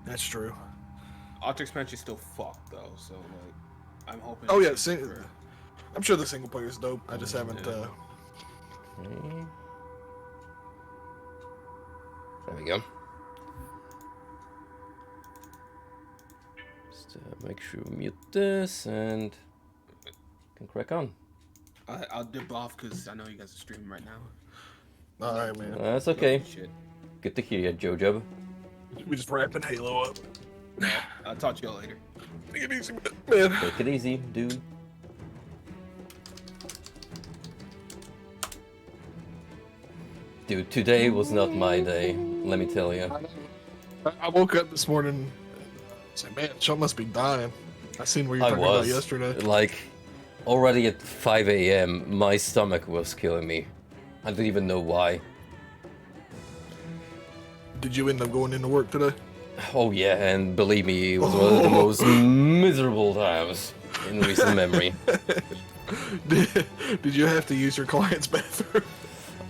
That's true. Arctic expansion is still fucked though, so like, I'm hoping. Oh yeah, I'm sure the single player is dope. I just haven't. Okay. There we go. Just make sure we mute this and can crack on. I'll dip off because I know you guys are streaming right now. All right, man. That's okay. Shit. Good to hear you, Jojo. We just wrapping Halo up. I'll talk to y'all later. Take it easy, man. Take it easy, dude. Dude, today was not my day, let me tell you. I woke up this morning and said, man, Sean must be dying. I seen what you were talking about yesterday. Like, already at 5 a.m., my stomach was killing me. I don't even know why. Did you end up going into work today? Oh yeah, and believe me, it was one of the most miserable times in recent memory. Did you have to use your client's bathroom?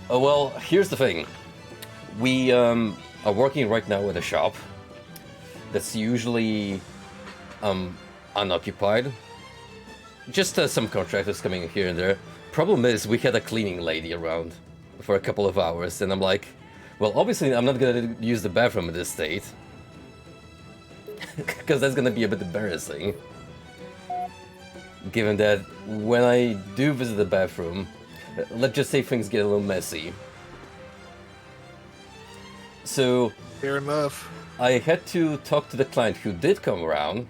Oh well, here's the thing. We are working right now at a shop that's usually unoccupied. Just some contractors coming here and there. Problem is, we had a cleaning lady around for a couple of hours, and I'm like, well, obviously I'm not gonna use the bathroom in this state. Because that's gonna be a bit embarrassing. Given that when I do visit the bathroom, let's just say things get a little messy. So... Fair enough. I had to talk to the client who did come around,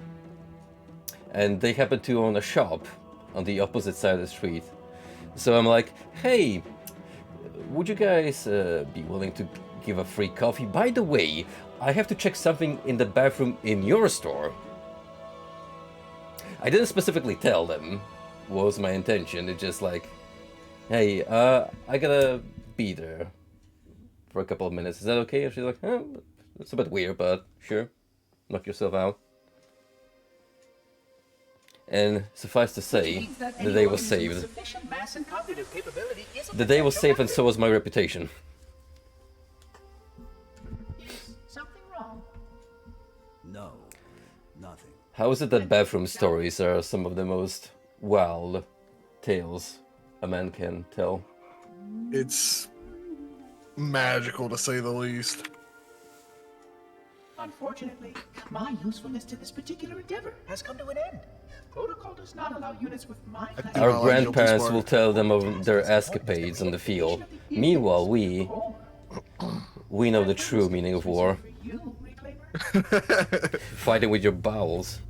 and they happened to own a shop on the opposite side of the street. So I'm like, hey, would you guys be willing to give a free coffee? By the way, I have to check something in the bathroom in your store. I didn't specifically tell them what was my intention. It's just like, hey, I gotta be there for a couple of minutes. Is that okay? And she's like, it's a bit weird, but sure, knock yourself out. And suffice to say, the day was saved. The day was saved, and so was my reputation. Something wrong? No, nothing. How is it that bathroom stories are some of the most wild tales a man can tell? It's magical, to say the least. Unfortunately, my usefulness to this particular endeavor has come to an end. Protocol does not allow units with my class. Our grandparents will tell them of their escapades on the field. Meanwhile, we know the true meaning of war. Fighting with your bowels.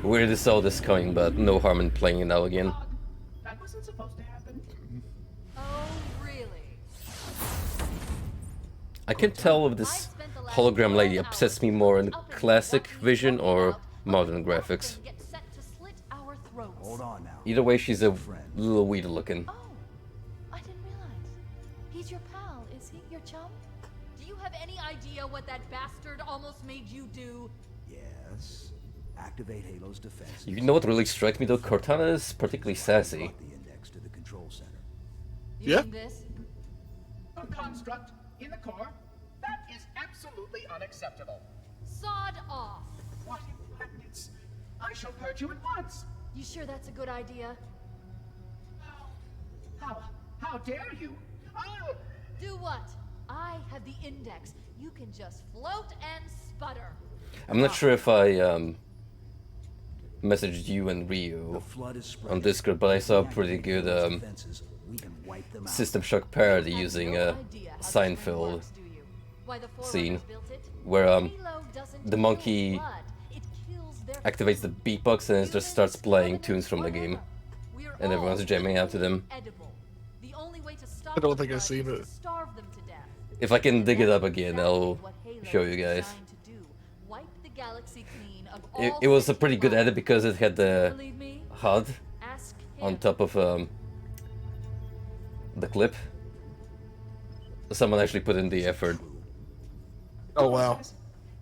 Where did saw this coming, but no harm in playing it out again. That wasn't supposed to happen. Oh, really? I can't tell if this hologram lady upsets me more in classic vision or modern graphics. Hold on now. Either way, she's a little weird looking. Oh, I didn't realize. He's your pal, is he? Your chum? Do you have any idea what that bastard almost made you do? Yes. Activate Halo's defense. You know what really strikes me though? Cortana is particularly sassy. The index to the control center. You Yeah. mean this? A construct in the core? That is absolutely unacceptable. Sod off. What impertinence! I shall purge you at once. You sure that's a good idea? How dare you? Oh! Do what? I have the index. You can just float and sputter. I'm not sure if I messaged you and Ryu The flood is on Discord, but I saw a pretty good defenses. We can wipe them out. System Shock parody You have using no a idea how this Seinfeld works, do you? Why the scene Forerunners built it? where Halo doesn't the monkey kill blood. It kills their activates the beatbox and it just starts playing tunes from the game, and everyone's jamming out to them. The only way to stop I don't the think I've flood seen is it. to starve them to death. If I can dig it up That's again, exactly I'll what Halo show you is guys. designed to do. Wipe the galaxy clean of It all was a pretty good sentient edit because it had the life. Believe me? HUD Ask on him. top of the clip. Someone actually put in the effort. Oh wow.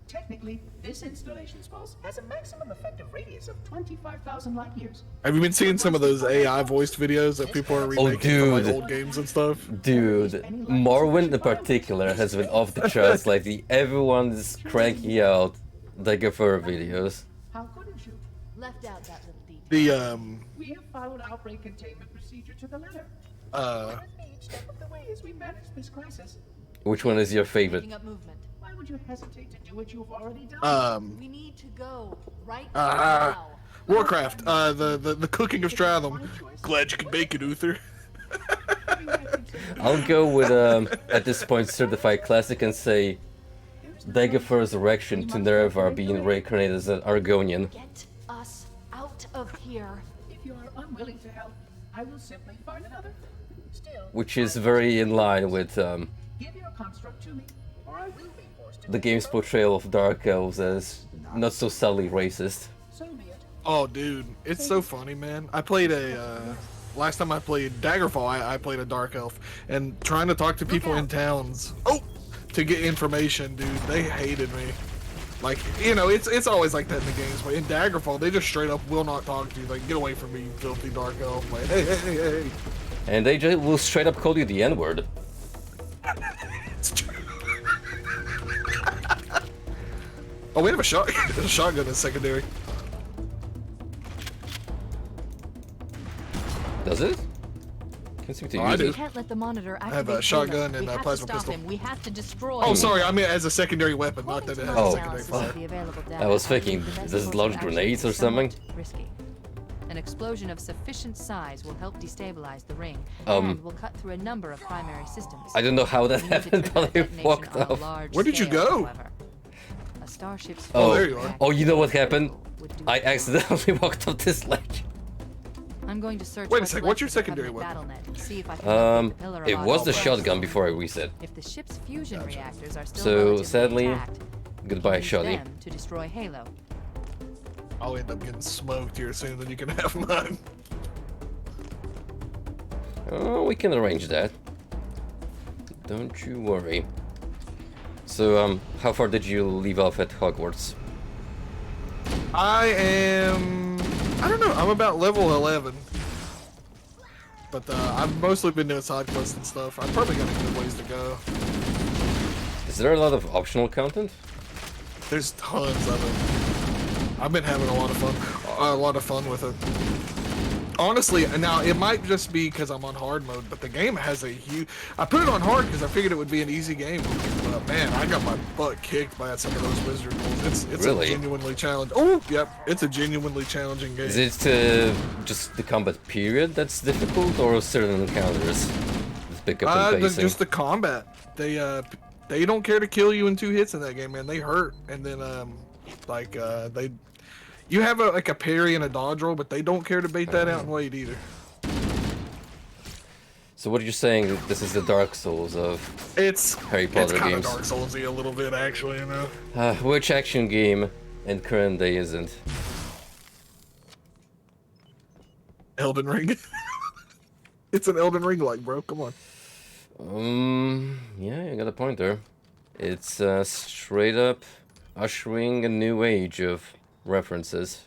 Technically, This installation's pulse has a maximum effective radius of 25,000 light years. Have you been seeing some of those AI voiced videos that people are remaking from like old games and stuff? Dude, Morrowind in particular has been off the charts. Like everyone's cranking out Daggerfur videos. How couldn't you? Left out that little detail. We have followed outbreak containment procedure to the letter. With me each step of the way as we manage this crisis. Which one is your favorite? Picking up movement. Why would you hesitate to do what you've already done? We need to go right now. Warcraft, the cooking of Stratham. Glad you could make it, Uther. I'll go with at this point certified classic and say Daggerfur's erection to Nerevar being reincarnated as an Argonian. Get us out of here. If you are unwilling to help, I will simply find another. Still, Which is very in line with give your construct to me, or I will be forced to the game's portrayal of Dark Elves as not so subtly racist. So be it. Oh, dude, it's so funny, man. I played last time I played Daggerfall, I played a Dark Elf, and trying to talk to people in towns, to get information, dude, they hated me. Like, you know, it's always like that in the games, but in Daggerfall, they just straight up will not talk to you. Like, get away from me, you filthy Dark Elf. Like, hey. And they just will straight up call you the N-word. It's true. Oh, we have a shotgun in secondary. Does it? Can't seem to I use do. We it. can't let the monitor I activate have a shotgun Halo. and We a have plasma to stop pistol. him. We have to destroy Oh, him. sorry, I mean as a secondary weapon, not that it has a secondary fire. I was thinking, does it launch grenades or something? Risky. An explosion of sufficient size will help destabilize the ring, Um, and will cut through a number of primary systems. I don't know how that We need to happened, trigger but I detonation walked on a off. large Where did you scale, go? however. A starship's Oh, there fuel you are. pack Oh, you know what happened? would do I the job. accidentally walked up this ledge. I'm going to search Wait a what's sec, left what's your of the secondary Covenant weapon? battle net and see if I can locate the pillar of It was the Autumn. shotgun before I reset. If the ship's fusion reactors are still So, relatively sadly, intact, we goodbye, can use Shoddy. them to destroy Halo. I'll end up getting smoked here soon, then you can have mine. Oh, we can arrange that. Don't you worry. So, how far did you leave off at Hogwarts? I don't know, I'm about level 11. But I've mostly been doing side quests and stuff. I've probably got a good ways to go. Is there a lot of optional content? There's tons of it. I've been having a lot of fun with it. Honestly, now it might just be because I'm on hard mode, but the game has a huge... I put it on hard because I figured it would be an easy game. But man, I got my butt kicked by some of those wizard rules. It's Really? a genuinely challenging... Oh, yep. It's a genuinely challenging game. Is it just the combat period that's difficult, or certain encounters? Just pick up and pacing? Just the combat. They don't care to kill you in 2 hits in that game, man. They hurt, and then you have a parry and a dodge roll, but they don't care to bait that out and wait either. So what are you saying? This is the Dark Souls of Harry Potter It's kind of games? Dark Souls-y a little bit, actually, you know. Which action game in current day isn't? Elden Ring. It's an Elden Ring like, bro. Come on. Yeah, you got a point there. It's straight up ushering a new age of references.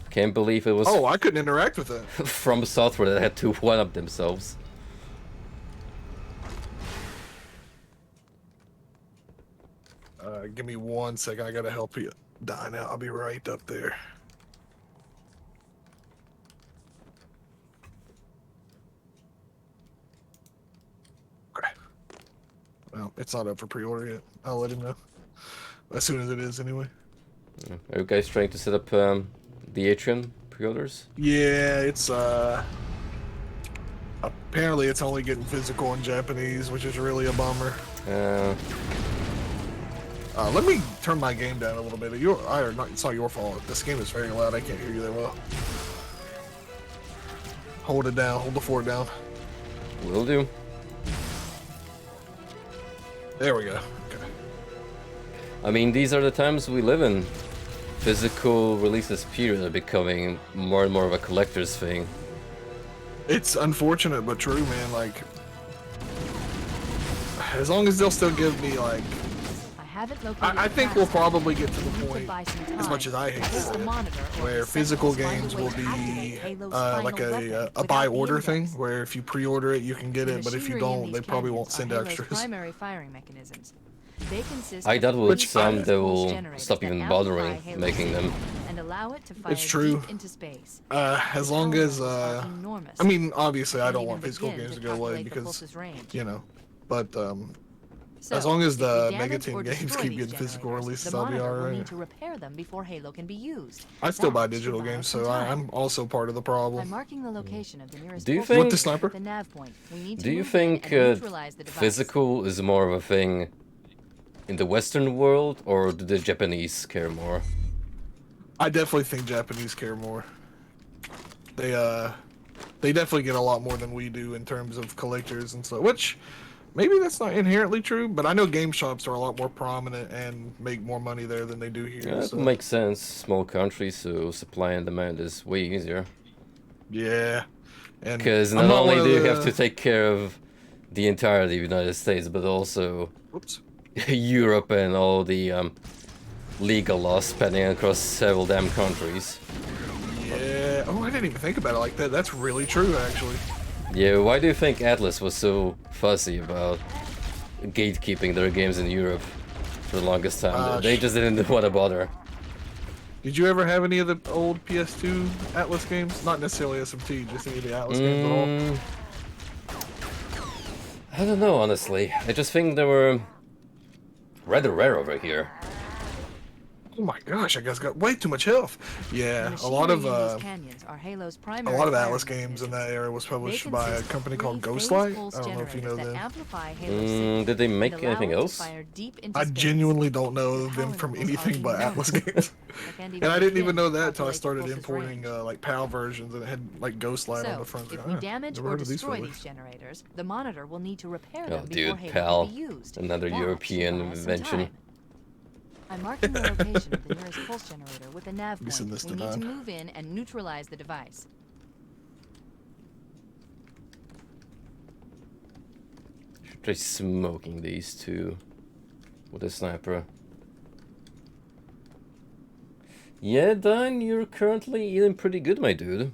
Can't believe it was Oh, I couldn't interact with that. from software that had to one-up themselves. Give me 1 second. I gotta help you die now. I'll be right up there. Okay. Well, it's not up for pre-order yet. I'll let him know. As soon as it is, anyway. Are you guys trying to set up the Atrium pre-orders? Yeah, it's apparently it's only getting physical in Japanese, which is really a bummer. Let me turn my game down a little bit. It's not your fault. This game is very loud. I can't hear you that well. Hold it down. Hold the fort down. Will do. There we go. Okay. I mean, these are the times we live in. Physical releases period are becoming more and more of a collector's thing. It's unfortunate but true, man. Like, as long as they'll still give me like haven't located I the think we'll password, probably get to you the need point, buy some as much time as I hate to because say the it, monitor or where the physical sentinels find a games way will to be activate Halo's like final weapon a without buy the order thing, index. where if you pre-order it, you can get The it, but if you machinery in don't, these they probably won't canyons send are Halo's extras. primary firing mechanisms. They consist I of doubt with Which some three they pulse will generators stop that even amplify bothering Halo's making them. signal and allow it to fire It's true. deep into space. As The long power as, levels are enormous. I mean, obviously, I Can't don't even want physical begin games to to go away calculate the because, pulse's range. you know, but So, as long as if we the damage Megateam or games destroy keep these getting physical generators, releases, the I'll be monitor will alright. need to repair them before Halo can be used. I still buy That should digital buy games, us some so time. I'm also part of the problem. By marking the location of the nearest Do you pulse think- Want the generator sniper? with the nav point, we need to Do you move in think and neutralize the device. physical is more of a thing in the Western world, or do the Japanese care more? I definitely think Japanese care more. They definitely get a lot more than we do in terms of collectors and stuff, which maybe that's not inherently true, but I know game shops are a lot more prominent and make more money there than they do here. Yeah, it So. makes sense. Small country, so supply and demand is way easier. Yeah. And Because I'm not only one do of you have the- to take care of the entirety of the United States, but also Whoops. Europe and all the legal laws spanning across several damn countries. Yeah. Oh, I didn't even think about it like that. That's really true, actually. Yeah, why do you think Atlas was so fussy about gatekeeping their games in Europe for the longest time? They just didn't want to bother. Did you ever have any of the old PS2 Atlas games? Not necessarily SMT, just any of the Atlas games at all? I don't know, honestly. I just think they were rather rare over here. Oh my gosh, I guys got way too much health. Yeah, The a lot of machinery in these canyons are Halo's primary Atlas firing games in mechanisms. that era was They published by a consist of company called three phase Ghostlight. pulse I don't know if you know generators that them. amplify Halo's signal Did they make and allow anything it to else? fire deep into I space. genuinely don't know The them power from levels anything are but Atlas enormous. games. I can't And I didn't even begin know to that until I calculate the started pulse's importing range. like PAL versions and it had like Ghostlight on So, the front. if Like, we "Ah, damage never or heard of these destroy fellas." these generators, the monitor will need to repair Oh, them before dude, Halo PAL. can be used. Another That should European buy us some invention. time. I'm marking the location of the nearest pulse generator with a nav You send point. this We to need to nine. move in and neutralize the device. Should try smoking these two with a sniper. Yeah, Dan, you're currently eating pretty good, my dude.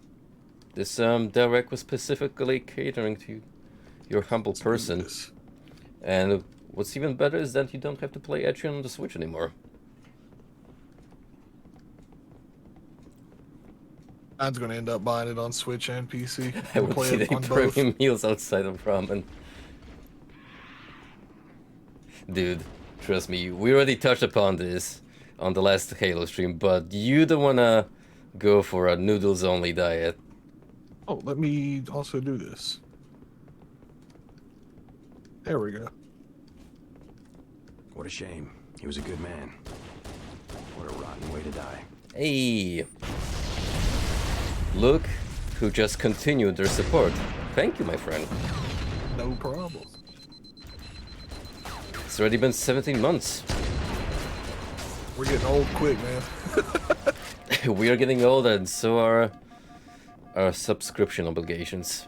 This direct was specifically catering to your humble person. This. And what's even better is that you don't have to play Etrian on the Switch anymore. I'm gonna end up buying it on Switch and PC. I We'll would play see it they on both. bring meals outside of ramen. Dude, trust me, we already touched upon this on the last Halo stream, but you don't wanna go for a noodles-only diet. Oh, let me also do this. There we go. What a shame. He was a good man. What a rotten way to die. Hey! Look who just continued their support. Thank you, my friend. No problem. It's already been 17 months. We're getting old quick, man. We are getting old, and so are our subscription obligations.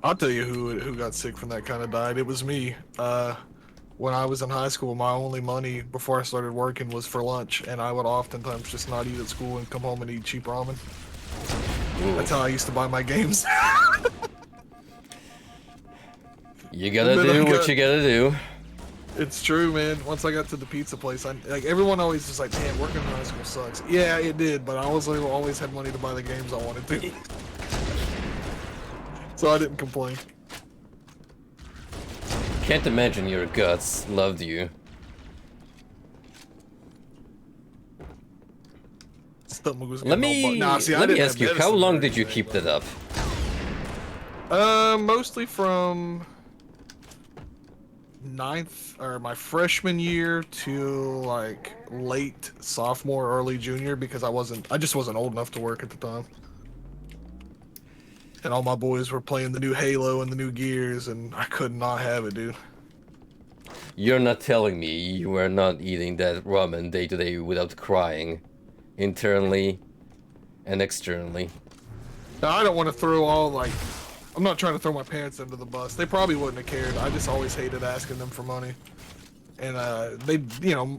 I'll tell you who got sick from that kind of diet. It was me. When I was in high school, my only money before I started working was for lunch, and I would oftentimes just not eat at school and come home and eat cheap ramen. That's how I used to buy my games. You gotta And then do I what got- you gotta do. It's true, man. Once I got to the pizza place, like everyone always was like, "Man, working in high school sucks." Yeah, it did, but I always had money to buy the games I wanted to, so I didn't complain. Can't imagine your guts loved you. Stomach was Let getting all me Nah, see, I let me didn't ask have you, how medicine long or did you anything, keep but- that up? Mostly from my freshman year to like late sophomore, early junior, because I just wasn't old enough to work at the time. And all my boys were playing the new Halo and the new Gears, and I could not have it, dude. You're not telling me you were not eating that ramen day to day without crying, internally and externally. Now, I don't want to throw I'm not trying to throw my parents under the bus. They probably wouldn't have cared. I just always hated asking them for money. and they,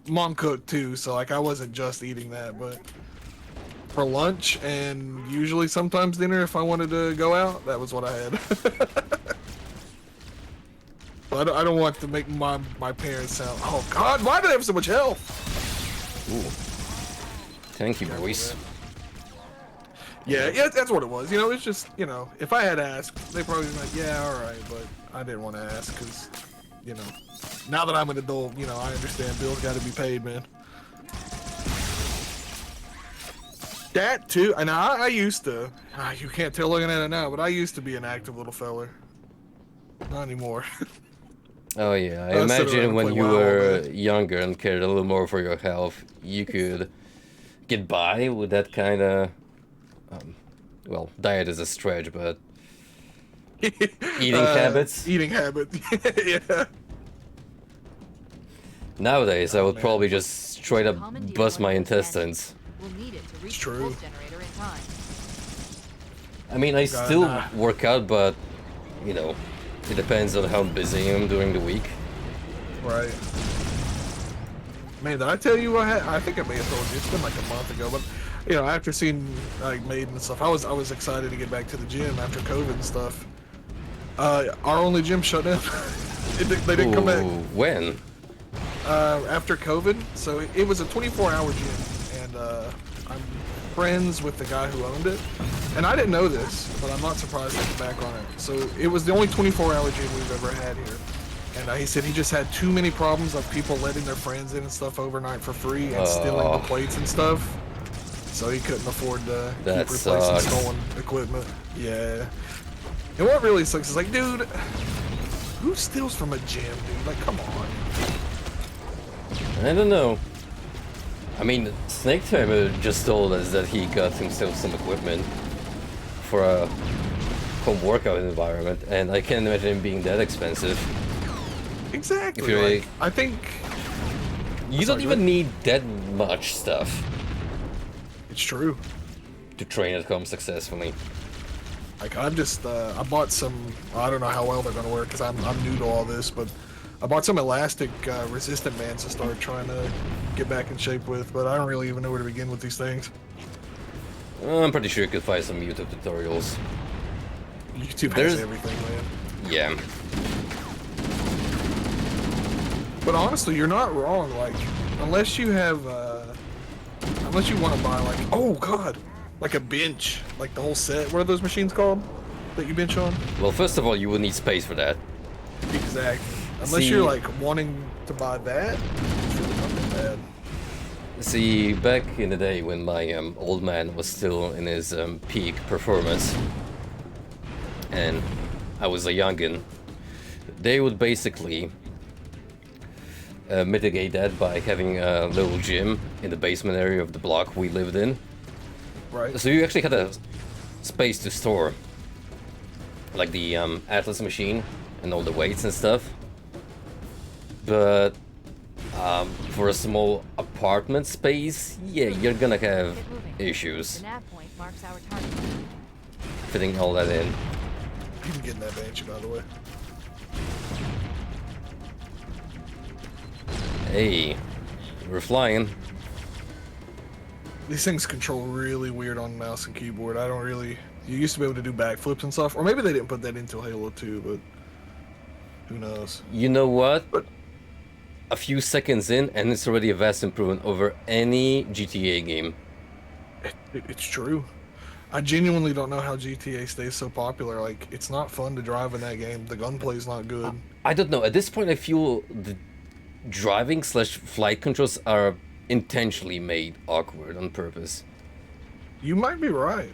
mom cooked too, so like I wasn't just eating that, but for lunch and usually sometimes dinner if I wanted to go out, that was what I had. I don't want to make my parents sound. Oh God, why do they have so much health? Ooh. Thank you, boys. Yeah, that's what it was. It's just, if I had asked, they probably been like, yeah, all right, but I didn't want to ask because, now that I'm an adult, I understand bills got to be paid, man. That too, and I used to. You can't tell looking at it now, but I used to be an active little feller. Not anymore. Oh yeah, I I'll sit around imagine and when play you WoW all were day. younger and cared a little more for your health, you could get by with that kind of, well, diet is a stretch, but eating habits. Eating habits. Yeah. Nowadays, I Oh, would man. probably just straight up Commandeer bust one my of those intestines. We'll need it to reach It's the true. pulse generator in time. I mean, I God, still nah. work out, but, it depends on how busy I am during the week. Right. Man, did I tell you what I think I may have told you. It's been like a month ago, but after seeing like Maiden and stuff, I was excited to get back to the gym after COVID and stuff. Our only gym shut down. They didn't come back. Ooh, when? After COVID, so it was a 24-hour gym, and I'm friends with the guy who owned it, and I didn't know this, but I'm not surprised to look back on it. So it was the only 24-hour gym we've ever had here, and he said he just had too many problems of people letting their friends in and stuff overnight for free and stealing the plates and stuff, so he couldn't afford to That keep replacing sucks. stolen equipment. Yeah, and what really sucks is like, dude, who steals from a gym, dude? Like, come on. I don't know. I mean, Snake Timer just told us that he got himself some equipment for a home workout environment, and I can't imagine it being that expensive. Exactly. If you're Like, I think You don't even need that much stuff it's true. to train at home successfully. Like I just I bought some. I don't know how well they're gonna work because I'm new to all this, but I bought some elastic resistant bands to start trying to get back in shape with. But I don't really even know where to begin with these things. I'm pretty sure you could find some YouTube tutorials. YouTube There's- has everything, man. Yeah. But honestly, you're not wrong. Like unless you have, unless you want to buy like, oh god, like a bench, like the whole set. What are those machines called that you bench on? Well, first of all, you would need space for that. Exactly. Unless See- you're like wanting to buy that, it's really not that bad. See, back in the day when my old man was still in his peak performance, and I was a youngin', they would basically mitigate that by having a little gym in the basement area of the block we lived in. Right. So you actually had a space to store, like the Atlas machine and all the weights and stuff. But for a small apartment space, yeah, you're gonna have Get moving. issues The nav point marks our target. fitting all that in. You can get in that banshee, by the way. Hey, we're flying. These things control really weird on mouse and keyboard. I don't really. You used to be able to do backflips and stuff, or maybe they didn't put that into Halo 2, but who knows? You know what? But A few seconds in, and it's already a vast improvement over any GTA game. it's true. I genuinely don't know how GTA stays so popular. Like, it's not fun to drive in that game. The gunplay's not good. I don't know. At this point, I feel the driving / flight controls are intentionally made awkward on purpose. You might be right.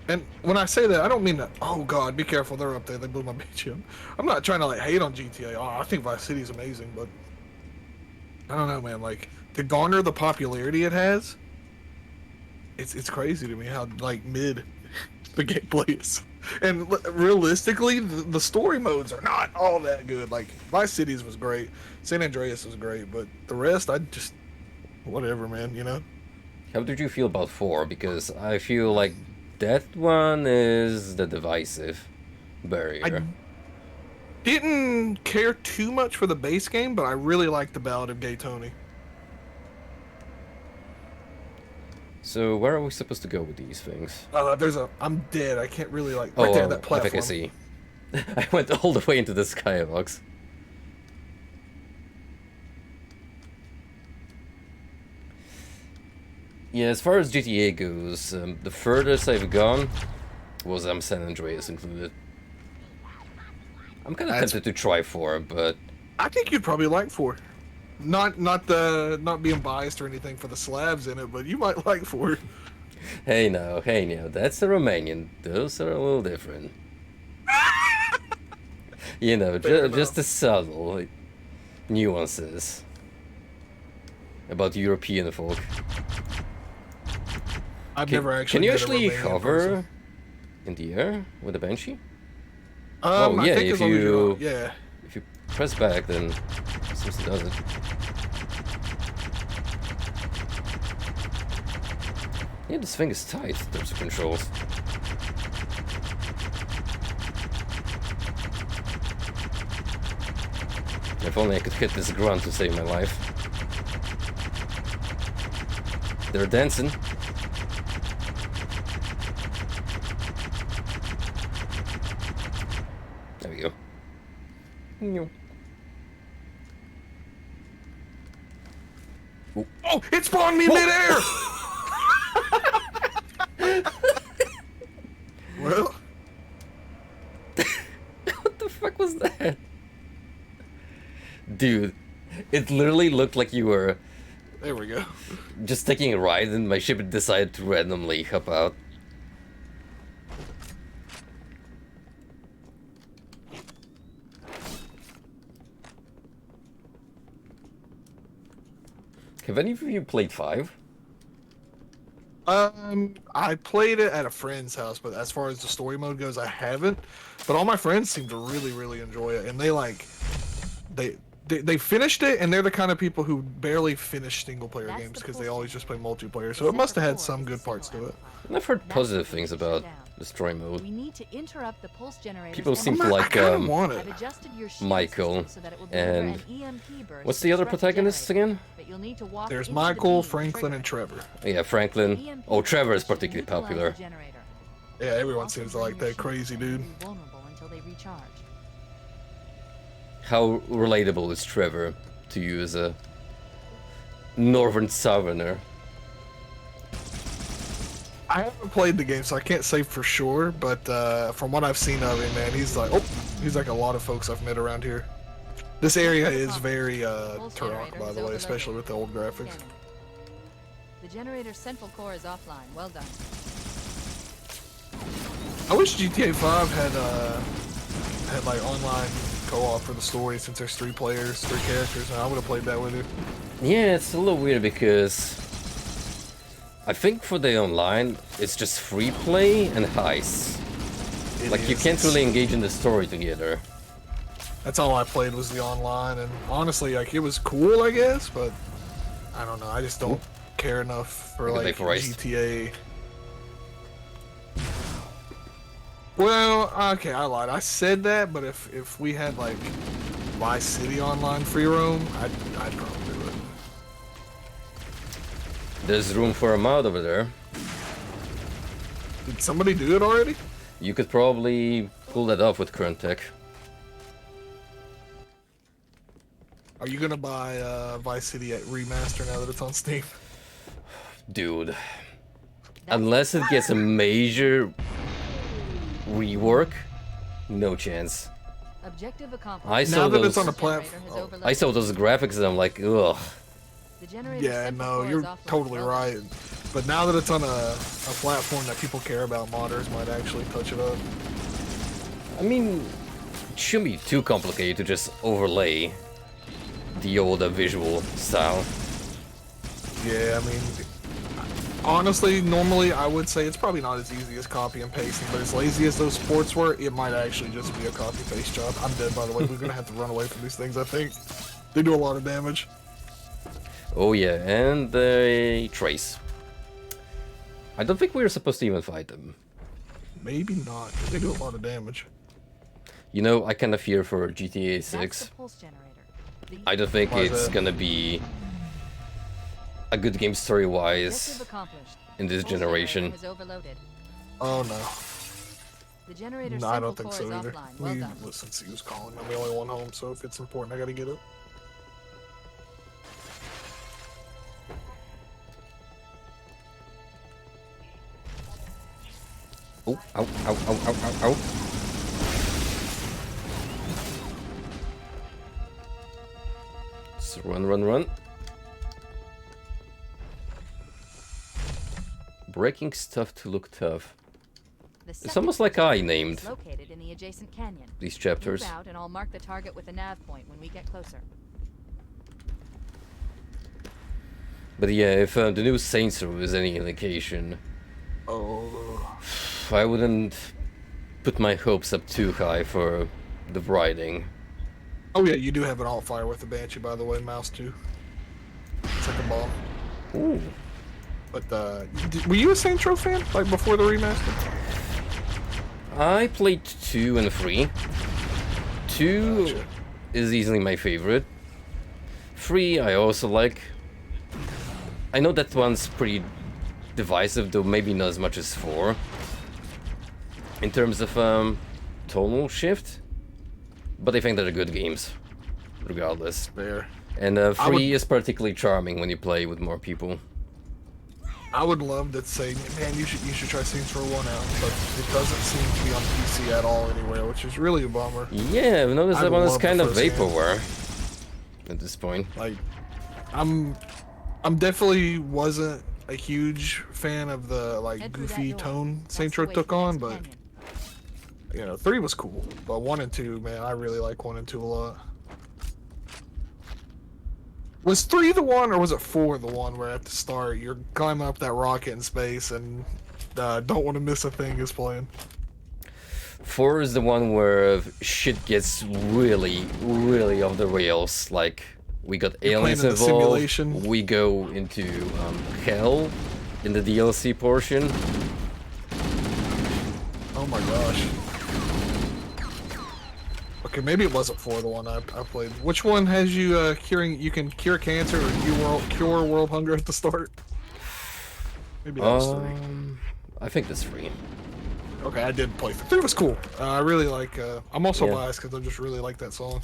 And when I say that, I don't mean that. Oh God, be careful! They're up there. They blew my bitch up. I'm not trying to like hate on GTA. Oh, I think Vice City is amazing, but I don't know, man. Like to garner the popularity it has, it's crazy to me how like mid the gameplay is. And realistically, the story modes are not all that good. Like Vice Cities was great, San Andreas was great, but the rest, I just whatever, man. You know. How did you feel about 4? Because I feel like that one is the divisive barrier. didn't care too much for the base game, but I really liked the Ballad of Gay Tony. So where are we supposed to go with these things? I'm dead. I can't really like. Right there, that platform. Efficacy. I went all the way into the skybox. Yeah, as far as GTA goes, the furthest I've gone was San Andreas included. I'm kind of tempted to try 4, but I think you'd probably like 4. Not being biased or anything for the Slavs in it, but you might like 4. hey now, that's a Romanian. Those are a little different. You know, just the subtle like, nuances about European folk. Never actually. Can you actually hover in the air with a Banshee? Oh yeah, I think if you if you press back, then it seems it does it. Yeah, this thing is tight. Those controls. If only I could hit this grunt to save my life. They're dancing. There we go. Oh, it spawned me midair! Well, What the fuck was that? Dude, it literally looked like you were there we go. just taking a ride and my ship decided to randomly hop out. Have any of you played 5? I played it at a friend's house, but as far as the story mode goes, I haven't. But all my friends seem to really enjoy it, and they finished it, and they're the kind of people who barely finish single player games because they always just play multiplayer. So it must have had some good parts to it. And I've heard positive things about the story mode. We need to interrupt the pulse generators. People seem to I like kinda want it. I've adjusted your shield Michael system so that it will deliver and an EMP burst what's the other to stress protagonists generator, again? but you'll need to walk There's into the Michael, beam Franklin, trigger and Trevor. Yeah, Franklin. EMP Oh, Trevor is burst will particularly neutralize popular. the generator. Yeah, everyone Also seems to bring like your that crazy shields dude. to be vulnerable until they recharge. How relatable is Trevor to you as a northern southerner? I haven't played the game, so I can't say for sure. But from what I've seen of him, man, he's like a lot of folks I've met around here. This area is very Turok, by the way, especially with the old graphics. The generator's central core is offline. Well done. I wish GTA 5 had like online co-op for the story, since there's 3 players, 3 characters, and I would have played that with you. Yeah, it's a little weird because I think for the online, it's just free play and heists. Like, you can't really engage in the story together. That's all I played was the online, and honestly, like, it was cool, I guess, but I don't know, I just don't care enough for Look at like that price. GTA. Well, okay, I lied. I said that, but if we had like Vice City online free roam, I'd probably do it. There's room for a mod over there. Did somebody do it already? You could probably pull that off with current tech. Are you gonna buy Vice City at remaster now that it's on Steam? Dude. Unless it gets a major rework, no chance. Objective accomplished. I saw Now that those. it's on a Generator platform. has Oh. overloaded. I saw those graphics and I'm like, ugh. The generator's Yeah, central no, core is you're offline. totally Well done. right. But now that it's on a platform that people care about, modders might actually touch it up. I mean, it shouldn't be too complicated to just overlay the old visual style. Yeah, I mean, honestly, normally I would say it's probably not as easy as copy and pasting, but as lazy as those sports were, it might actually just be a copy paste job. I'm dead, by the way. We're gonna have to run away from these things, I think. They do a lot of damage. Oh yeah, and they trace. I don't think we were supposed to even fight them. Maybe not, 'cause they do a lot of damage. You know, I kind of fear for GTA That's 6. the pulse generator. I don't think Why is it's that? gonna be a good game story-wise Objective accomplished. in this Pulse generator generation. is overloaded. Oh no. The generator's No, I central don't think core so is either. offline. Well done. Listen, he was calling. I'm the only one home, so if it's important, I gotta get it. Oh, ow, ow, ow, ow, ow, ow. So run, run, run. Breaking stuff to look tough. The It's second almost like pulse I generator named is located in the adjacent canyon. these chapters. Move out and I'll mark the target with a nav point when we get closer. But yeah, if the new Saints Row is any indication, Oh. I wouldn't put my hopes up too high for the writing. Oh yeah, you do have an alt fire with the Banshee, by the way, mouse too. Second ball. Ooh. But were you a Saints Row fan like before the remaster? I played 2 and 3. 2 Gotcha. is easily my favorite. 3 I also like. I know that one's pretty divisive, though maybe not as much as 4. In terms of tonal shift. But I think they're good games, regardless. There. And 3 is particularly charming when you play with more people. I would love to say, man, you should try Saints Row 1 out, but it doesn't seem to be on PC at all anywhere, which is really a bummer. Yeah, I've noticed I that one is love the kind of first game. vaporware at this point. Like, I'm definitely wasn't a huge fan of the like Head through that goofy door. tone That's Saints the Row way took to the on, next but canyon. you know, 3 was cool. But 1 and 2, man, I really like 1 and 2 a lot. Was 3 the one, or was it 4 the one where at the start you're climbing up that rocket in space and don't want to miss a thing is playing? 4 is the one where shit gets really, really off the rails. Like, we got You're aliens playing in the involved, simulation. we go into hell in the DLC portion. Oh my gosh. Okay, maybe it wasn't 4 the one I played. Which one has you curing? You can cure cancer or cure world hunger at the start. Maybe that was 3. I think that's 3. Okay, I did play 3. Was cool. I really like. I'm also Yeah. biased because I just really like that song.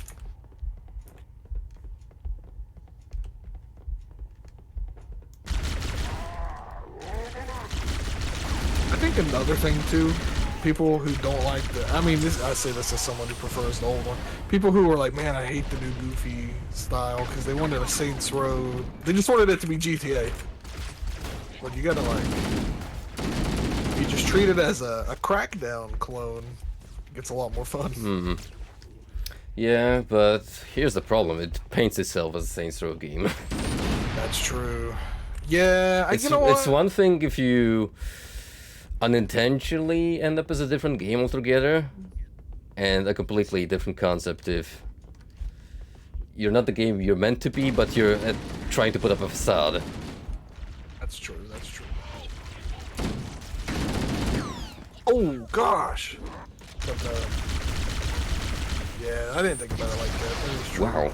I think another thing too, people who don't like the. I mean, I say this as someone who prefers the old one. People who are like, man, I hate the new Goofy style because they wanted a Saints Row. They just wanted it to be GTA. But you gotta like. You just treat it as a Crackdown clone. It gets a lot more fun. Yeah, but here's the problem. It paints itself as a Saints Row game. That's true. Yeah, It's, you know what? it's one thing if you unintentionally end up as a different game altogether, and a completely different concept if you're not the game you're meant to be, but you're trying to put up a facade. That's true. That's true. Oh gosh. But, yeah, I didn't think about it like that. That is true. Wow.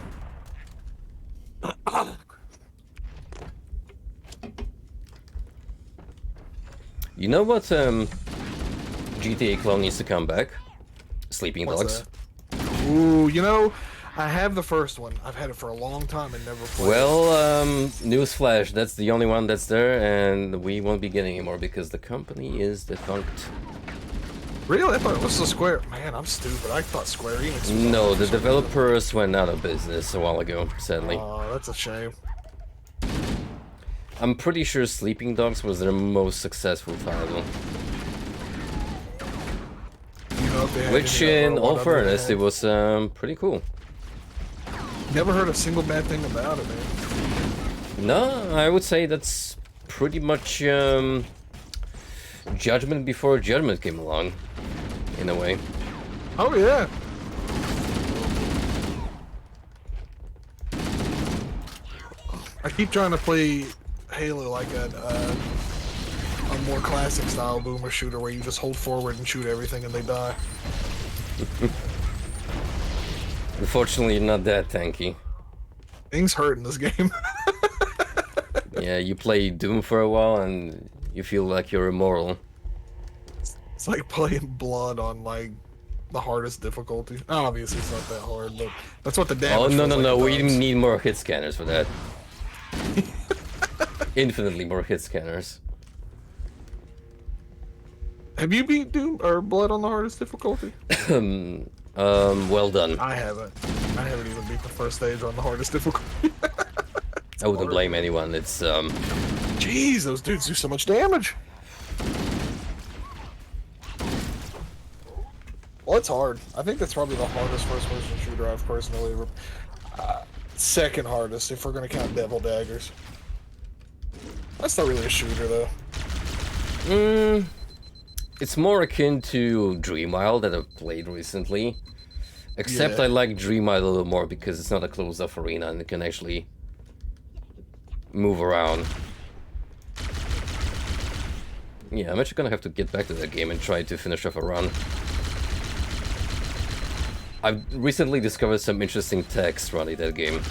You know what GTA clone needs to come back? Sleeping What's Dogs. that? Ooh, you know, I have the first one. I've had it for a long time and never played it. Well, newsflash, that's the only one that's there, and we won't be getting any more because the company is defunct. Really? I thought it was the Square. Man, I'm stupid. I thought Square Enix was No, the so developers went out of business a while ago, sadly. Oh, that's a shame. I'm pretty sure Sleeping Dogs was their most successful title. You know, if they had Which, any in other all one fairness, other it was pretty cool. than- Never heard a single bad thing about it, man. No, I would say that's pretty much Judgment before Judgment came along, in a way. Oh yeah. I keep trying to play Halo like a more classic style boomer shooter where you just hold forward and shoot everything and they die. Unfortunately, you're not that tanky. Things hurt in this game. Yeah, you play Doom for a while and you feel like you're immortal. It's like playing Blood on like the hardest difficulty. Obviously, it's not that hard, but that's what the damage. Oh no feels no like no! at We times. need more hit scanners for that. Infinitely more hit scanners. Have you beat Doom or Blood on the hardest difficulty? Well done. I haven't. I haven't even beat the first stage on the hardest difficulty. I wouldn't blame anyone. It's Jeez, those dudes do so much damage. Well, it's hard. I think that's probably the hardest first-person shooter I've personally ever. Second hardest, if we're gonna count Devil Daggers. That's not really a shooter, though. It's more akin to Dreamwild that I've played recently. Except Yeah. I like Dreamwild a little more because it's not a closed-off arena and it can actually move around. Yeah, I'm actually gonna have to get back to that game and try to finish off a run. I've recently discovered some interesting text running that game.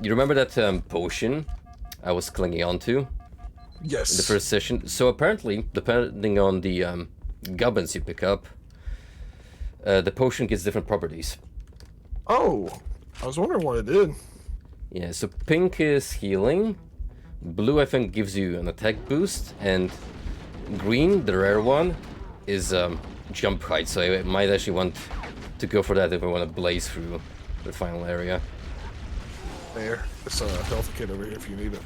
You remember that potion I was clinging onto? Yes. In the first session. So apparently, depending on the goblins you pick up, the potion gets different properties. Oh, I was wondering what it did. Yeah, so pink is healing, blue I think gives you an attack boost, and green, the rare one, is jump height. So I might actually want to go for that if I want to blaze through the final area. There, it's a health kit over here if you need it.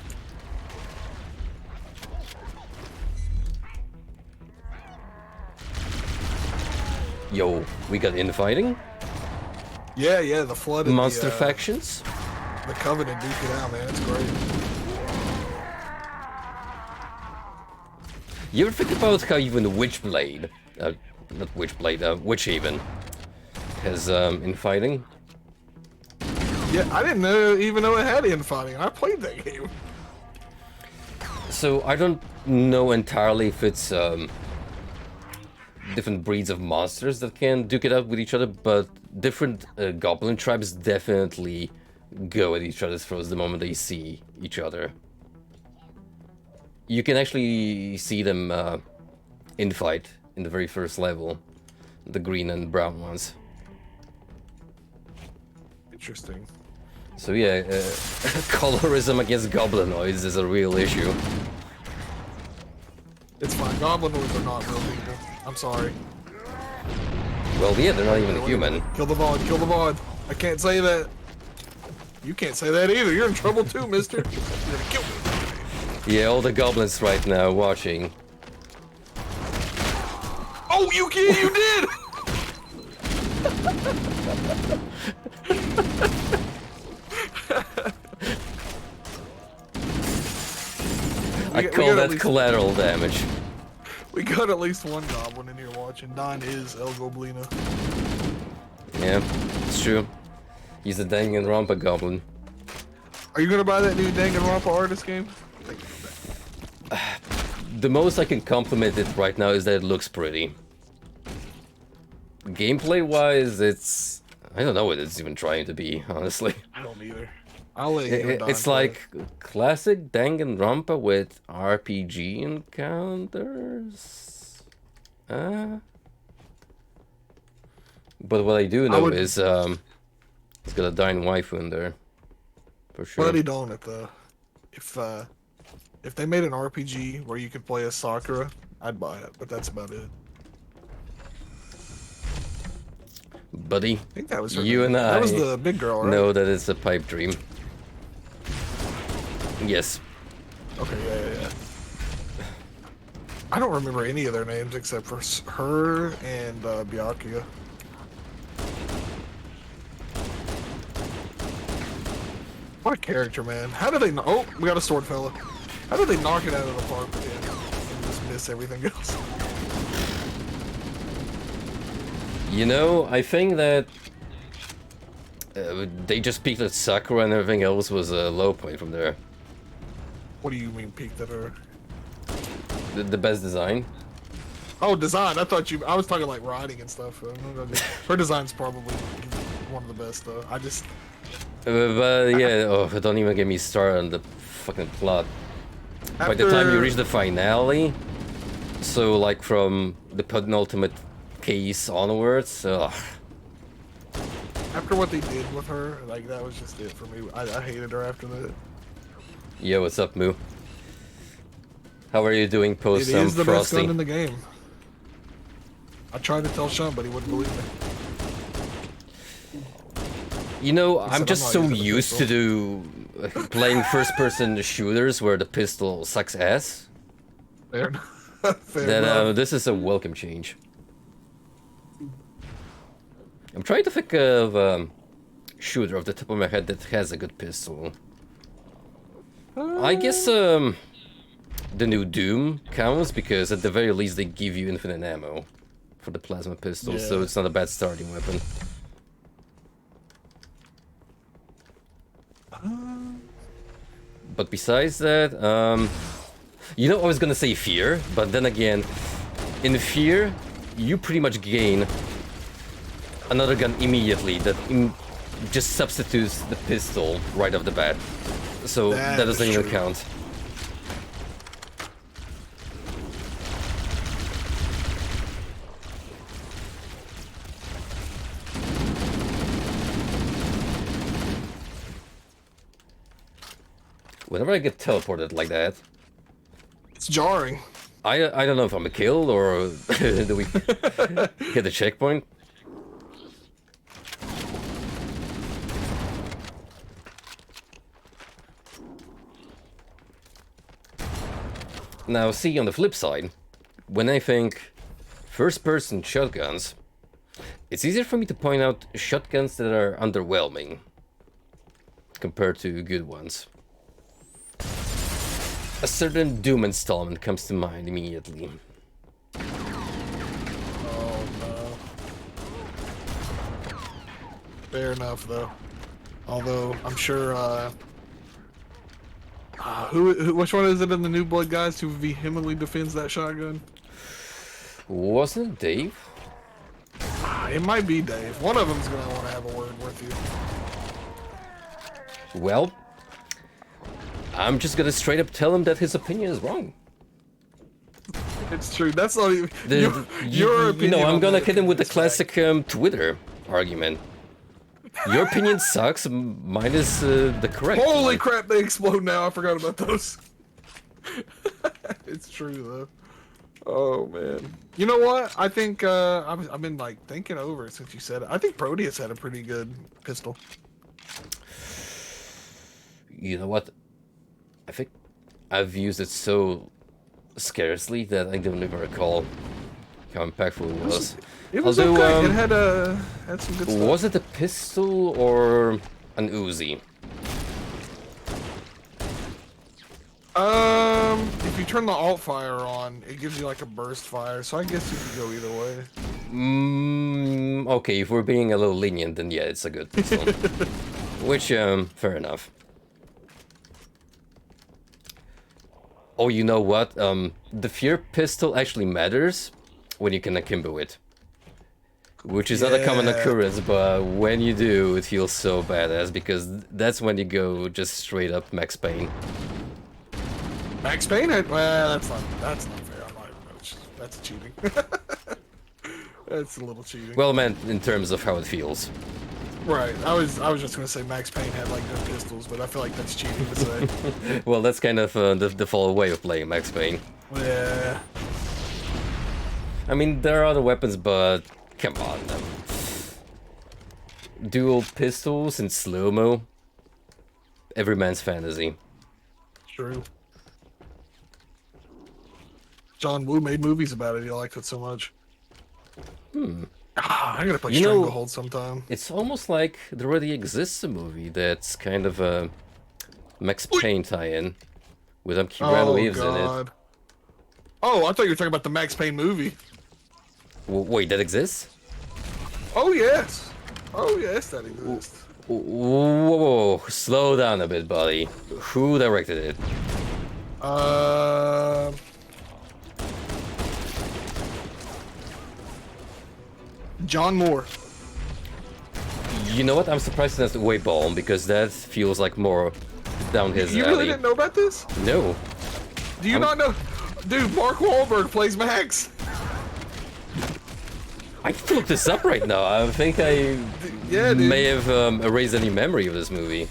Yo, we got infighting? Yeah, yeah, the flood. And Monster the, factions? The Covenant duke it out, man. It's great. You ever think about how even Witchblade, not Witchblade, Witchhaven, has infighting? Yeah, I didn't even know it had infighting. I played that game. So I don't know entirely if it's different breeds of monsters that can duke it out with each other, but different goblin tribes definitely go at each other's throats the moment they see each other. You can actually see them infight in the very first level, the green and brown ones. Interesting. So yeah, colorism against goblinoids is a real issue. It's fine. Goblinoids are not real people. I'm sorry. Well, yeah, they're not even human. Kill the VOD. Kill the VOD. I can't say that. You can't say that either. You're in trouble too, mister. You're gonna kill me. Yeah, all the goblins right now watching. Oh, you did! I call that collateral damage. We got at least one goblin in here watching. Don is El Goblino. Yeah, it's true. He's a Danganronpa goblin. Are you gonna buy that new Danganronpa artist game? The most I can compliment it right now is that it looks pretty. Gameplay-wise, it's... I don't know what it's even trying to be, honestly. I don't either. I'll let you and Don It's play. like classic Danganronpa with RPG encounters. But what I do know is it's got a dying waifu in there, for sure. Bloody don't it though. If they made an RPG where you could play as Sakura, I'd buy it. But that's about it. Buddy, I think that was her you name. and I That was the big girl, right? know that it's a pipe dream. Yes. Okay, yeah. I don't remember any of their names except for her and Byakuya. What a character, man. How do they... Oh, we got a sword fella. How did they knock it out of the park with him and just miss everything else? You know, I think that they just peaked at Sakura and everything else was a low point from there. What do you mean peeked at her? The best design. Oh, design. I thought you. I was talking like riding and stuff. Her design's probably one of the best, though. I just. But yeah, oh, don't even get me started on the fucking plot. By the time you reach the finale, so like from the penultimate case onwards, After what they did with her, like that was just it for me. I hated her after that. Yo, what's up, Moo? How are you doing post It is the best gun Frosty? in the game. I tried to tell Sean, but he wouldn't believe me. You know, He I'm said, just "I'm so not using the used to playing first-person shooters where the pistol sucks ass Fair, fair that enough. this is a welcome change. I'm trying to think of shooter off the top of my head that has a good pistol. I guess the new Doom counts because at the very least they give you infinite ammo for the plasma pistol, so Yeah. it's not a bad starting weapon. But besides that, you know, I was gonna say fear, but then again, in fear, you pretty much gain another gun immediately that just substitutes the pistol right off the bat. So that That doesn't is even true. count. Whenever I get teleported like that, It's jarring. I don't know if I'm a kill or do we hit the checkpoint. Now, see, on the flip side, when I think first-person shotguns, it's easier for me to point out shotguns that are underwhelming compared to good ones. A certain Doom installment comes to mind immediately. Oh no. Fair enough, though. Although I'm sure. Which one is it in the New Blood guys who vehemently defends that shotgun? Wasn't it Dave? It might be Dave. One of them's gonna want to have a word with you. Well, I'm just gonna straight up tell him that his opinion is wrong. It's true. That's not even The- your you opinion. know, I'm on gonna that hit him with the is fact. classic Twitter argument. Your opinion sucks, mine is the correct Holy one. crap! They explode now. I forgot about those. It's true though. Oh man. You know what? I think I've been like thinking over it since you said it. I think Proteus had a pretty good pistol. You know what? I think I've used it so scarcely that I don't even recall how impactful it was. It was Although, okay. It had some good stuff. was it a pistol or an Uzi? If you turn the alt fire on, it gives you like a burst fire. So I guess you could go either way. Okay, if we're being a little lenient, then yeah, it's a good pistol. Which, fair enough. Oh, you know what? The fear pistol actually matters when you can akimbo it. Which is not a common Yeah. occurrence, but when you do, it feels so badass, because that's when you go just straight up Max Payne. Max Payne? Well, that's not fair. I'm not, that's cheating. That's a little cheating. Well, man, in terms of how it feels. Right. I was just gonna say Max Payne had like good pistols, but I feel like that's cheating to say. Well, that's kind of the default way of playing Max Payne. Yeah. I mean, there are other weapons, but come on, dual pistols in slow-mo. Every man's fantasy. True. John Woo made movies about it. He liked it so much. I gotta play You know- Stranglehold sometime. It's almost like there already exists a movie that's kind of a Max Payne tie-in with Keanu Reeves in it. Oh, I thought you were talking about the Max Payne movie. Wait, that exists? Oh yes. Oh yes, that exists. Whoa, slow down a bit, buddy. Who directed it? John Moore. You know what? I'm surprised that's way Ball because that feels like more down his You alley. really didn't know about this? No. Do you not know? Dude, Mark Wahlberg plays Max. I can look this up right now. I think I Yeah, dude. may have erased any memory of this movie.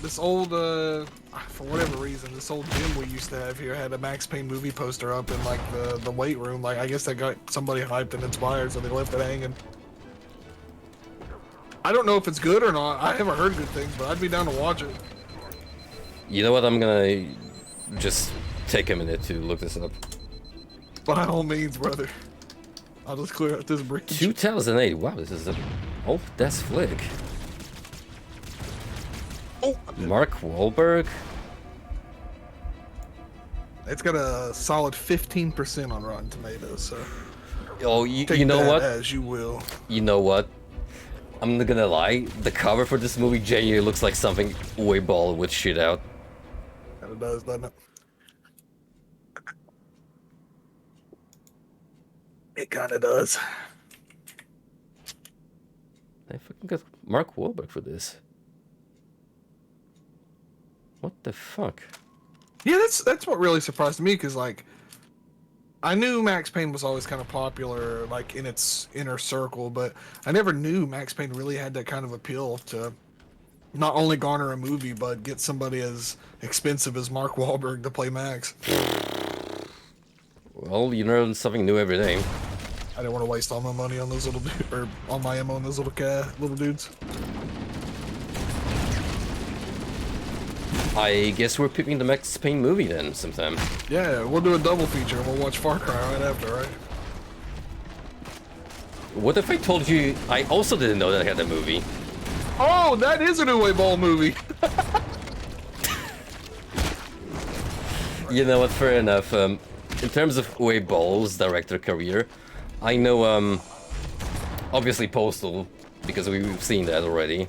This old, for whatever reason, this old gym we used to have here had a Max Payne movie poster up in like the weight room. Like I guess they got somebody hyped and inspired, so they left it hanging. I don't know if it's good or not. I haven't heard good things, but I'd be down to watch it. You know what? I'm gonna just take a minute to look this up. By all means, brother. I'll just clear out this bridge. 2008. Wow, this is a old desk flick. Oh, Mark Wahlberg. it's got a solid 15% on Rotten Tomatoes. So Oh, you take know that what? as you will. You know what? I'm not gonna lie. The cover for this movie genuinely looks like something way Ball would shit out. And it does, doesn't it? It kind of does. I fucking got Mark Wahlberg for this. What the fuck? Yeah, that's what really surprised me, because like I knew Max Payne was always kind of popular, like in its inner circle, but I never knew Max Payne really had that kind of appeal to not only garner a movie, but get somebody as expensive as Mark Wahlberg to play Max. Well, you learn something new every day. I didn't want to waste all my money on those little or all my ammo on those little dudes. I guess we're picking the Max Payne movie then sometime. Yeah, we'll do a double feature and we'll watch Far Cry right after, right? What if I told you I also didn't know that I had that movie? Oh, that is a New Way Ball movie. You know what? Fair enough. In terms of Uwe Boll's director career, I know obviously Postal because we've seen that already,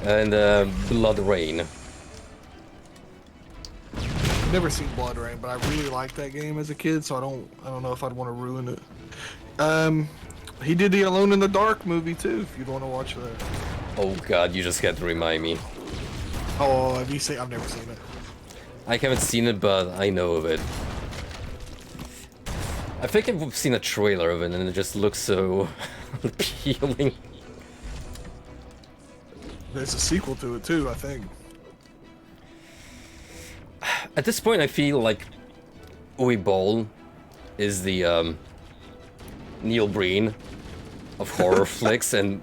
and Blood Rain. Never seen Blood Rain, but I really liked that game as a kid, so I don't know if I'd want to ruin it. He did the Alone in the Dark movie too, if you'd want to watch that. Oh god, you just had to remind me. Oh, have you seen? I've never seen it. I haven't seen it, but I know of it. I think I've seen a trailer of it, and it just looks so appealing. There's a sequel to it too, I think. At this point, I feel like Uwe Boll is the Neil Breen of horror flicks and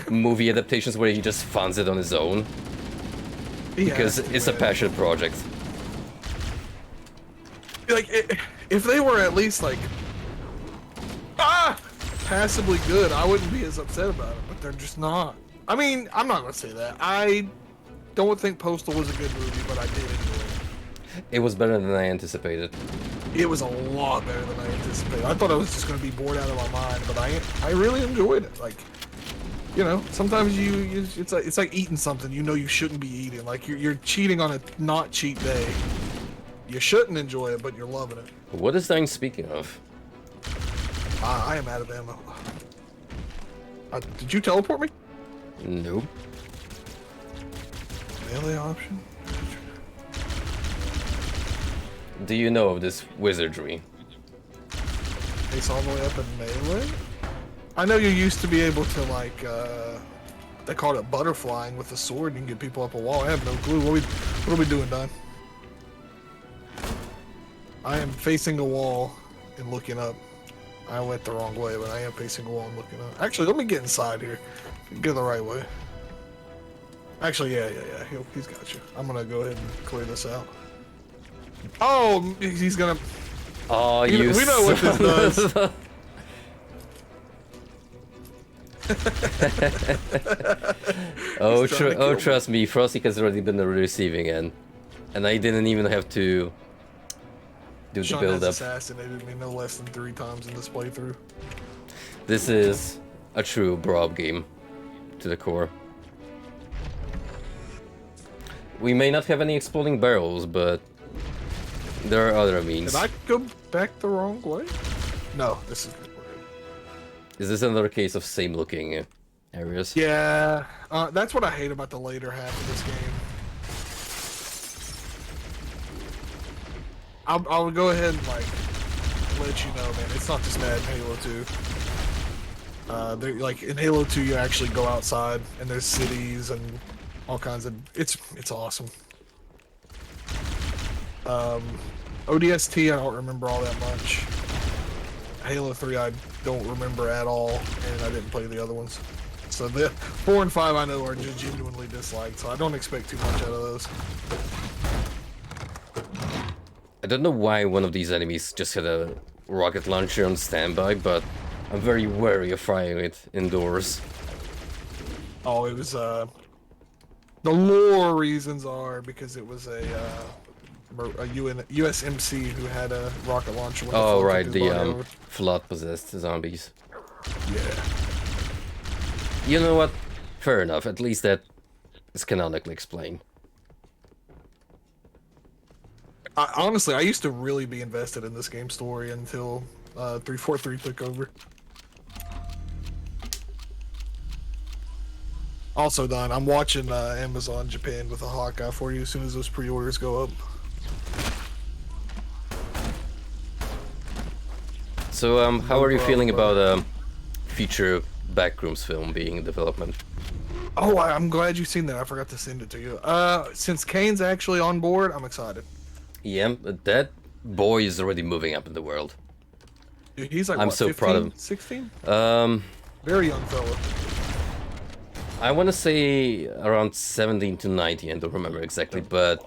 movie adaptations where he just funds it on his own. Because it's a passion project. Like, if they were at least like, passably good, I wouldn't be as upset about it, but they're just not. I mean, I'm not gonna say that. I don't think Postal was a good movie, but I did enjoy it. It was better than I anticipated. It was a lot better than I anticipated. I thought I was just gonna be bored out of my mind, but I really enjoyed it. Like, you know, sometimes it's like eating something you know you shouldn't be eating. Like you're cheating on a not cheat day. You shouldn't enjoy it, but you're loving it. What is Dying speaking of? I am out of ammo. Did you teleport me? Nope. Melee option? Do you know of this wizardry? Ace all the way up in melee? I know you used to be able to, like, they called it butterflying with the sword. You can get people up a wall. I have no clue. What are we doing, Don? I am facing a wall and looking up. I went the wrong way, but I am facing a wall and looking up. Actually, let me get inside here. Go the right way. Actually, yeah. He's got you. I'm gonna go ahead and clear this out. Oh, he's gonna... Oh, we know what this does. Trust me, Frosty has already been the receiving end, and I didn't even have to do Sean the has build-up. assassinated me no less than 3 times in this playthrough. This is a true bro-up game to the core. We may not have any exploding barrels, but there are other means. Did I go back the wrong way? No, this is good. Is this another case of same looking areas? Yeah, that's what I hate about the later half of this game. I'll go ahead and like let you know, man. It's not this bad in Halo 2. Like in Halo 2, you actually go outside and there's cities and all kinds of. It's awesome. ODST, I don't remember all that much. Halo 3, I don't remember at all, and I didn't play the other ones. So the 4 and 5 I know are just genuinely disliked, so I don't expect too much out of those. I don't know why one of these enemies just had a rocket launcher on standby, but I'm very wary of firing it indoors. Oh, it was, the lore reasons are because it was a USMC who had a rocket launcher. When Oh, right, the flood-possessed zombies. Yeah. You know what? Fair enough. At least that is canonically explained. Honestly, I used to really be invested in this game story until 343 took over. Also, Don, I'm watching Amazon Japan with a Hawkeye for you as soon as those pre-orders go up. So, how are you feeling about future Backrooms film being in development? Oh, I'm glad you've seen that. I forgot to send it to you. Since Kane's actually on board, I'm excited. Yeah, that boy is already moving up in the world. Dude, he's like, I'm what, so 15, proud of him. 16? Very young fella. I want to say around 17 to 19, I don't remember exactly, but...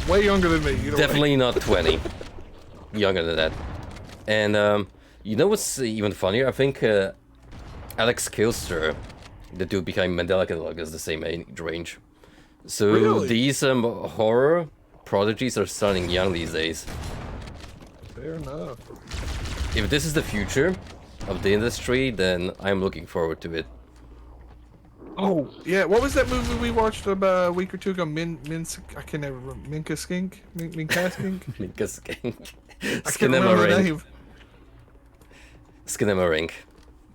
Way younger than me, definitely not 20. Younger than that. And, you know what's even funnier? I think Alex Kilster, the dude behind Mandela Catalog, is the same age range. So really? These horror prodigies are starting young these days. Fair enough. If this is the future of the industry, then I'm looking forward to it. Oh, yeah, what was that movie we watched about a week or two ago? I can never remember. Minka Skink? Minka Skink? Minka Skink. I can't remember the name. Skinamarink.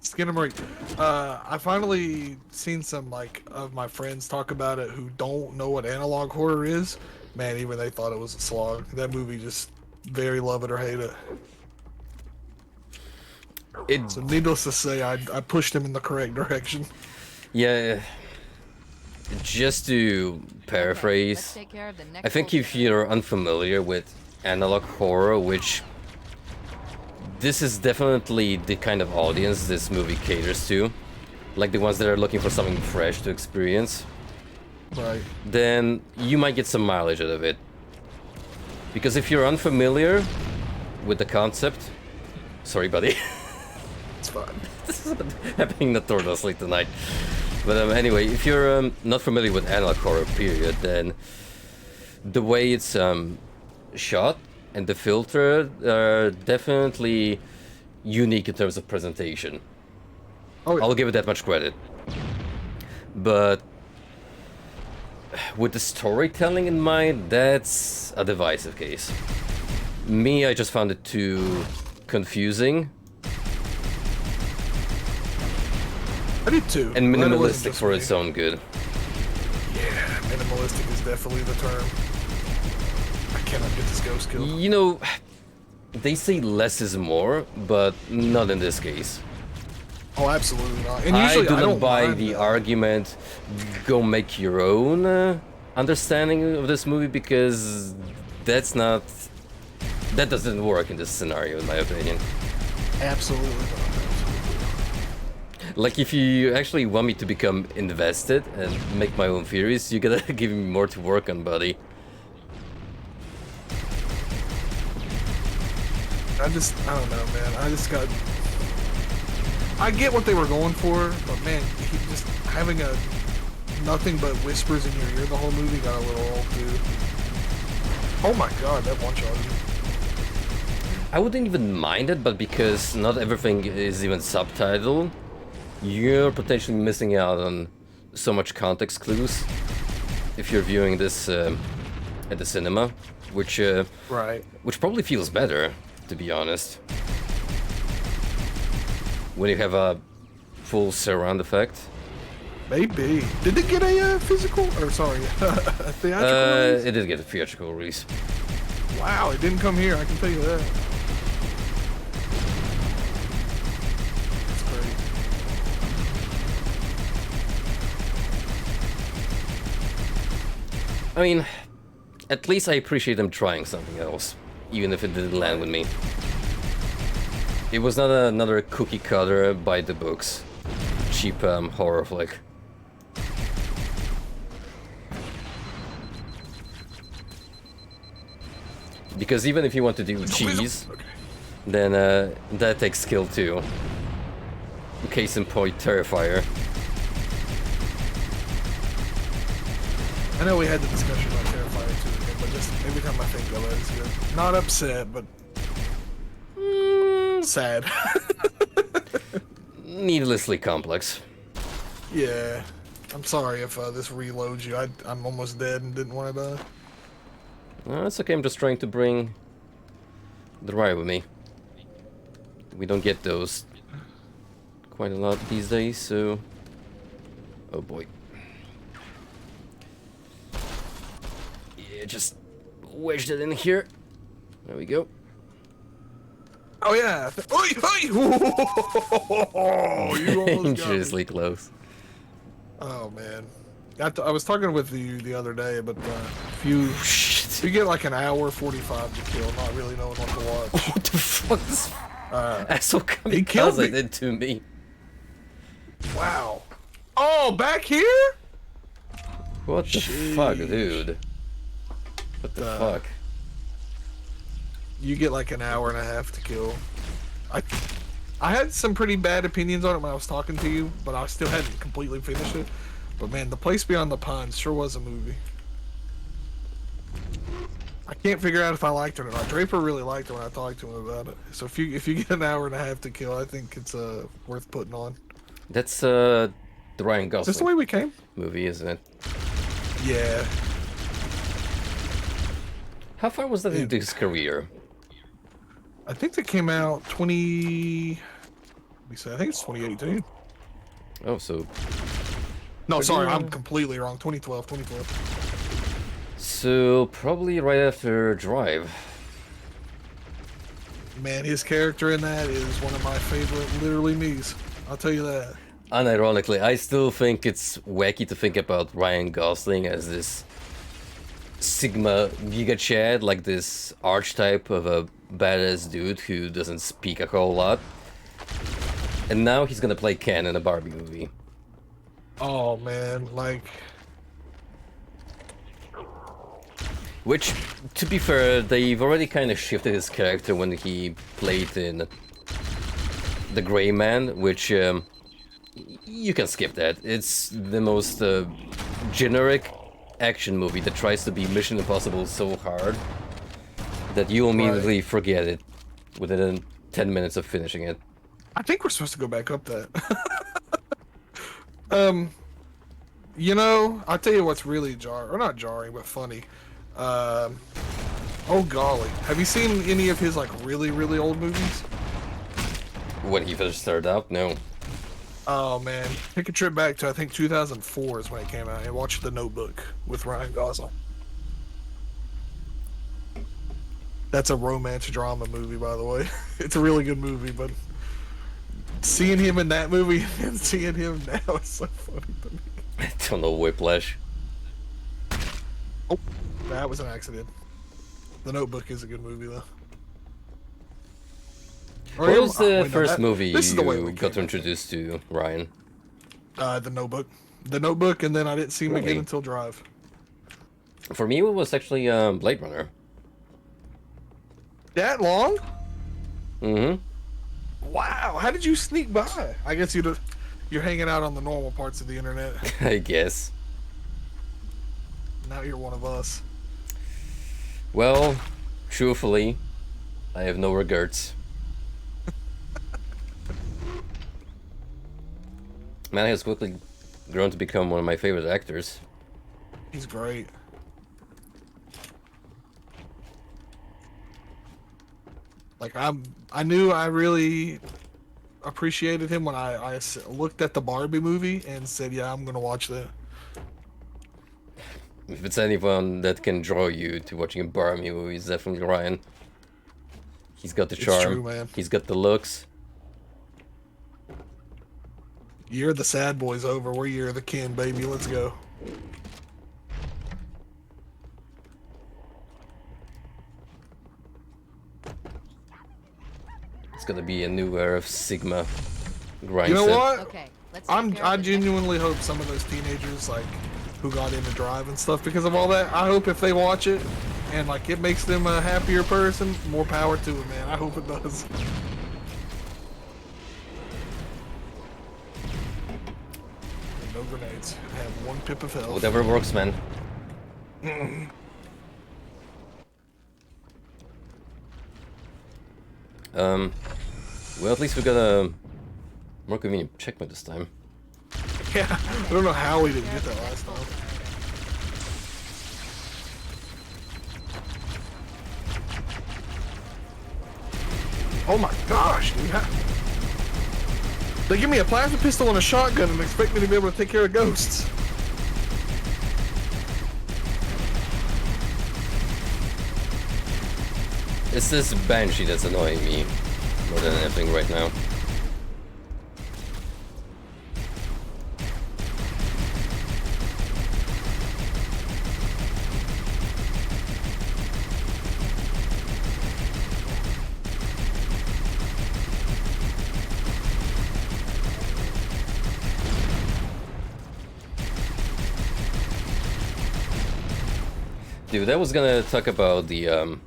Skinamarink. I finally seen some, like, of my friends talk about it who don't know what analog horror is. Man, even they thought it was a slog. That movie just very love it or hate it. So needless to say, I pushed him in the correct direction. Yeah, just to paraphrase, I think if you're unfamiliar with analog horror, which this is definitely the kind of audience this movie caters to, like the ones that are looking for something fresh to experience, right, then you might get some mileage out of it. Because if you're unfamiliar with the concept, sorry buddy. It's fine. This is happening notoriously tonight. But anyway, if you're not familiar with analog horror, period, then the way it's shot and the filter are definitely unique in terms of presentation. Oh, yeah. I'll give it that much credit. But with the storytelling in mind, that's a divisive case. Me, I just found it too confusing. I did too. And minimalistic for its own good. Yeah, minimalistic is definitely the term. I cannot get this ghost kill. You know, they say less is more, but not in this case. Oh, absolutely not. And I usually do I not don't buy mind the that. argument, go make your own understanding of this movie, because that's not... That doesn't work in this scenario, in my opinion. Absolutely not. Like, if you actually want me to become invested and make my own theories, you gotta give me more to work on, buddy. I don't know, man. I get what they were going for, but man, he just having a nothing but whispers in your ear the whole movie got a little old, too. Oh my god, that one shot. I wouldn't even mind it, but because not everything is even subtitled, you're potentially missing out on so much context clues if you're viewing this at the cinema, which Right. which probably feels better, to be honest. when you have a full surround effect. Maybe. Did it get a physical? Or sorry, a theatrical release? It did get a theatrical release. Wow, it didn't come here, I can tell you that. That's great. I mean, at least I appreciate them trying something else, even if it didn't land with me. It was not another cookie cutter by the books, cheap horror flick. Because even if you want to do cheese, then that takes skill too. Case in point, Terrifier. I know we had the discussion about Terrifier 2 again, but just every time I think of it, it's good. Not upset, but sad. Needlessly complex. Yeah. I'm sorry if this reloads you. I'm almost dead and didn't want to die. No, it's okay, I'm just trying to bring the ride with me. We don't get those quite a lot these days, so... Oh boy. Yeah, just wedged it in here. There we go. Oh yeah! Oi, oi! Oh, you almost got me. Dangerously close. Oh man. I was talking with you the other day, but if you get like an hour 45 to kill, not really knowing what to watch. What the fuck is asshole he killed me. kamikaze did to me? Wow. Oh, back here? What the fuck, dude? What the fuck? You get like an hour and a half to kill. I had some pretty bad opinions on it when I was talking to you, but I still hadn't completely finished it. But man, The Place Beyond the Pines sure was a movie. I can't figure out if I liked it or not. Draper really liked it when I talked to him about it. So if you get an hour and a half to kill, I think it's worth putting on. That's the Ryan Gosling. Is this the way we came? Movie, isn't it? Yeah. How far was that into his career? I think that came out 20. I think it's 2018. Oh, so... No, sorry, I'm completely wrong. 2012, 2012. So, probably right after Drive. Man, his character in that is one of my favorite literally me's. I'll tell you that. Unironically, I still think it's wacky to think about Ryan Gosling as this Sigma Giga Chad, like this archetype of a badass dude who doesn't speak a whole lot. And now he's gonna play Ken in a Barbie movie. Oh man, like... Which, to be fair, they've already kind of shifted his character when he played in The Gray Man, which you can skip that. It's the most generic action movie that tries to be Mission Impossible so hard that you immediately forget it within 10 minutes of finishing it. I think we're supposed to go back up that. You know, I'll tell you what's really jarring, or not jarring, but funny. Oh golly, have you seen any of his like really old movies? When he first started out, no. Oh man, take a trip back to I think 2004 is when it came out, and watch The Notebook with Ryan Gosling. That's a romance drama movie, by the way. It's a really good movie, but seeing him in that movie and seeing him now is so funny to me. I don't know, Whiplash. Oh, that was an accident. The Notebook is a good movie, though. What was the first movie you got got introduced to, Ryan? The Notebook. The Notebook, and then I didn't see him again until Drive. For me, it was actually Blade Runner. That long? Mm-hmm. Wow, how did you sneak by? I guess you're hanging out on the normal parts of the internet. I guess. Now you're one of us. Well, truthfully, I have no regrets. Man has quickly grown to become one of my favorite actors. He's great. Like I knew I really appreciated him when I looked at the Barbie movie and said, "Yeah, I'm gonna watch that." If it's anyone that can draw you to watching a Barbie movie, it's definitely Ryan. He's got the It's charm. true, man. He's got the looks. Year of the Sad Boys over. We're Year of the Kin, baby. Let's go. It's gonna be a new era of Sigma grind. You know set. what? Okay, let's I genuinely hope some of those teenagers like who got into Drive and stuff because of all that. I hope if they watch it and like it makes them a happier person, more power to it, man. I hope it does. No grenades. I have one pip of health. Whatever works, man. Well, at least we got a more convenient checkpoint this time. Yeah, I don't know how we didn't get that last time. Oh my gosh, dude. They give me a plasma pistol and a shotgun and expect me to be able to take care of ghosts. It's this Banshee that's annoying me more than anything right now. Dude, I was gonna talk about the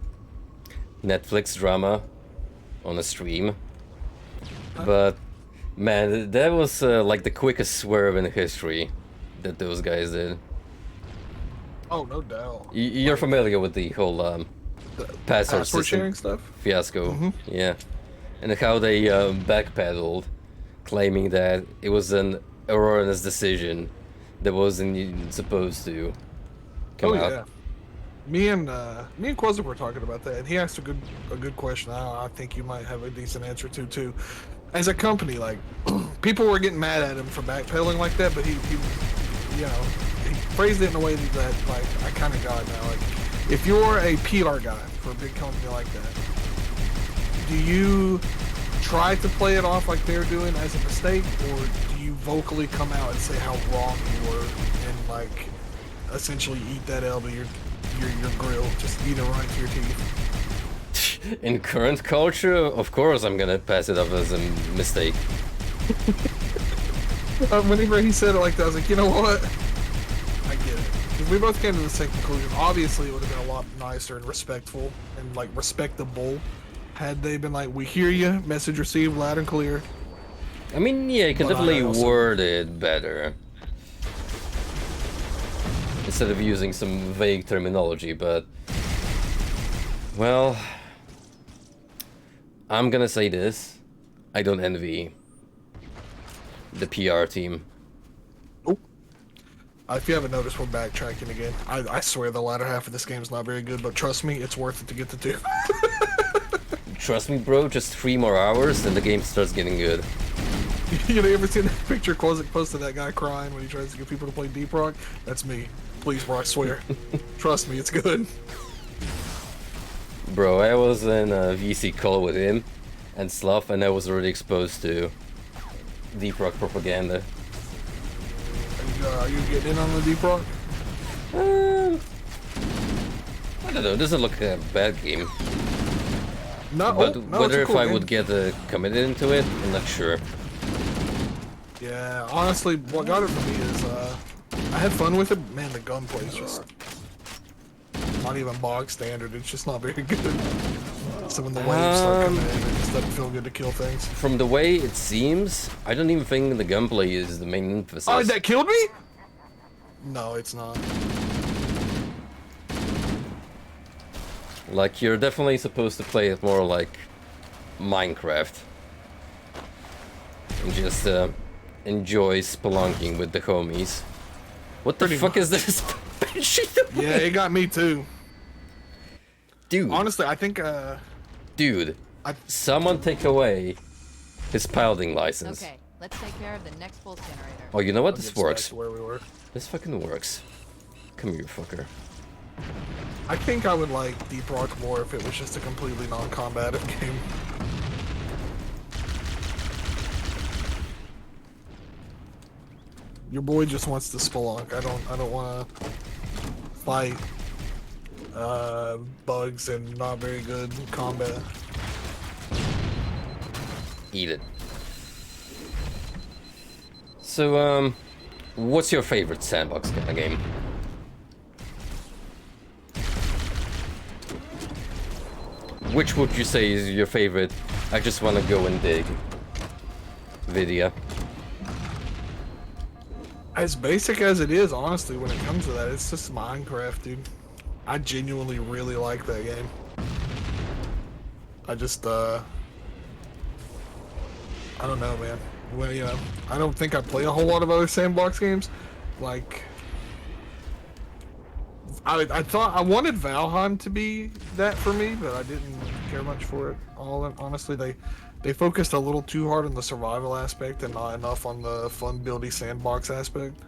Netflix drama on a stream, but man, that was like the quickest swerve in history that those guys did. Oh, no doubt. You're familiar with the whole password Password system sharing stuff? fiasco, yeah, and how they backpedaled, claiming that it was an erroneous decision that wasn't even supposed to come out. Yeah. Me and Quasar were talking about that, and he asked a good question. I think you might have a decent answer to too. As a company, like people were getting mad at him for backpedaling like that, but he you know, he phrased it in a way that like I kind of got it now. Like, if you're a PR guy for a big company like that, do you try to play it off like they're doing as a mistake, or do you vocally come out and say how wrong you were and like essentially eat that L to your grill, just eat it right to your teeth? In current culture, of course I'm gonna pass it off as a mistake. Whenever he said it like that, I was like, you know what? I get it. 'Cause we both came to the same conclusion. Obviously, it would have been a lot nicer and respectful and like respectable had they been like, we hear you, message received loud and clear. I mean, yeah, you can But I definitely also- word it better instead of using some vague terminology, but well, I'm gonna say this: I don't envy the PR team. Oh. If you haven't noticed, we're backtracking again. I swear the latter half of this game is not very good, but trust me, it's worth it to get the 2. Trust me, bro. Just 3 more hours, and the game starts getting good. You know, you ever seen that picture Quasic posted, that guy crying when he tries to get people to play Deep Rock? That's me. Please, bro, I swear. Trust me, it's good. Bro, I was in a VC call with him and Slav, and I was already exposed to Deep Rock propaganda. Are you getting in on the Deep Rock? I don't know. It doesn't look like a bad game. No, But no, whether it's a if cool I game. would get committed into it, I'm not sure. Yeah, honestly, what got it for me is I had fun with it. But man, the gunplay is just not even bog standard. It's just not very good. So when the waves start coming in, it just doesn't feel good to kill things. From the way it seems, I don't even think the gunplay is the main emphasis. Oh, that killed me? No, it's not. Like, you're definitely supposed to play it more like Minecraft. And just enjoy spelunking with the homies. What the Pretty fuck is this? Yeah, it got me too. Dude, Honestly, I think dude, I- someone take away his piloting license. Okay, let's take care of the next pulse generator. Oh, you know what? I'll This get back works. to where we were. This fucking works. Come here, fucker. I think I would like Deep Rock more if it was just a completely non-combative game. Your boy just wants to spelunk. I don't want to fight bugs and not very good combat. Eat it. So, what's your favorite sandbox game? Which would you say is your favorite? I just want to go and dig video. As basic as it is, honestly, when it comes to that, it's just Minecraft, dude. I genuinely really like that game. I just, I don't know, man. Well, you know, I don't think I play a whole lot of other sandbox games. Like, I thought I wanted Valheim to be that for me, but I didn't care much for it. Honestly, they focused a little too hard on the survival aspect and not enough on the fun buildy sandbox aspect.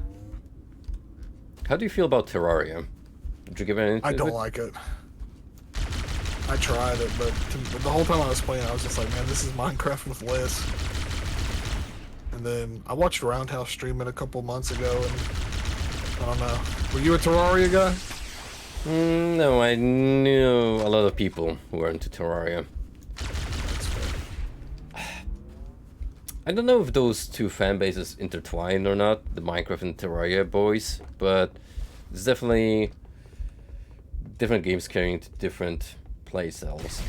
How do you feel about Terraria? Did you give it any? I don't like it. I tried it, but the whole time I was playing, I was just like, man, this is Minecraft with less. And then I watched Roundhouse stream it a couple months ago, and I don't know. Were you a Terraria guy? No, I knew a lot of people who were into Terraria. I don't know if those two fan bases intertwine or not, the Minecraft and Terraria boys, but it's definitely different games carrying to different play styles.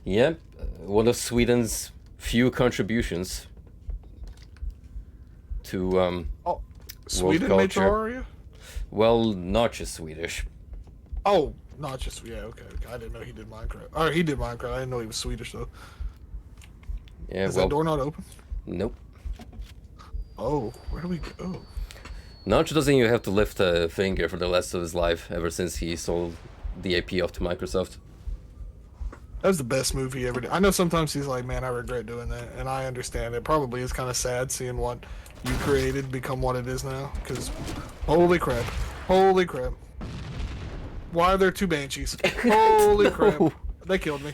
Yep, one of Sweden's few contributions to Sweden world made culture. Terraria? Well, not just Swedish. Oh, not just, yeah, okay. I didn't know he did Minecraft. Or he did Minecraft. I didn't know he was Swedish, though. Yeah, Is well, that door not open? nope. Oh, where do we go? Notch doesn't even have to lift a finger for the rest of his life ever since he sold the AP off to Microsoft. That was the best move he ever did. I know sometimes he's like, man, I regret doing that. And I understand. It probably is kind of sad seeing what you created become what it is now. Because, holy crap. Holy crap. Why are there two banshees? Holy crap. They killed me.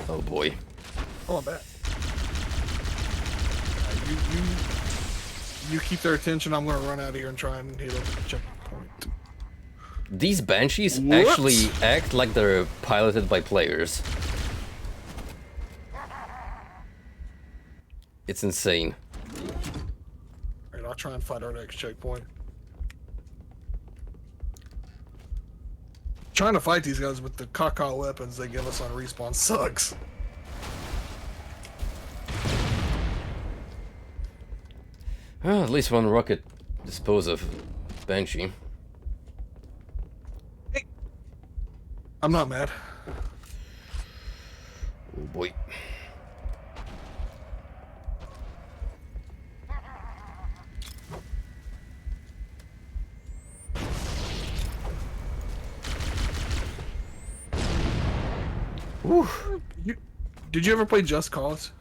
Oh boy. Oh, I'm back. You keep their attention. I'm going to run out of here and try and heal them. Checkpoint. These banshees Whoops. actually act like they're piloted by players. It's insane. Alright, I'll try and find our next checkpoint. Trying to fight these guys with the caca weapons they give us on respawn sucks. Well, at least one rocket dispose of Banshee. I'm not mad. Oh boy. Whew. Did you ever play Just Cause?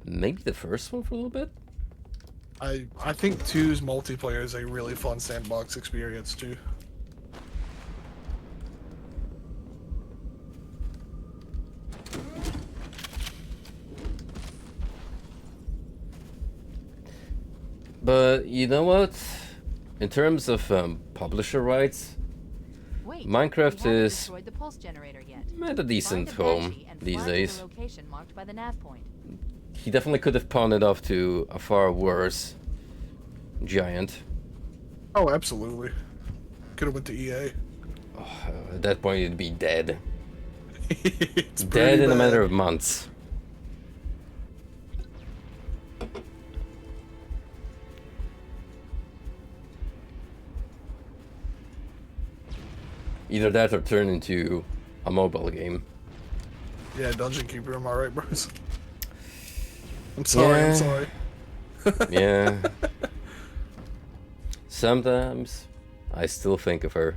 Maybe the first one for a little bit? I think 2's multiplayer is a really fun sandbox experience too. But you know what? In terms of publisher rights, Wait, Minecraft we haven't is destroyed the pulse generator yet. at a decent Find the home Banshee and these fly to days. the location marked by the nav point. He definitely could have pawned it off to a far worse giant. Oh, absolutely. Could have went to EA. At that point, he'd be dead. It's Dead pretty in a bad. matter of months. Either that or turn into a mobile game. Yeah, Dungeon Keeper, am I right, bros? I'm sorry, Yeah. I'm sorry. Yeah. Sometimes I still think of her.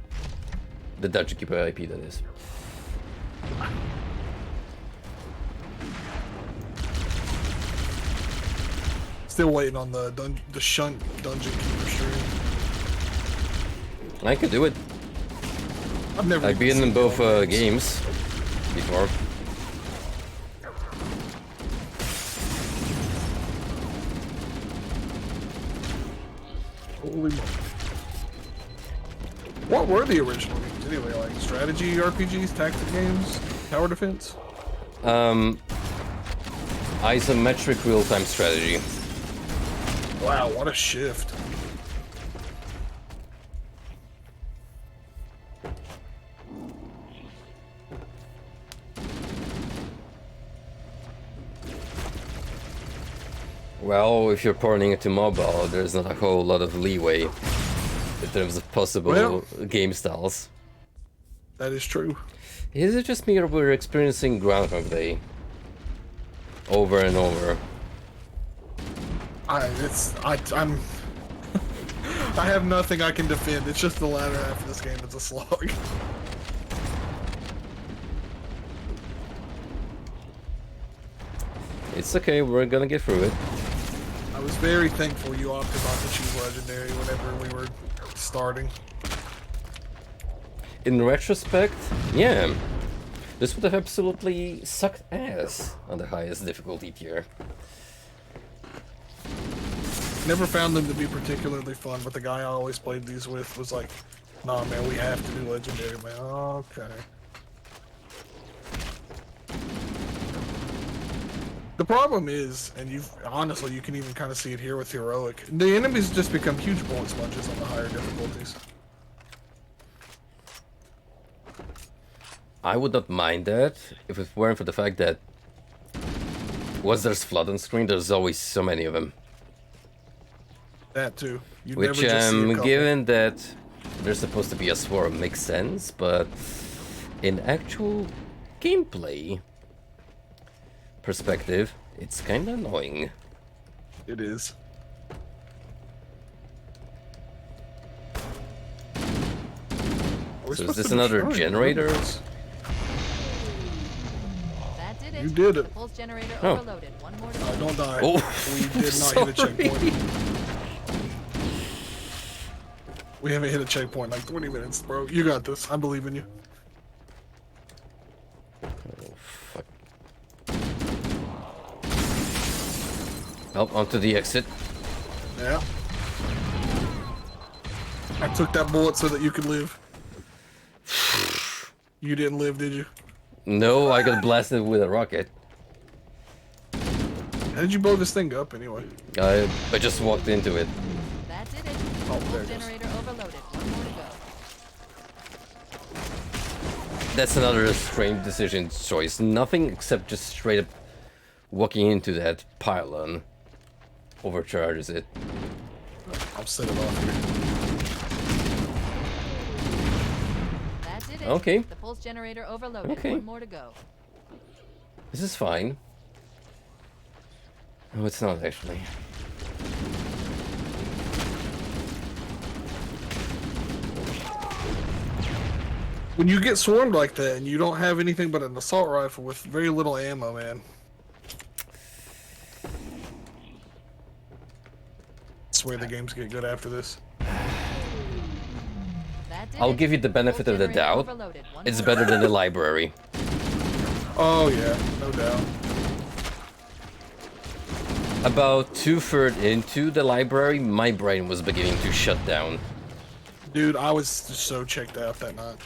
The Dungeon Keeper IP, that is. Still waiting on the Shunt Dungeon Keeper stream. I could do it. I've been in both games before. Holy moly. What were the original games anyway? Like strategy RPGs, tactic games, tower defense? Isometric real-time strategy. Wow, what a shift. Well, if you're porting it to mobile, there's not a whole lot of leeway in terms of possible game styles. That is true. Is it just me or we're experiencing Groundhog Day over and over? I'm I have nothing I can defend. It's just the latter half of this game. It's a slog. It's okay, we're gonna get through it. I was very thankful you opted not to choose Legendary whenever we were starting. In retrospect, yeah. This would have absolutely sucked ass on the highest difficulty tier. Never found them to be particularly fun, but the guy I always played these with was like, nah man, we have to do Legendary, man. Okay. The problem is, and honestly, you can even kind of see it here with Heroic, the enemies just become huge bullet sponges on the higher difficulties. I would not mind that if it weren't for the fact that once there's flood on screen, there's always so many of them. That too. You'd Which, never just see a couple. given that there's supposed to be a swarm, makes sense, but in actual gameplay perspective, it's kind of annoying. It is. So is this another generator? That did it. You did it. The pulse generator Oh. overloaded. One more to go. Don't die. Oh, We did not hit a checkpoint. We haven't hit a checkpoint in like 20 minutes, bro. You got this. I believe in you. Fuck. Oh, onto the exit. Yeah. I took that bullet so that you could live. You didn't live, did you? No, I got blasted with a rocket. How did you blow this thing up anyway? I just walked into it. That did it. Oh, The there pulse it is. generator overloaded. One more to go. That's another strange decision choice. Nothing except just straight up walking into that pylon overcharges it. I'll set it off here. That did it. Okay. The pulse generator overloaded. Okay. One more to go. This is fine. No, it's not actually. When you get swarmed like that and you don't have anything but an assault rifle with very little ammo, man. I swear the games get good after this. That did I'll it. give you the benefit of the Generator doubt. overloaded. One It's more better than the library. Oh yeah, no doubt. About 2/3 into the library, my brain was beginning to shut down. Dude, I was just so checked out that night.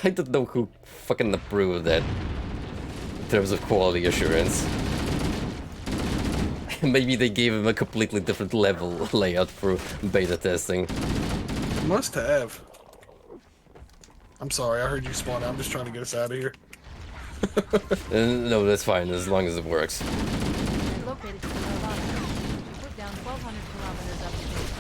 I don't know who fucking approved that in terms of quality assurance. Maybe they gave him a completely different level layout for beta testing. Must have. I'm sorry, I heard you spawn. I'm just trying to get us out of here. No, that's fine, as long as it works. located to the Nevada. We put down 1,200 kilometers up the coast.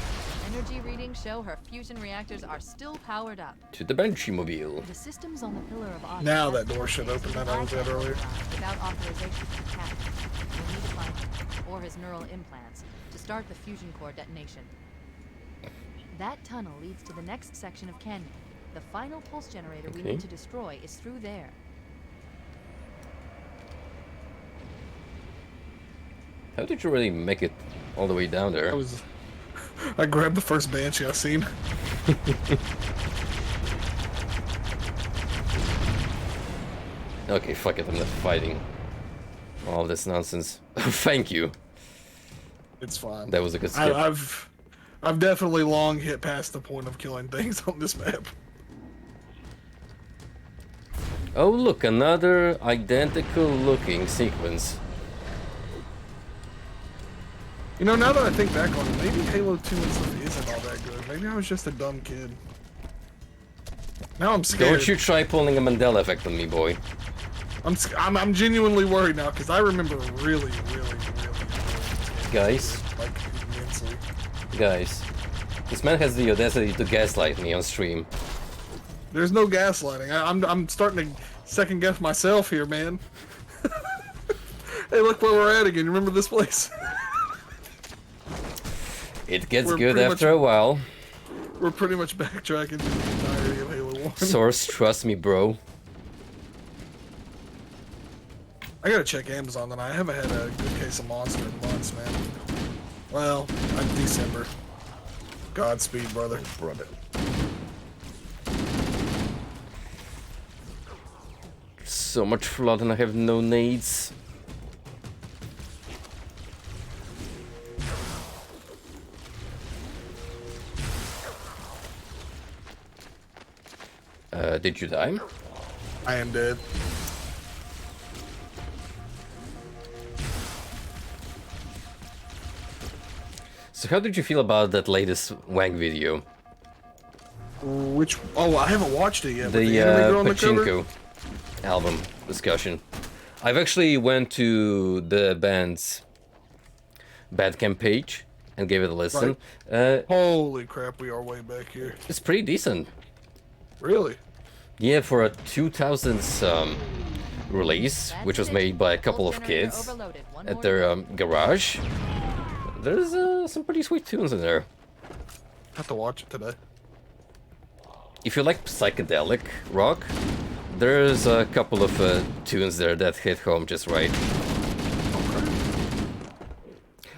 Energy readings show her fusion reactors are still powered up. To the Banshee-mobile. The systems on the Pillar of Autumn. Now that door should open that I was at earlier. Without authorization to attack. We need to find him, or his neural implants. to start the fusion core detonation. That tunnel leads to the next section of canyon. The final pulse generator we Okay. need to destroy is through there. How did you really make it all the way down there? I grabbed the first banshee I seen. Okay, fuck it, I'm not fighting all this nonsense. Thank you. It's fine. That was a good skip. I've definitely long hit past the point of killing things on this map. Oh look, another identical looking sequence. You know, now that I think back on it, maybe Halo 2 and stuff isn't all that good. Maybe I was just a dumb kid. Now I'm scared. Don't you try pulling a Mandela effect on me, boy. I'm genuinely worried now because I remember really Guys, like immensely. guys. This man has the audacity to gaslight me on stream. There's no gaslighting. I'm starting to second guess myself here, man. Hey, look where we're at again. You remember this place? It gets We're good pretty after a while. We're pretty much backtracking to the entirety of Halo 1. Source, trust me, bro. I gotta check Amazon tonight. I haven't had a good case of Monster in months, man. Well, December. Godspeed, brother. Brother. So much flood and I have no nades. Did you die? I am dead. So how did you feel about that latest Wang video? Which? Oh, I haven't watched it yet. but The anime girl on the cover? Pachinko album discussion. I've actually went to the band's Bandcamp page and gave it a listen. Holy crap, we are way back here. It's pretty decent. Really? Yeah, for a 2000s release, which was made by a couple of kids at their garage. There's some pretty sweet tunes in there. Have to watch it today. If you like psychedelic rock, there's a couple of tunes there that hit home just right.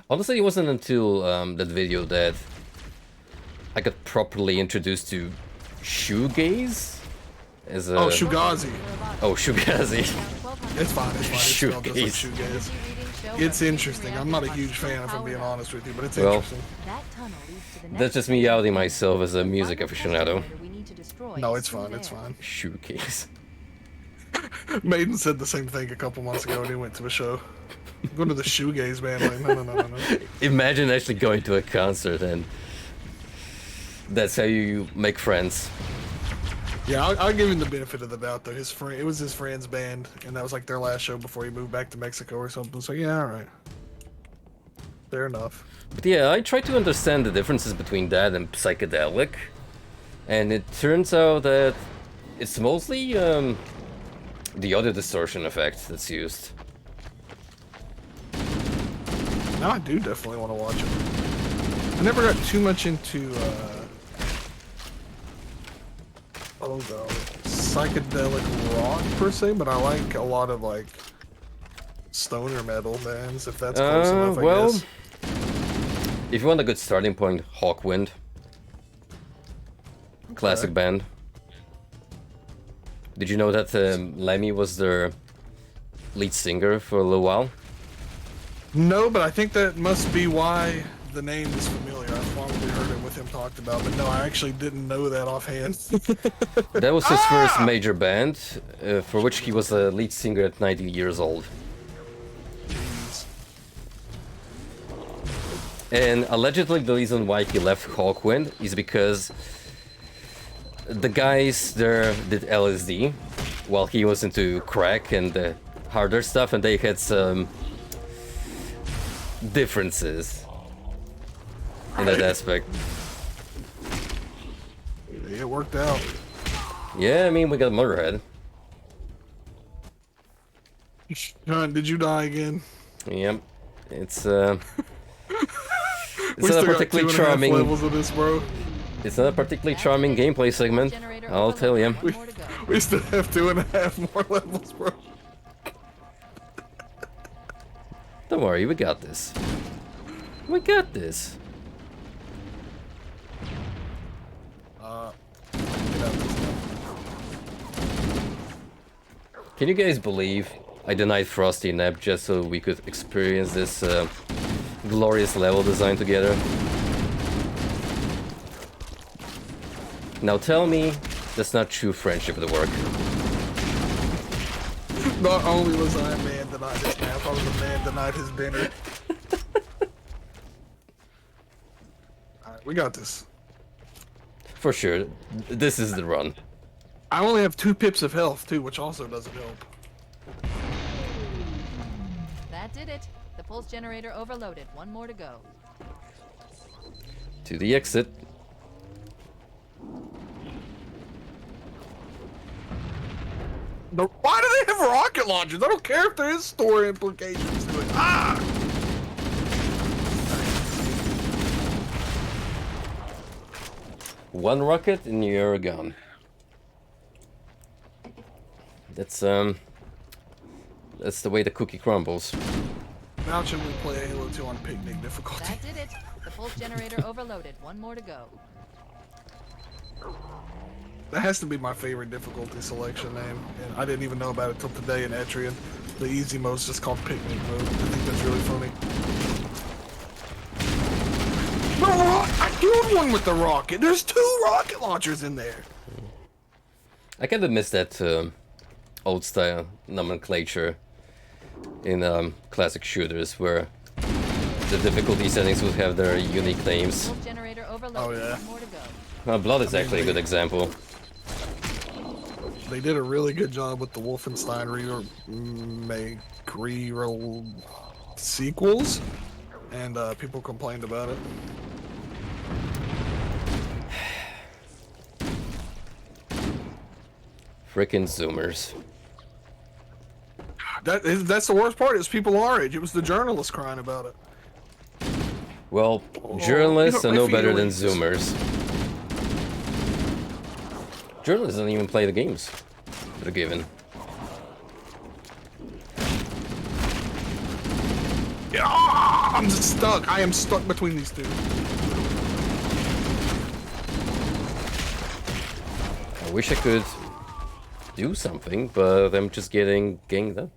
Honestly, it wasn't until that video that I got properly introduced to shoegaze as a... Oh, Shugazi. Oh, shoegazi. It's fine. It's spelled just like Shoegaze. shoegaze. It's interesting. I'm not a huge fan, if I'm being honest with you, but it's Well, interesting. That tunnel leads to the next That's just me outing myself as a music aficionado. we need to destroy No, is it's through fine. It's there. fine. Shoegaze. Maiden said the same thing a couple months ago when he went to a show. Go to the shoegaze band. Like, no. Imagine actually going to a concert and that's how you make friends. Yeah, I'll give him the benefit of the doubt though. His friend, it was his friend's band, and that was like their last show before he moved back to Mexico or something. So yeah, all right, fair enough. But yeah, I try to understand the differences between that and psychedelic, and it turns out that it's mostly the audio distortion effect that's used. Now I do definitely want to watch it. I never got too much into psychedelic rock per se, but I like a lot of like stoner metal bands, if that's close enough, I well, guess. if you want a good starting point, Hawkwind. Classic band. Did you know that Lemmy was their lead singer for a little while? No, but I think that must be why the name is familiar. I've probably heard it with him talked about, but no, I actually didn't know that offhand. That was his first major band, for which he was a lead singer at 19 years old. Jeez. And allegedly the reason why he left Hawkwind is because the guys there did LSD while he was into crack and the harder stuff, and they had some differences in that aspect. It worked out. Yeah, I mean, we got Motorhead. John, did you die again? Yep. It's We not a still got particularly 2.5 charming. levels of this, bro. It's not a particularly charming gameplay segment. I'll tell you. One more to go. We still have 2.5 more levels, bro. Don't worry, we got this. We got this. Get out this now. Can you guys believe I denied Frosty and Neb just so we could experience this glorious level design together? Now tell me that's not true friendship at work. Not only was I a man denied his mouth, I was a man denied his dinner. Alright, we got this. For sure, this is the run. I only have 2 pips of health, too, which also doesn't help. That did it. The pulse generator overloaded. One more to go. To the exit. Why do they have rocket launchers? I don't care if there is story implications to it. Ah! One rocket and you're gone. That's the way the cookie crumbles. Now should we play Halo 2 on picnic difficulty? That did it. The pulse generator overloaded. One more to go. That has to be my favorite difficulty selection name, and I didn't even know about it till today in Etrian. The easy mode's just called picnic mode. I think that's really funny. I killed one with the rocket. There's 2 rocket launchers in there. I kind of miss that old style nomenclature in classic shooters where the difficulty settings would have their unique names. Pulse generator overloaded. Oh, yeah. One more to go. Blood is actually a good example. They did a really good job with the Wolfenstein sequels, and people complained about it. Frickin' Zoomers. That's the worst part, is people our age. It was the journalists crying about it. Well, journalists you are know, no my better than feelings. Zoomers. Journalists don't even play the games that are given. Yeah, I'm just stuck. I am stuck between these 2. I wish I could do something, but I'm just getting ganged up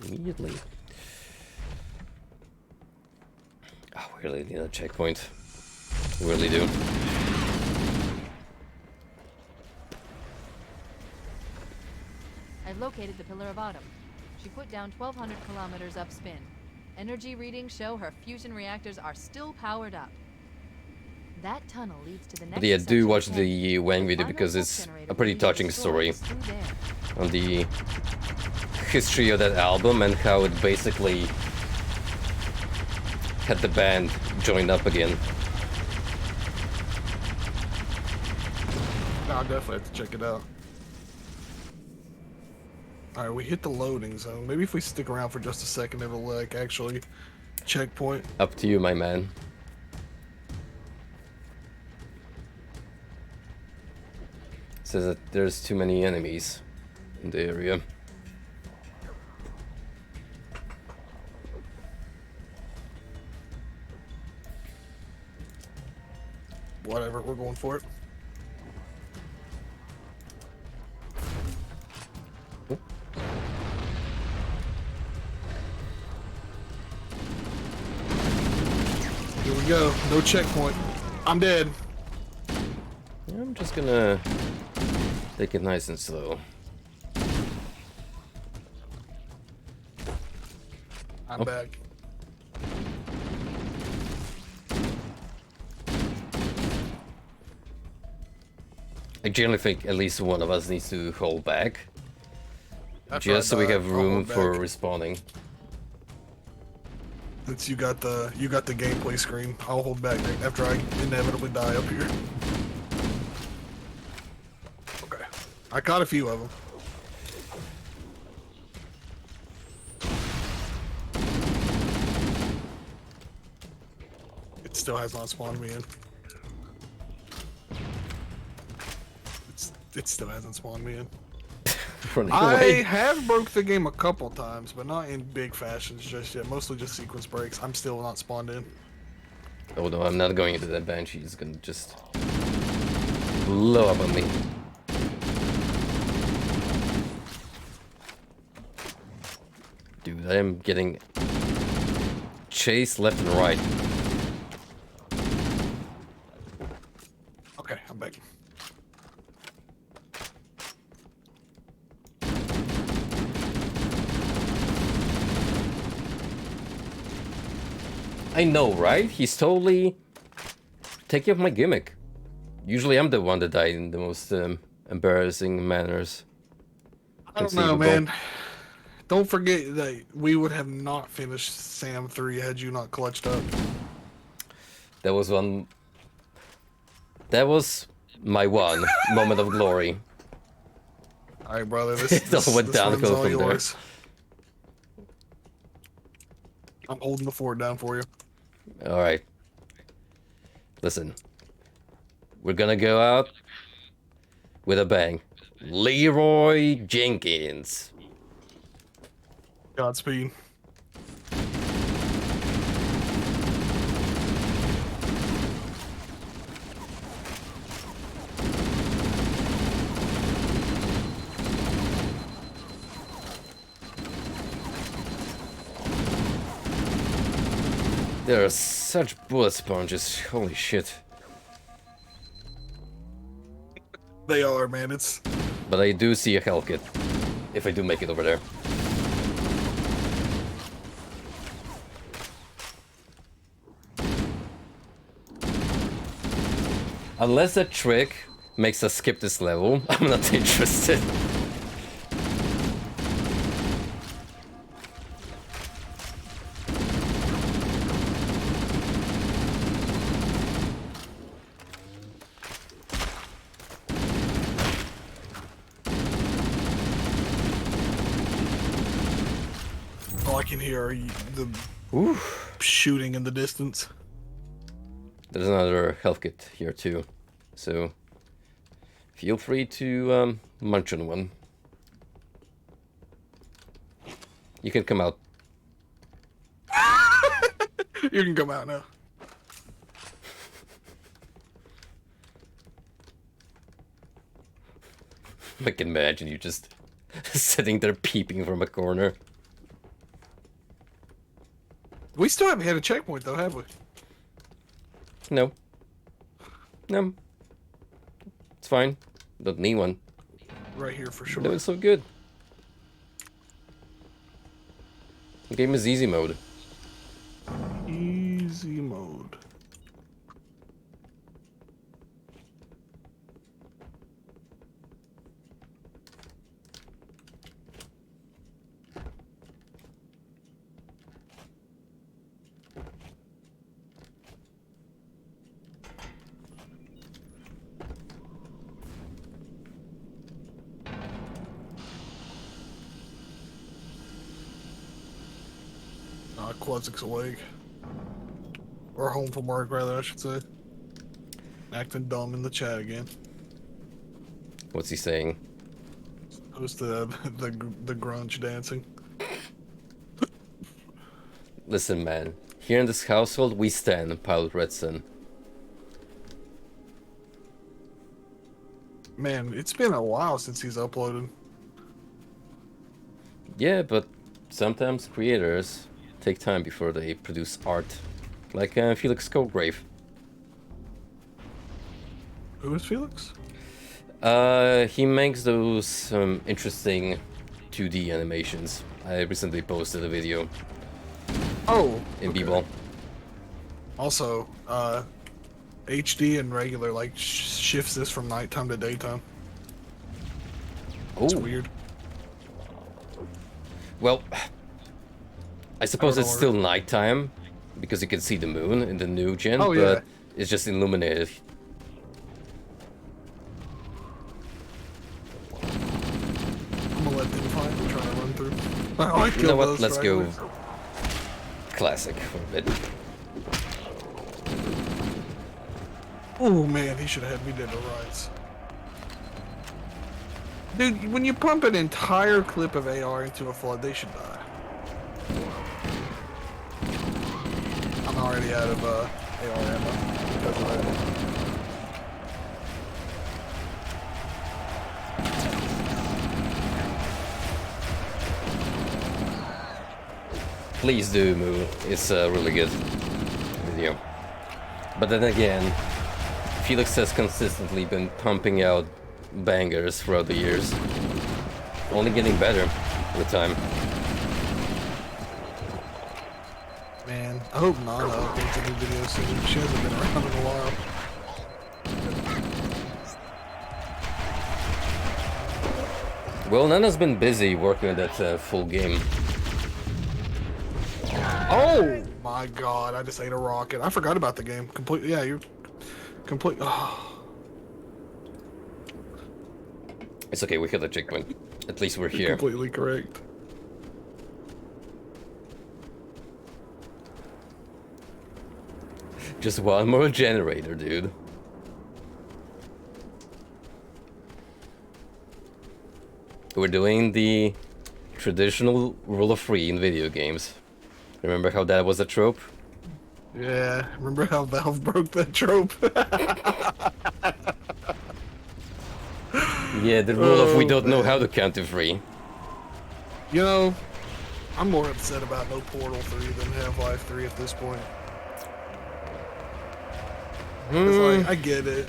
immediately. Oh, we really need a checkpoint. We really do. I've located the Pillar of Autumn. She put down 1,200 kilometers upspin. Energy readings show her fusion reactors are still powered up. That tunnel leads to the next But yeah, do section watch of the Wang video because it's a pretty touching story on the history of that album and how it basically had the band joined up again. No, I'll definitely have to check it out. Alright, we hit the loading zone. Maybe if we stick around for just a second, it'll, like, actually checkpoint. Up to you, my man. Says that there's too many enemies in the area. Whatever, we're going for it. Here we go. No checkpoint. I'm dead. I'm just gonna take it nice and slow. I'm back. I generally think at least one of us needs to hold back. After Just so we I die, have I'll room hold for back. respawning. Since you got the gameplay screen, I'll hold back after I inevitably die up here. Okay, I caught a few of them. Still has not spawned me in. It still hasn't spawned me in. Running I away. have broke the game a couple times, but not in big fashions just yet. Mostly just sequence breaks. I'm still not spawned in. Oh no, I'm not going into that banshee. He's gonna just blow up on me. Dude, I am getting chased left and right. Okay, I'm back. I know, right? He's totally taking up my gimmick. Usually I'm the one that died in the most embarrassing manners. I don't know, man. Don't forget that we would have not finished Sam 3 had you not clutched up. That was one... That was my one moment of glory. Alright, brother. This, It all went downhill run's all from there. yours. I'm holding the fort down for you. Alright. Listen. We're gonna go out with a bang. Leroy Jenkins. Godspeed. There are such bullet sponges. Holy shit. They are, man. It's But I do see a health kit. If I do make it over there. Unless that trick makes us skip this level, I'm not interested. all I can hear are the shooting in the distance. There's another health kit here too, so feel free to munch on one. You can come out. You can come out now. I can imagine you just sitting there peeping from a corner. We still haven't hit a checkpoint though, have we? No. No. It's fine. Don't need one. Right here for sure. Doing so good. The game is easy mode. Easy mode. Quadzic's awake. Or home from work, rather, I should say. Acting dumb in the chat again. What's he saying? Post the grunge dancing. Listen, man. Here in this household, we stand Pilot Redson. Man, it's been a while since he's uploaded. Yeah, but sometimes creators take time before they produce art. Like Felix Cograve. Who is Felix? He makes those interesting 2D animations. I recently posted a video Oh, in okay. B-Ball. Also, HD and regular like shifts this from nighttime to daytime. It's Oh, weird. well, I suppose I don't it's know still nighttime because you can see the moon in the new gen, Oh, yeah. but it's just illuminated. I'm gonna let them find and try to run through. I You killed know what? those Let's go stragglers. classic for a bit. Oh man, he should have had me dead to rights. Dude, when you pump an entire clip of AR into a flood, they should die. I'm already out of AR ammo because of that. Please do move. It's a really good video. But then again, Felix has consistently been pumping out bangers throughout the years. Only getting better with time. Man, I hope Nana updates a new video soon. She hasn't been around in a while. Well, Nana's been busy working on that full game. Oh my god, I just ate a rocket. I forgot about the game. Completely, yeah, you're complete. Oh. It's okay, we hit the checkpoint. At least we're here. Completely correct. Just one more generator, dude. We're doing the traditional rule of three in video games. Remember how that was a trope? Yeah, remember how Valve broke that trope? Yeah, the rule of we don't know how to count to three. You know, I'm more upset about no Portal 3 than Half-Life 3 at this point. 'Cause, like, I get it.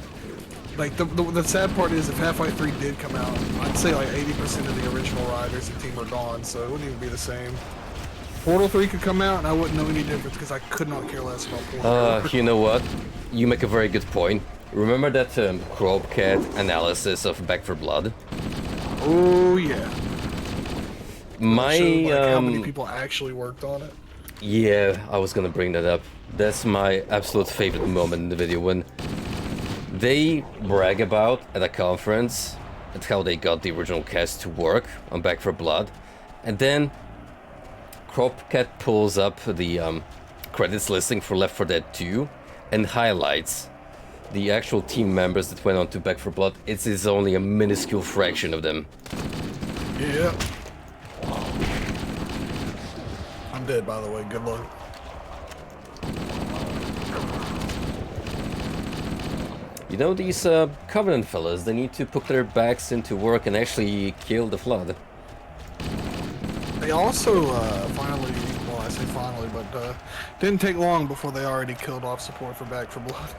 Like, the sad part is if Half-Life 3 did come out, I'd say like 80% of the original riders and team are gone, so it wouldn't even be the same. Portal 3 could come out and I wouldn't know any difference because I could not care less about Portal. You know what? You make a very good point. Remember that Cat analysis of Back 4 Blood? Oh yeah. My Showed, like, how many people actually worked on it? Yeah, I was gonna bring that up. That's my absolute favorite moment in the video when they brag about at a conference at how they got the original cast to work on Back 4 Blood, and then Cat pulls up the credits listing for Left 4 Dead 2 and highlights the actual team members that went on to Back 4 Blood. It's only a minuscule fraction of them. Yeah. I'm dead, by the way. Good luck. You know, these Covenant fellas, they need to put their backs into work and actually kill the Flood. They also finally, well, I say finally, but didn't take long before they already killed off support for Back 4 Blood.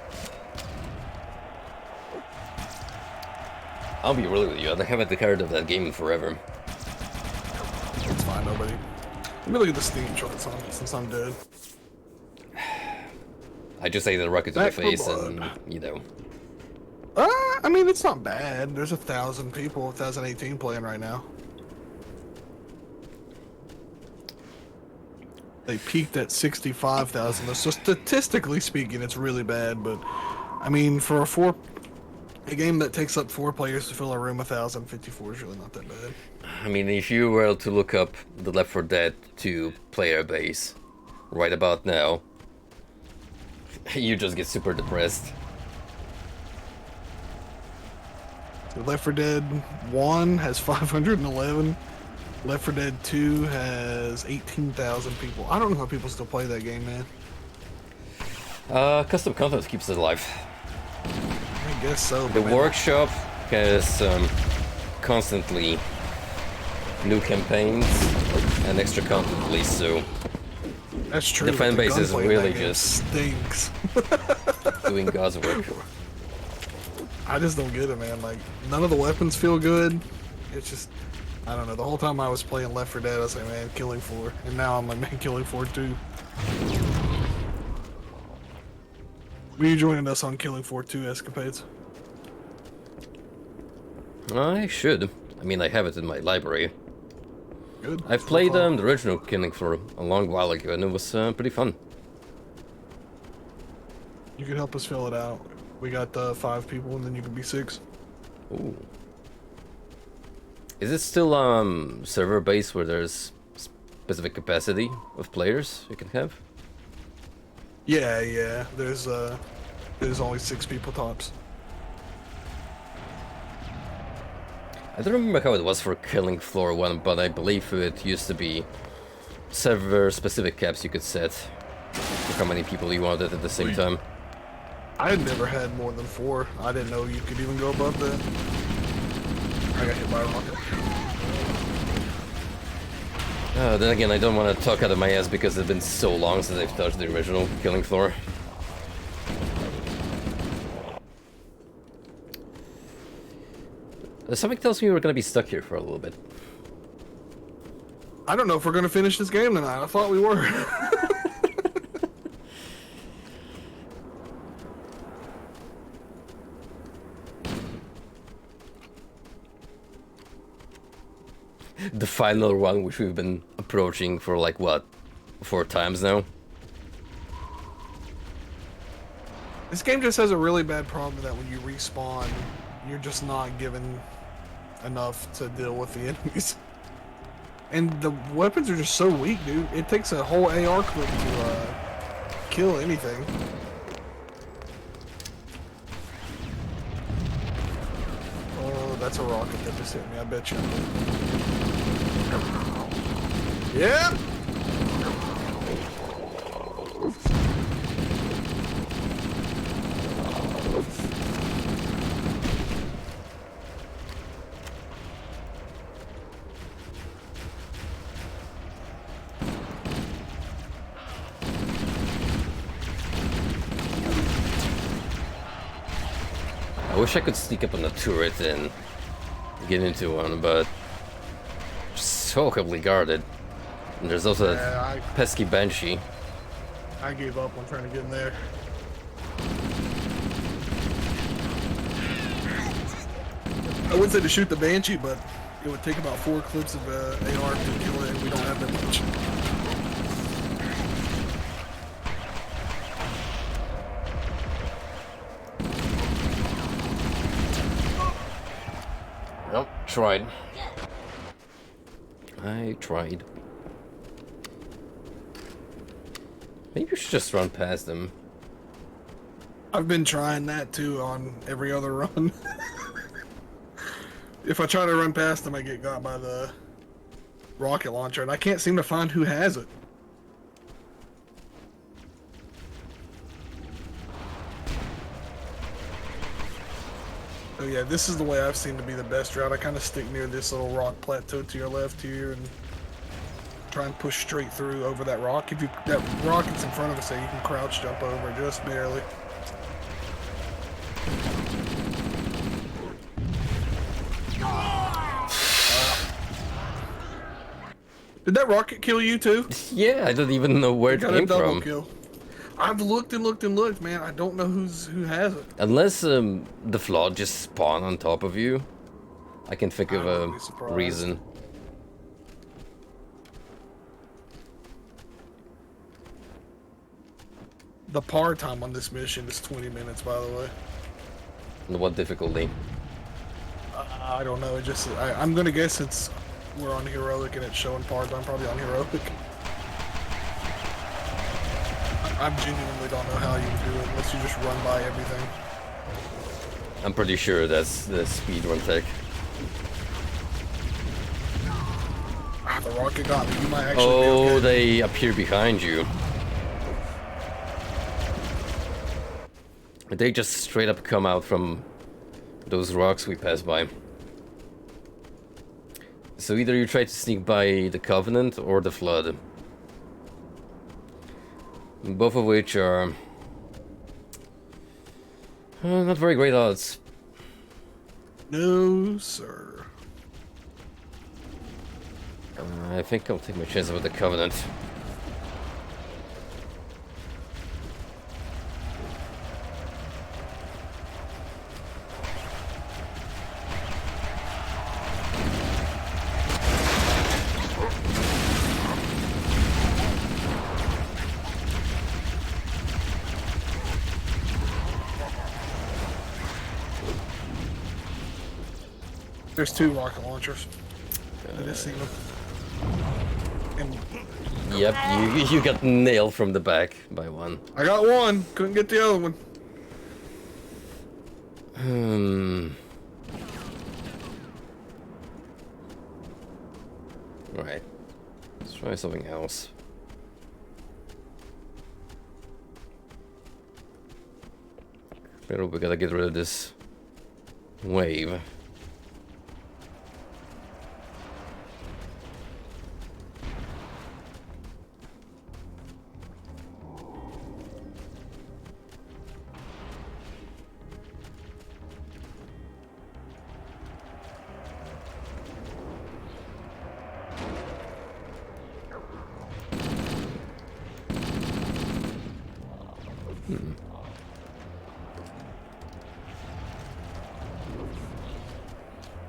I'll be real with you, I haven't heard of that game in forever. It's fine, nobody. Let me look at the Steam charts on it since I'm dead. I just ate the rocket to the Back 4 face Blood. and, you know. I mean, it's not bad. There's 1,000 people, 1,018 playing right now. They peaked at 65,000. So statistically speaking, it's really bad. But I mean, for a game that takes up 4 players to fill a room, 1,054 is really not that bad. I mean, if you were to look up the Left 4 Dead 2 player base right about now, you just get super depressed. Left 4 Dead 1 has 511. Left 4 Dead 2 has 18,000 people. I don't know how people still play that game, man. Custom content keeps it alive. I guess so. The but man, workshop has constantly new campaigns and extra content released, so that's true. the but fan base is gunplay in really that game just stinks. doing God's work. I just don't get it, man. Like, none of the weapons feel good. It's just, I don't know. The whole time I was playing Left 4 Dead, I was like, man, Killing Floor. And now I'm like, man, Killing Floor 2. Were you joining us on Killing Floor 2 escapades? I should. I mean, I have it in my library. Good. I've played the original Killing Floor a long while ago, and it was pretty fun. You can help us fill it out. We got 5 people, and then you can be 6. Ooh. Is it still server based where there's specific capacity of players you can have? Yeah, yeah. There's There's only 6 people tops. I don't remember how it was for killing floor 1, but I believe it used to be several specific caps you could set for how many people you wanted at the same time. I had never had more than 4. I didn't know you could even go above that. I got hit by a rocket. Then again, I don't want to talk out of my ass because it's been so long since I've touched the original killing floor. Something tells me we're gonna be stuck here for a little bit. I don't know if we're gonna finish this game tonight. I thought we were. The final one, which we've been approaching for like what, 4 times now. This game just has a really bad problem that when you respawn, you're just not given enough to deal with the enemies. And the weapons are just so weak, dude. It takes a whole AR clip to kill anything. Oh, that's a rocket that just hit me, I bet you. Yep! I wish I could sneak up on the turret and get into one, but so heavily guarded. And there's also that pesky Banshee. I gave up on trying to get in there. I would say to shoot the Banshee, but it would take about 4 clips of AR to kill it, and we don't have that much. Nope, tried. I tried. Maybe you should just run past them. I've been trying that too on every other run. If I try to run past them, I get got by the rocket launcher, and I can't seem to find who has it. Oh yeah, this is the way I've seen to be the best route. I kind of stick near this little rock plateau to your left here and try and push straight through over that rock. If you that rocket's in front of us, so you can crouch jump over just barely. Did that rocket kill you too? Yeah, I don't even know where it Got a came double from. kill. I've looked and looked and looked, man. I don't know who has it. Unless the flood just spawn on top of you, I can think of a reason. The par time on this mission is 20 minutes, by the way. And what difficulty? I don't know. It just I'm gonna guess we're on heroic and it's showing par time. Probably on heroic. I genuinely don't know how you would do it unless you just run by everything. I'm pretty sure that's the speedrun tech. Ah, the rocket got me. You might actually be Oh, okay. they appear behind you. They just straight up come out from those rocks we passed by. So either you try to sneak by the Covenant or the Flood. Both of which are not very great odds. No, sir. I think I'll take my chances with the Covenant. There's 2 rocket launchers. I just seen them. And Yep, you got nailed from the back by one. I got one. Couldn't get the other one. Right. Let's try something else. Pero we gotta get rid of this wave.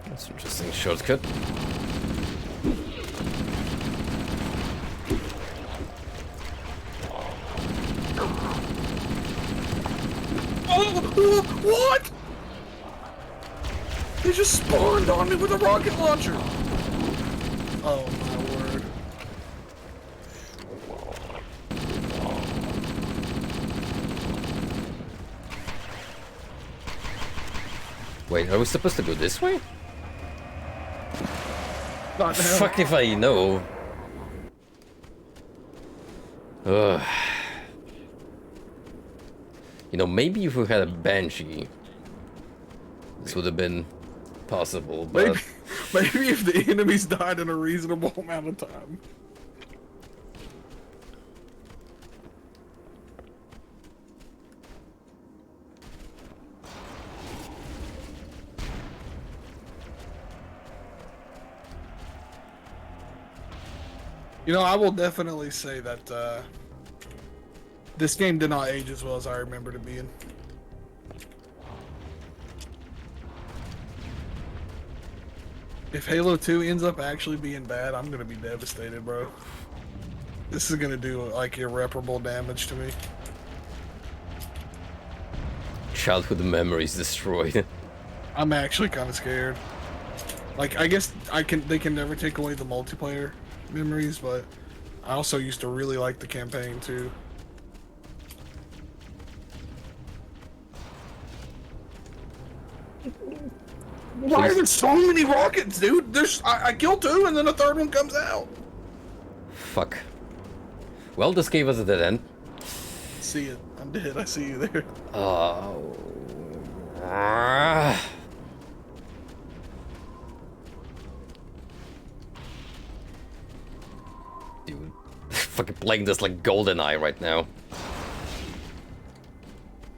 That's an interesting shortcut. Oh, what? They just spawned on me with a rocket launcher. Oh my word. Wait, are we supposed to go this way? Not now. Fuck if I know. Ugh. You know, maybe if we had a Banshee, this would have been possible, but... Maybe if the enemies died in a reasonable amount of time. You know, I will definitely say that this game did not age as well as I remembered it being. If Halo 2 ends up actually being bad, I'm gonna be devastated, bro. This is gonna do, like, irreparable damage to me. Childhood memories destroyed. I'm actually kind of scared. Like, I guess they can never take away the multiplayer memories, but I also used to really like the campaign, too. Why are there so many rockets, dude? I killed 2 and then a 3rd one comes out. Fuck. Well, this gave us a dead end. See it. I'm dead. I see you there. Oh. Dude. Fucking playing this like GoldenEye right now.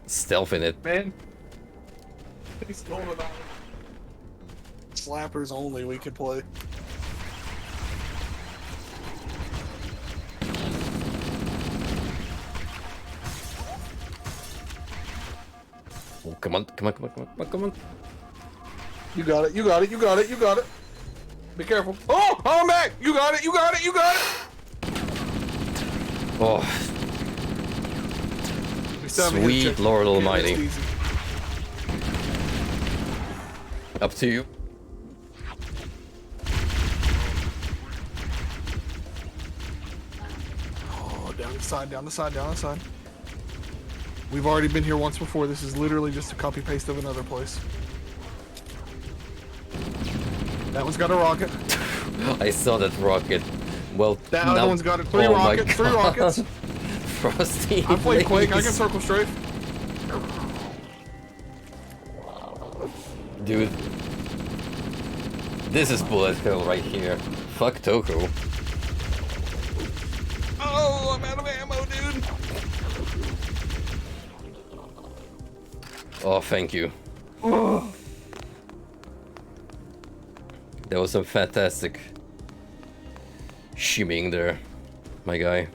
Stealth in it. Man. He's going about it. Slappers only we could play. Oh, come on, come on, come on, come on, come on. You got it, you got it, you got it, you got it. Be careful. Oh, I'm back! You got it, you got it, you got it! Oh. Sweet Lord Almighty. Up to you. Oh, down the side, down the side, down the side. We've already been here once before. This is literally just a copy paste of another place. That one's got a rocket. I saw that rocket. Well, That now... other one's got it. 3 Oh my rockets, 3 God. rockets. Frosty, I play Quake, I can please. circle strafe. Dude. This is bullet hell right here. Fuck Toko. Oh, I'm out of ammo, dude. Oh, thank you. There was some fantastic shimmying there, my guy.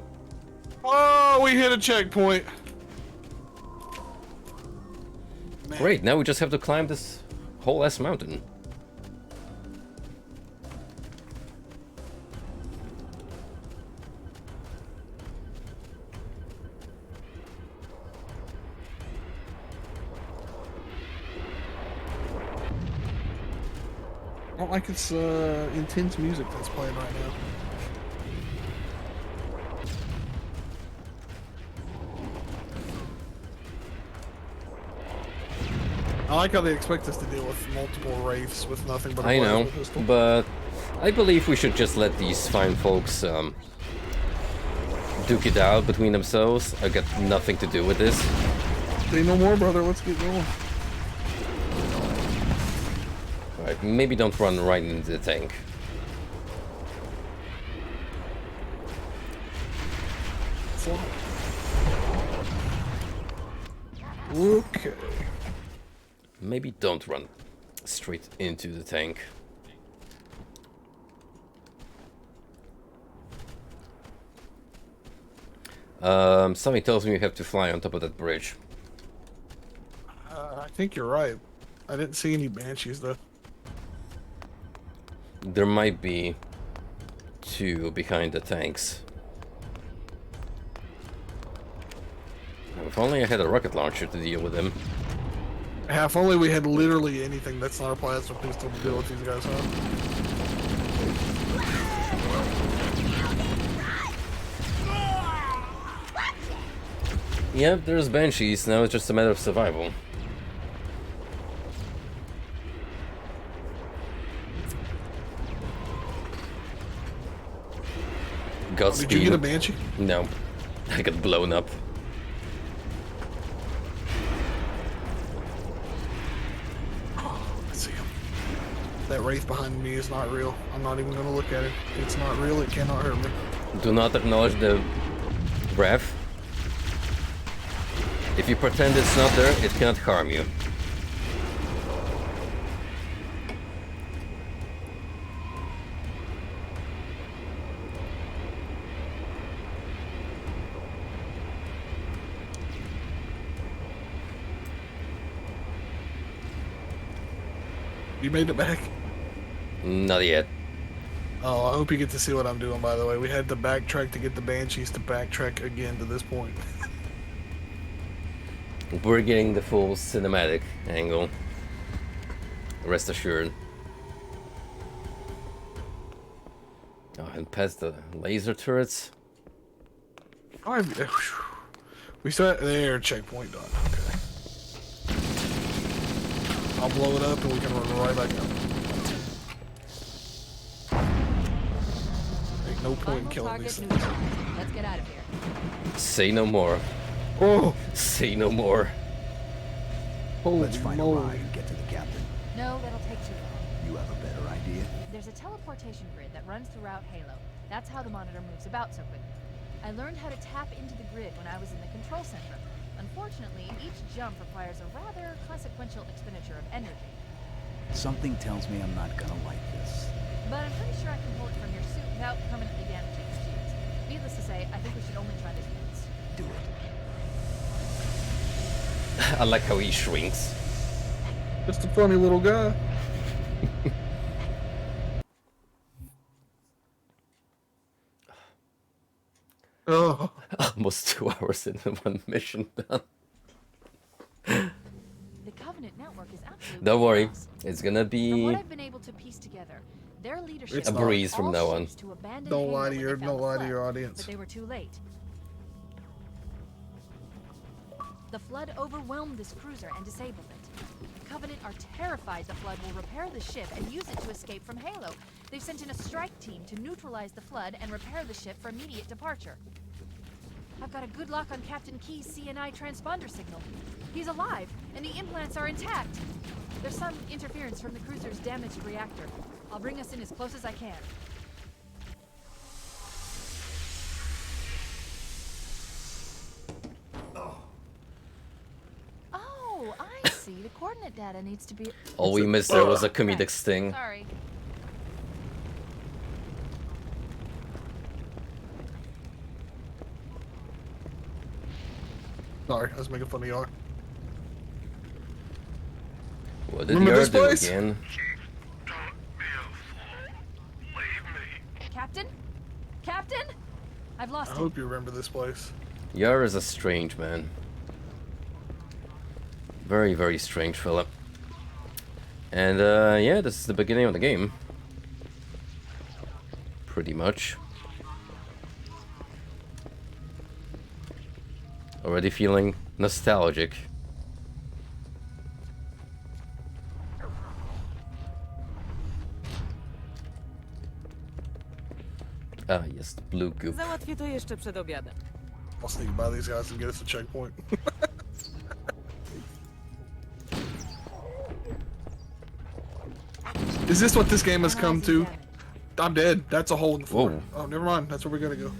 Oh, we hit a checkpoint. Man. Great, now we just have to climb this whole ass mountain. I don't like it's intense music that's playing right now. I like how they expect us to deal with multiple wraiths with nothing but a I know, plasma pistol. but I believe we should just let these fine folks duke it out between themselves. I got nothing to do with this. Say no more, brother. Let's get going. Alright, maybe don't run right into the tank. Okay. Maybe don't run straight into the tank. Something tells me you have to fly on top of that bridge. I think you're right. I didn't see any banshees though. There might be two behind the tanks. If only I had a rocket launcher to deal with them. If only we had literally anything that's not a plasma pistol to deal with these guys, huh? Yep, there's banshees. Now it's just a matter of survival. Godspeed. Did you get a banshee? No, I got blown up. Let's see him. That wraith behind me is not real. I'm not even gonna look at it. It's not real. It cannot hurt me. Do not acknowledge the breath. If you pretend it's not there, it cannot harm you. You made it back? Not yet. Oh, I hope you get to see what I'm doing, by the way. We had to backtrack to get the banshees to backtrack again to this point. We're getting the full cinematic angle. Rest assured. Oh, and past the laser turrets. We set there, checkpoint done. Okay. I'll blow it up and we can run right back up. Ain't no point in killing these things. Let's get out of here. Say no more. Oh! Say no more. Holy Let's find a moly. ride and get to the captain. No, that'll take too long. You have a better idea? There's a teleportation grid that runs throughout Halo. That's how the monitor moves about so quickly. I learned how to tap into the grid when I was in the control center. Unfortunately, each jump requires a rather consequential expenditure of energy. Something tells me I'm not gonna like this. But I'm pretty sure I can pull it from your suit without permanently damaging your shields. Needless to say, I think we should only try this once. Do it. I like how he shrinks. Just a funny little guy. Oh. Almost 2 hours in one mission done. The Covenant network is absolutely Don't worry, chaos. it's gonna From be what I've been able to piece together, their leadership It's a not. breeze from all now on. ships to abandon Don't Halo lie to when your they found don't the lie to flood, your audience. But they were too late. The flood overwhelmed this cruiser and disabled it. Covenant are terrified the flood will repair the ship and use it to escape from Halo. They've sent in a strike team to neutralize the flood and repair the ship for immediate departure. I've got a good lock on Captain Key's CNI transponder signal. He's alive, and the implants are intact. There's some interference from the cruiser's damaged reactor. I'll bring us in as close as I can. Oh, I see. The coordinate data needs to be... all we missed there was a comedic sting. Sorry. Sorry, I was making fun of y'all. What did Remember Yar this do place? again? Captain? Captain? I've lost I him. hope you remember this place. Yar is a strange man. Very, very strange fella. And yeah, this is the beginning of the game. Pretty much. Already feeling nostalgic. Ah, yes, the blue goop. Załatwię to jeszcze przed obiadem. I'll sneak by these guys and get us a checkpoint. Is this what this game has come to? I'm dead. That's a hole in the floor. Whoa. Oh, never mind. That's where we're gonna go.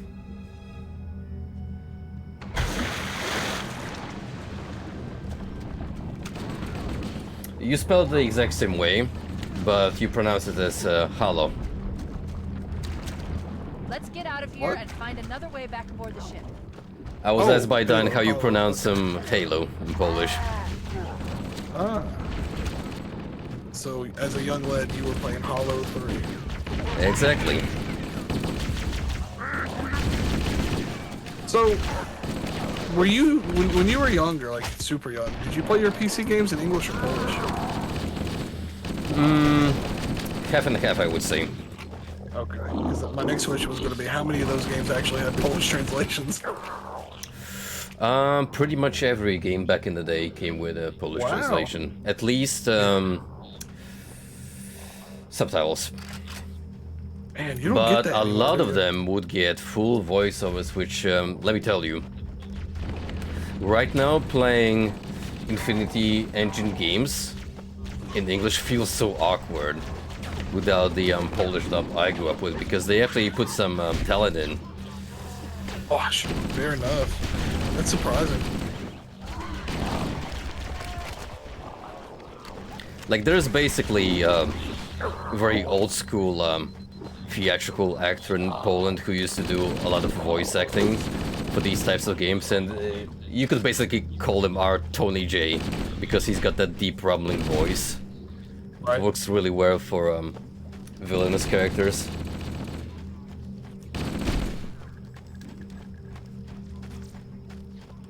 You spell it the exact same way, but you pronounce it as hollow. Let's get out of here What? and find another way back aboard the ship. I was Oh, asked by Dan how you oh, pronounce Halo in Polish. Ah. So, as a young lad, you were playing Hollow 3. Exactly. So, were you, when you were younger, like super young, did you play your PC games in English or Polish? Half and half, I would say. Okay. Because my next question was going to be, how many of those games actually had Polish translations? Pretty much every game back in the day came with a Polish Wow. translation. At least subtitles. Man, you don't But get that a anymore, lot do of you? them would get full voiceovers, which, let me tell you, right now playing Infinity Engine games in English feels so awkward without the Polish dub I grew up with, because they actually put some talent in. Gosh, fair enough. That's surprising. Like, there's basically a very old school theatrical actor in Poland who used to do a lot of voice acting for these types of games, and you could basically call him our Tony J, because he's got that deep rumbling voice. Right. It works really well for villainous characters.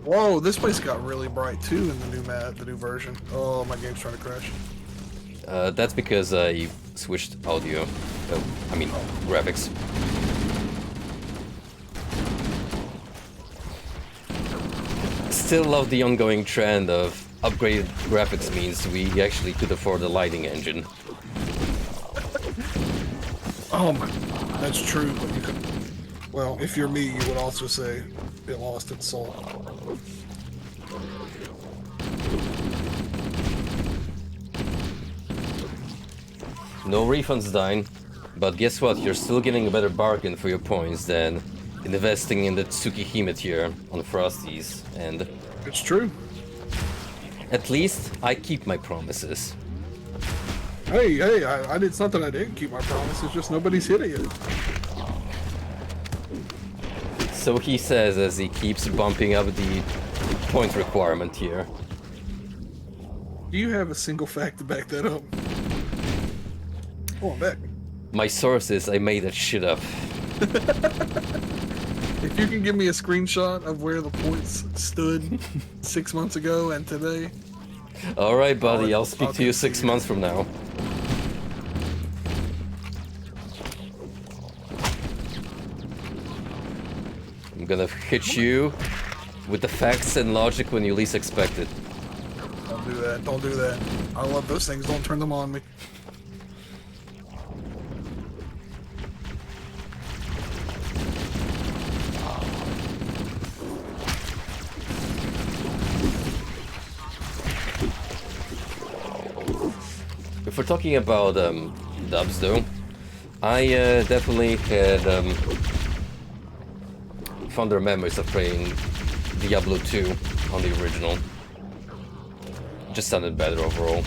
Whoa, this place got really bright too in the new version. Oh, my game's trying to crash. That's because I switched audio. I mean, graphics. Still love the ongoing trend of upgraded graphics means we actually could afford a lighting engine. Oh my, that's true. But you could, well, if you're me, you would also say it lost its soul. No refunds, Dine. But guess what? You're still getting a better bargain for your points than investing in the Tsukihime tier on Frosties. And It's true. at least I keep my promises. Hey, it's not that I didn't keep my promise. It's just nobody's hit it yet. So he says as he keeps bumping up the point requirement here. Do you have a single fact to back that up? Come on back. My source is I made that shit up. If you can give me a screenshot of where the points stood 6 months ago and today. Alright, buddy, I'll speak I'll to you concede. 6 months from now. I'm gonna hit you with the facts and logic when you least expect it. Don't do that. Don't do that. I love those things. Don't turn them on me. If we're talking about dubs though, I definitely had fonder memories of playing Diablo 2 on the original. Just sounded better overall.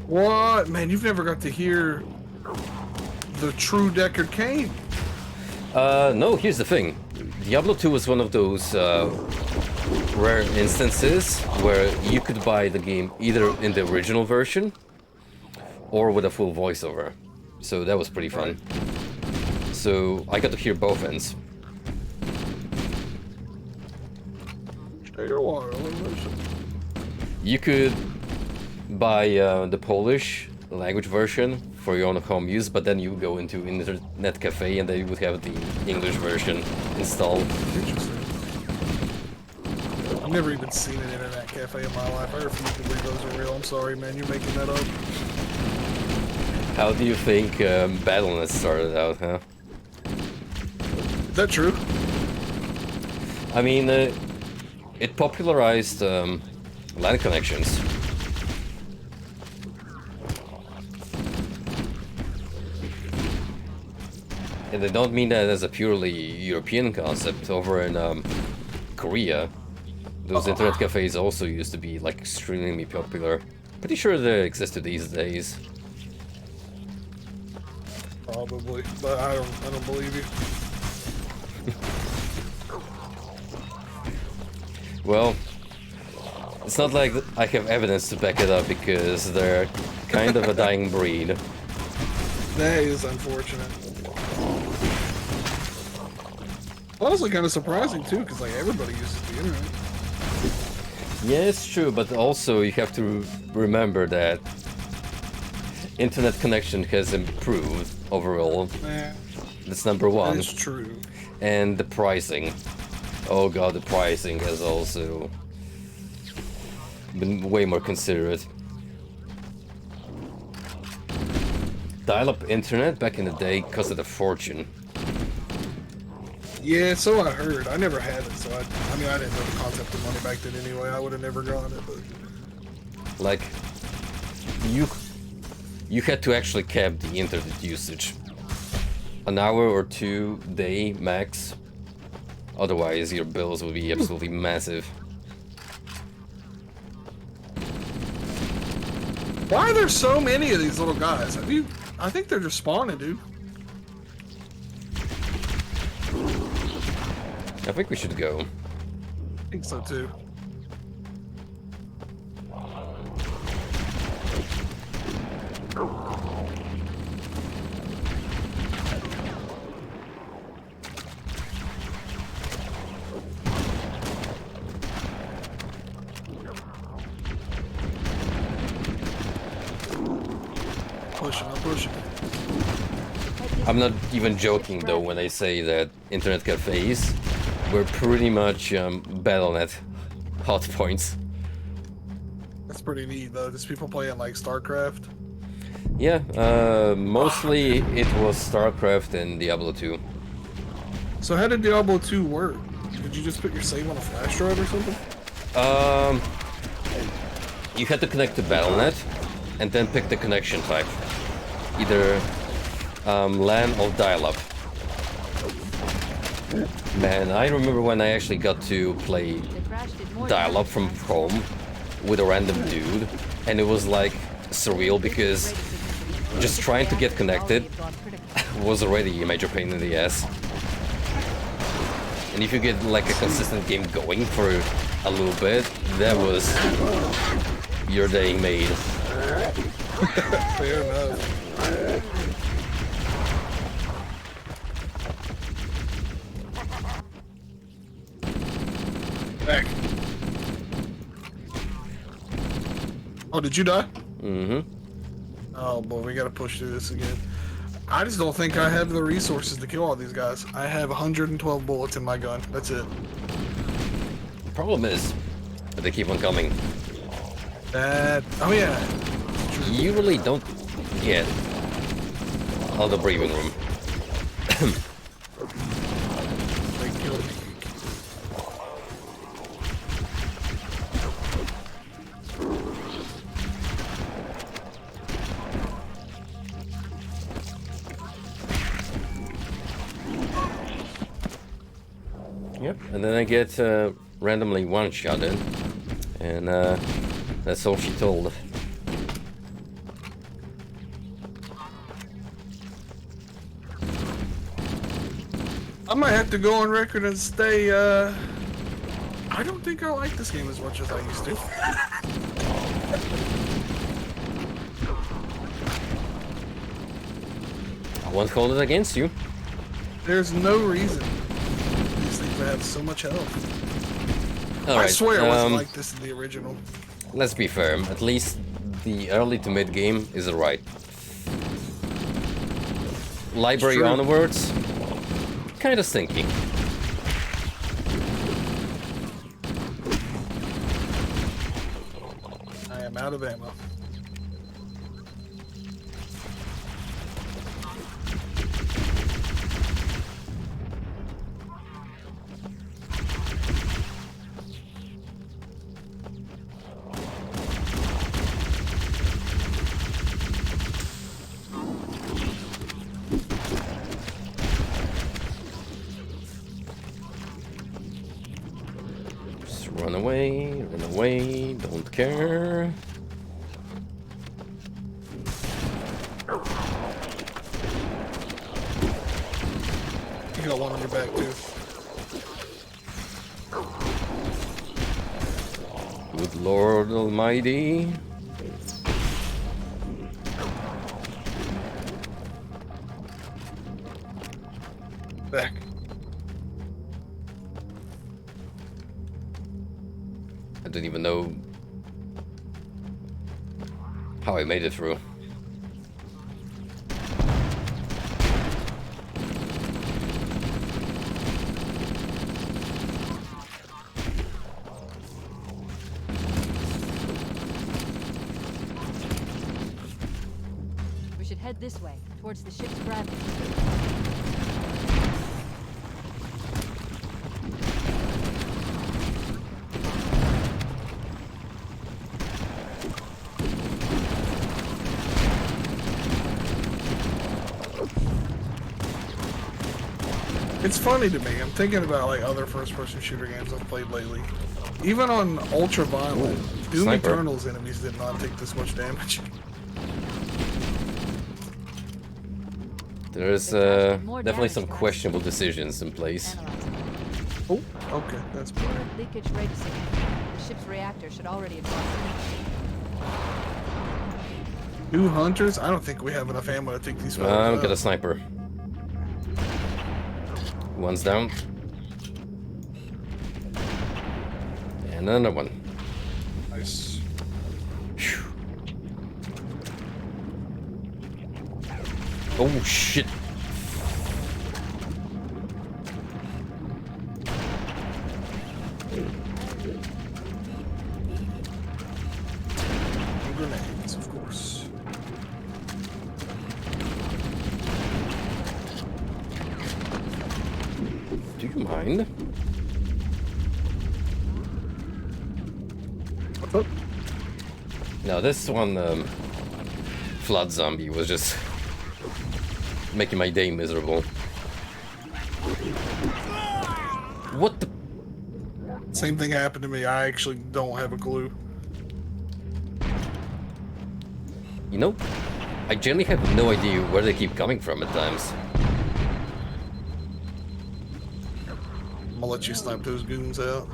What? Man, you've never got to hear the true Deckard Cain. No, here's the thing. Diablo 2 was one of those rare instances where you could buy the game either in the original version or with a full voiceover. So that was pretty fun. So I got to hear both ends. Stay your water. You could buy the Polish language version for your own home use, but then you go into internet cafe and they would have the English version installed. Interesting. I've never even seen an internet cafe in my life. I refuse to believe those are real. I'm sorry, man. You're making that up. How do you think Battle.net started out, huh? that true? I mean, it popularized LAN connections. And I don't mean that as a purely European concept. Over in Korea, those internet cafes also used to be like extremely popular. Pretty sure they exist these days. Probably, but I don't believe you. Well, it's not like I have evidence to back it up because they're kind of a dying breed. That is unfortunate. Honestly, kind of surprising too, because like everybody uses the internet. Yeah, it's true, but also you have to remember that internet connection has improved overall. Yeah, That's number one. that's true. And the pricing. Oh god, the pricing has also been way more considerate. Dial-up internet back in the day costed a fortune. Yeah, so I heard. I never had it, so I mean, I didn't know the concept of money back then anyway. I would have never gone it, but... Like, you had to actually cap the internet usage. An hour or 2 day max. Otherwise, your bills would be absolutely massive. Why are there so many of these little guys? I think they're just spawning, dude. I think we should go. I think so too. I'm pushing. I'm not even joking though when I say that internet cafes were pretty much BattleNet hot points. That's pretty neat though. There's people playing like StarCraft. Yeah, mostly it was StarCraft and Diablo 2. So how did Diablo 2 work? Did you just put your save on a flash drive or something? You had to connect to BattleNet and then pick the connection type. Either LAN or dial-up. Man, I remember when I actually got to play dial-up from home with a random dude, and it was like surreal because just trying to get connected was already a major pain in the ass. And if you get like a consistent game going for a little bit, that was your day made. Fair enough. Back. Oh, did you die? Mm-hmm. Oh boy, we gotta push through this again. I just don't think I have the resources to kill all these guys. I have 112 bullets in my gun. That's it. The problem is that they keep on coming. Oh yeah. You really don't get all the breathing room. They killed me. Yep, and then I get randomly one shot in, and that's all she told. I might have to go on record and stay, I don't think I like this game as much as I used to. I won't hold it against you. There's no reason. These things have so much health. Alright, I swear it wasn't like this in the original. let's be fair, at least the early to mid game is alright. Library onwards, kinda stinky. I am out of ammo. Just run away, don't care. You got one on your back too. Good Lord Almighty. Back. I don't even know how I made it through. We should head this way, towards the ship's gravity. It's funny to me. I'm thinking about like other first-person shooter games I've played lately. Even on Ultraviolet, Doom Sniper. Eternal's enemies did not take this much damage. There's More definitely damage some than I questionable decisions in place. Analyzing. Oh, okay, that's better. Leakage rate signal. The ship's reactor should already have crossed. 2 hunters? I don't think we have enough ammo to take these fellas I've got a out. sniper. One's down. And another one. Nice. Phew. Oh shit. And grenades, of course. Do you mind? What's up? No, this one flood zombie was just making my day miserable. What the? Same thing happened to me. I actually don't have a clue. You know, I generally have no idea where they keep coming from at times. I'm gonna let you snipe those goons out.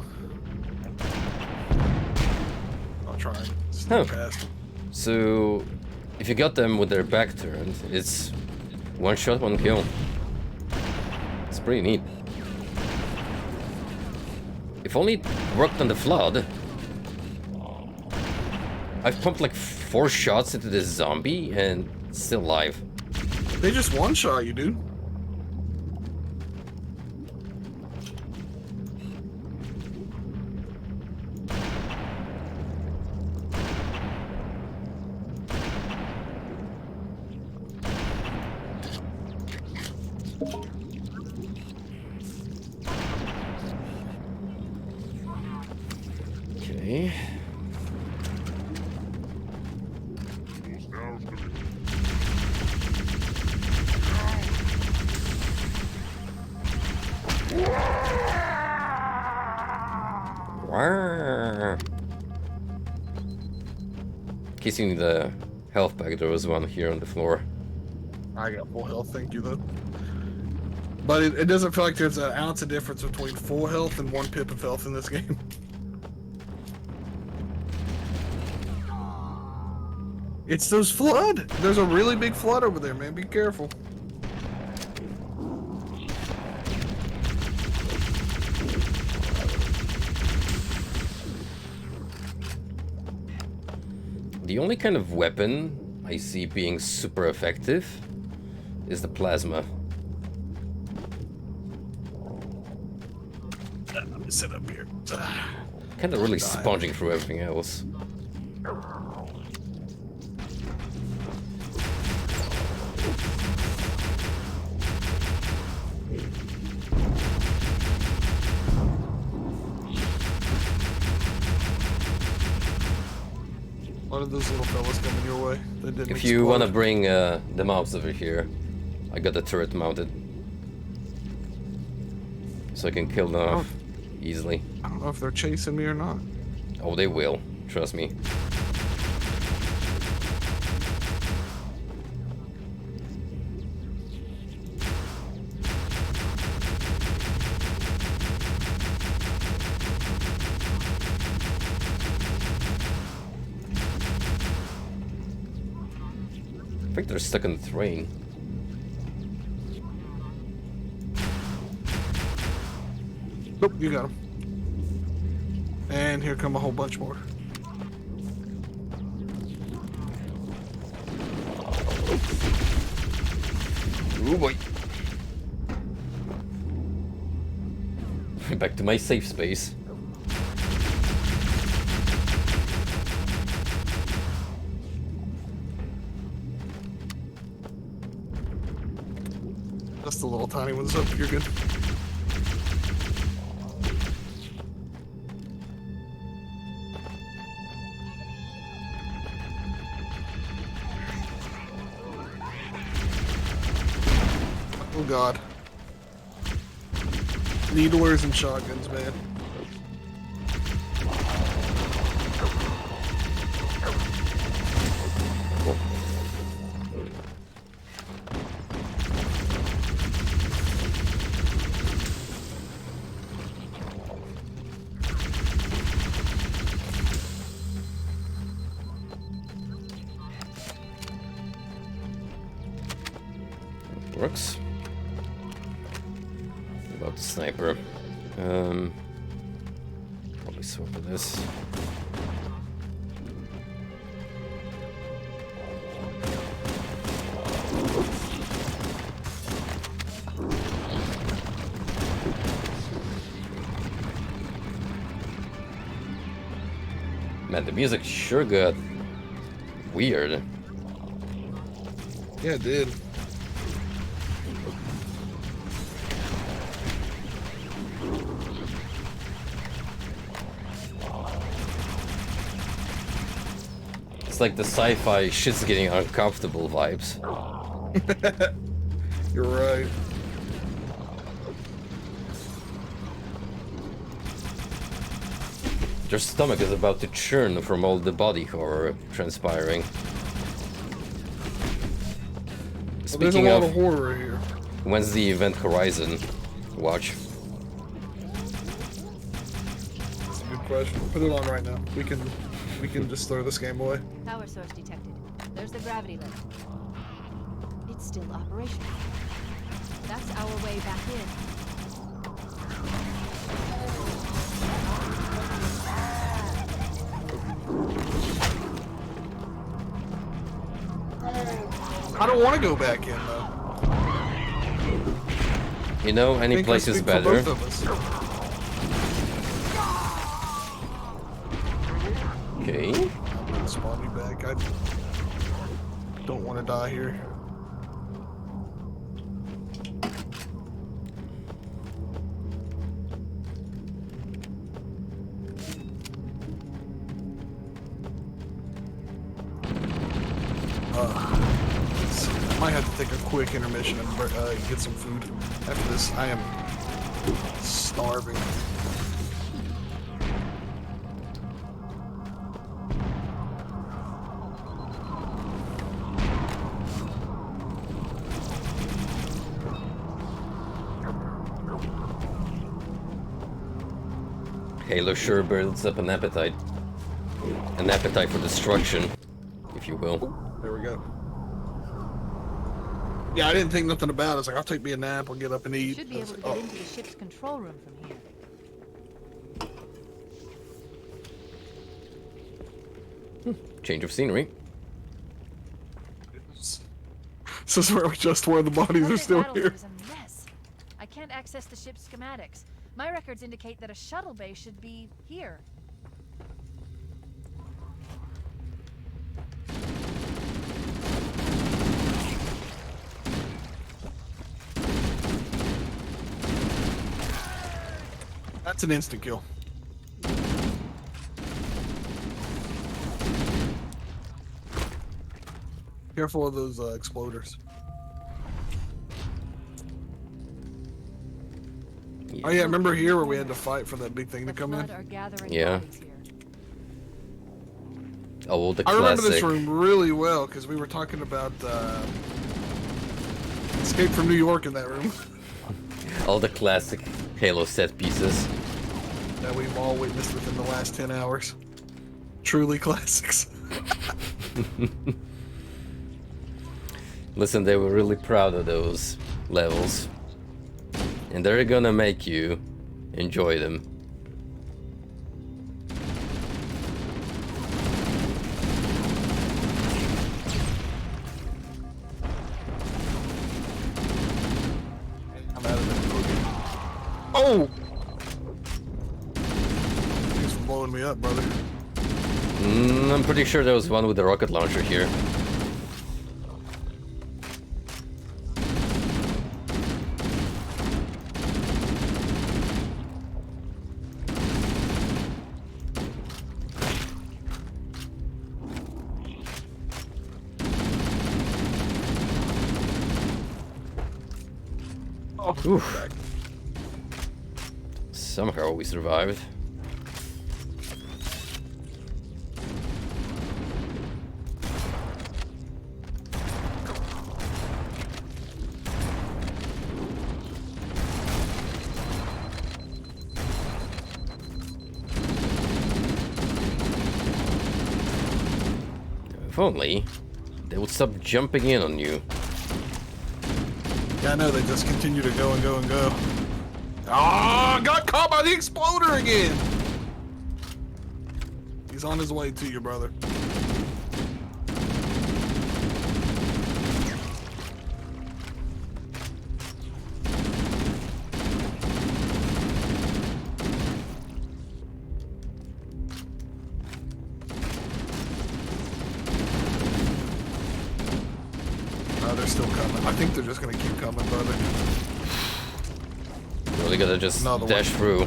I'll try and sneak Huh. past them. So, if you got them with their back turned, it's one shot, one kill. It's pretty neat. If only it worked on the flood. I've pumped like 4 shots into this zombie and it's still alive. They just one-shot you, dude. Okay. Wah. Kissing the health pack, there was one here on the floor. I got full health, thank you, though. But it doesn't feel like there's an ounce of difference between full health and 1 pip of health in this game. It's those flood! There's a really big flood over there, man. Be careful. The only kind of weapon I see being super effective is the plasma. Let me sit up here. Kind of really sponging through everything else. One of those little fellas coming your way that didn't If you want to explode. bring the mouse over here, I got the turret mounted. So I can kill them off easily. I don't know if they're chasing me or not. Oh, they will. Trust me. I think they're stuck in the train. Nope, you got them. And here come a whole bunch more. Oh boy. Back to my safe space. That's the little tiny ones up. You're good. Oh god. Needlers and shotguns, man. Works. What about the sniper? Probably swap for this. Man, the music sure got weird. Yeah, it did. It's like the sci-fi shit's getting uncomfortable vibes. You're right. Your stomach is about to churn from all the body horror transpiring. Well, there's a Speaking lot of, of horror here. when's the event horizon? Watch. That's a good question. Put it on right now. We can just throw this game away. Power source detected. There's the gravity lift. It's still operational. That's our way back in. I don't want to go back in though. You know, any Think I place is speak for better. both of us. Okay. I'm gonna spawn you back. I don't want to die here. Might have to take a quick intermission and get some food after this. I am starving. Halo sure builds up an appetite. An appetite for destruction, if you will. There we go. Yeah, I didn't think nothing about it. I was like, I'll take me a nap, I'll get up and eat. Should be I was able to like, get into the ship's control room from here. Change of scenery. This is where the bodies are Covenant still battlefield here. is a mess. I can't access the ship's schematics. My records indicate that a shuttle bay should be here. That's an instant kill. Careful of those exploders. Oh yeah, remember here where we had to fight for that big thing to The come in? flood are gathering Yeah. bodies here. Oh, the I remember this classic. room really well because we were talking about Escape from New York in that room All the classic Halo set pieces. that we've all witnessed within the last 10 hours. Truly classics. Listen, they were really proud of those levels. And they're gonna make you enjoy them. I'm out of it. Oh! Thanks for blowing me up, brother. I'm pretty sure there was one with the rocket launcher here. Oh, Oof. Somehow we survived. If only they would stop jumping in on you. Yeah, I know, they just continue to go and go and go. Ah, got caught by the exploder again! He's on his way to you, brother. They're still coming. I think they're just gonna keep coming, brother. Really gotta just Another dash one. through.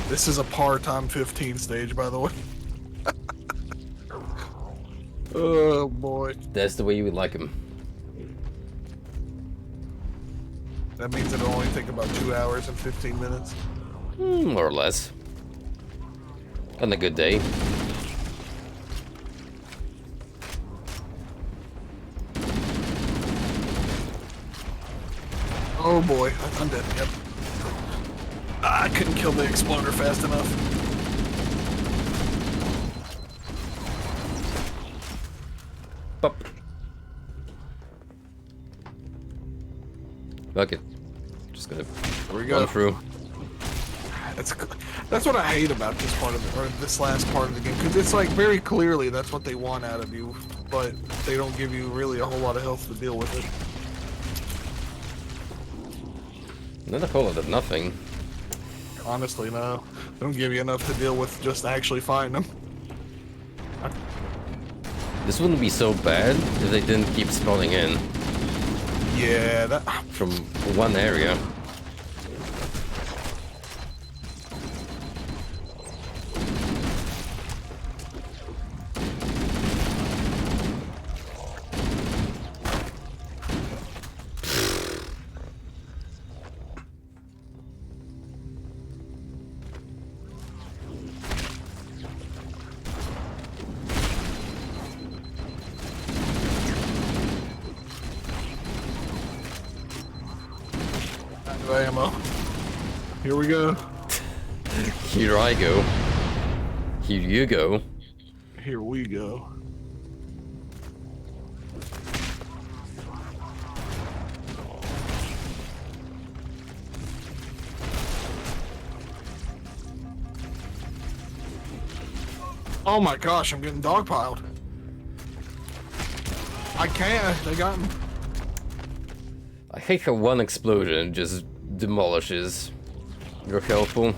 This is a par time 15 stage, by the way. Oh boy. That's the way you would like them. That means it'll only take about 2 hours and 15 minutes. More or less. On a good day. Oh boy, I'm dead. Yep. I couldn't kill the exploder fast enough. Pop. Fuck it. Just gonna There we run go. through. That's what I hate about this part of the, or this last part of the game, because it's like very clearly that's what they want out of you, but they don't give you really a whole lot of health to deal with it. Not a whole lot of nothing. Honestly, no. They don't give you enough to deal with just actually fighting them. This wouldn't be so bad if they didn't keep spawning in Yeah, that. from one area. Ammo. Here we go. Here I go. Here you go. Here we go. Oh my gosh, I'm getting dogpiled. I can't. They got me. I hate how one explosion just demolishes your health pool.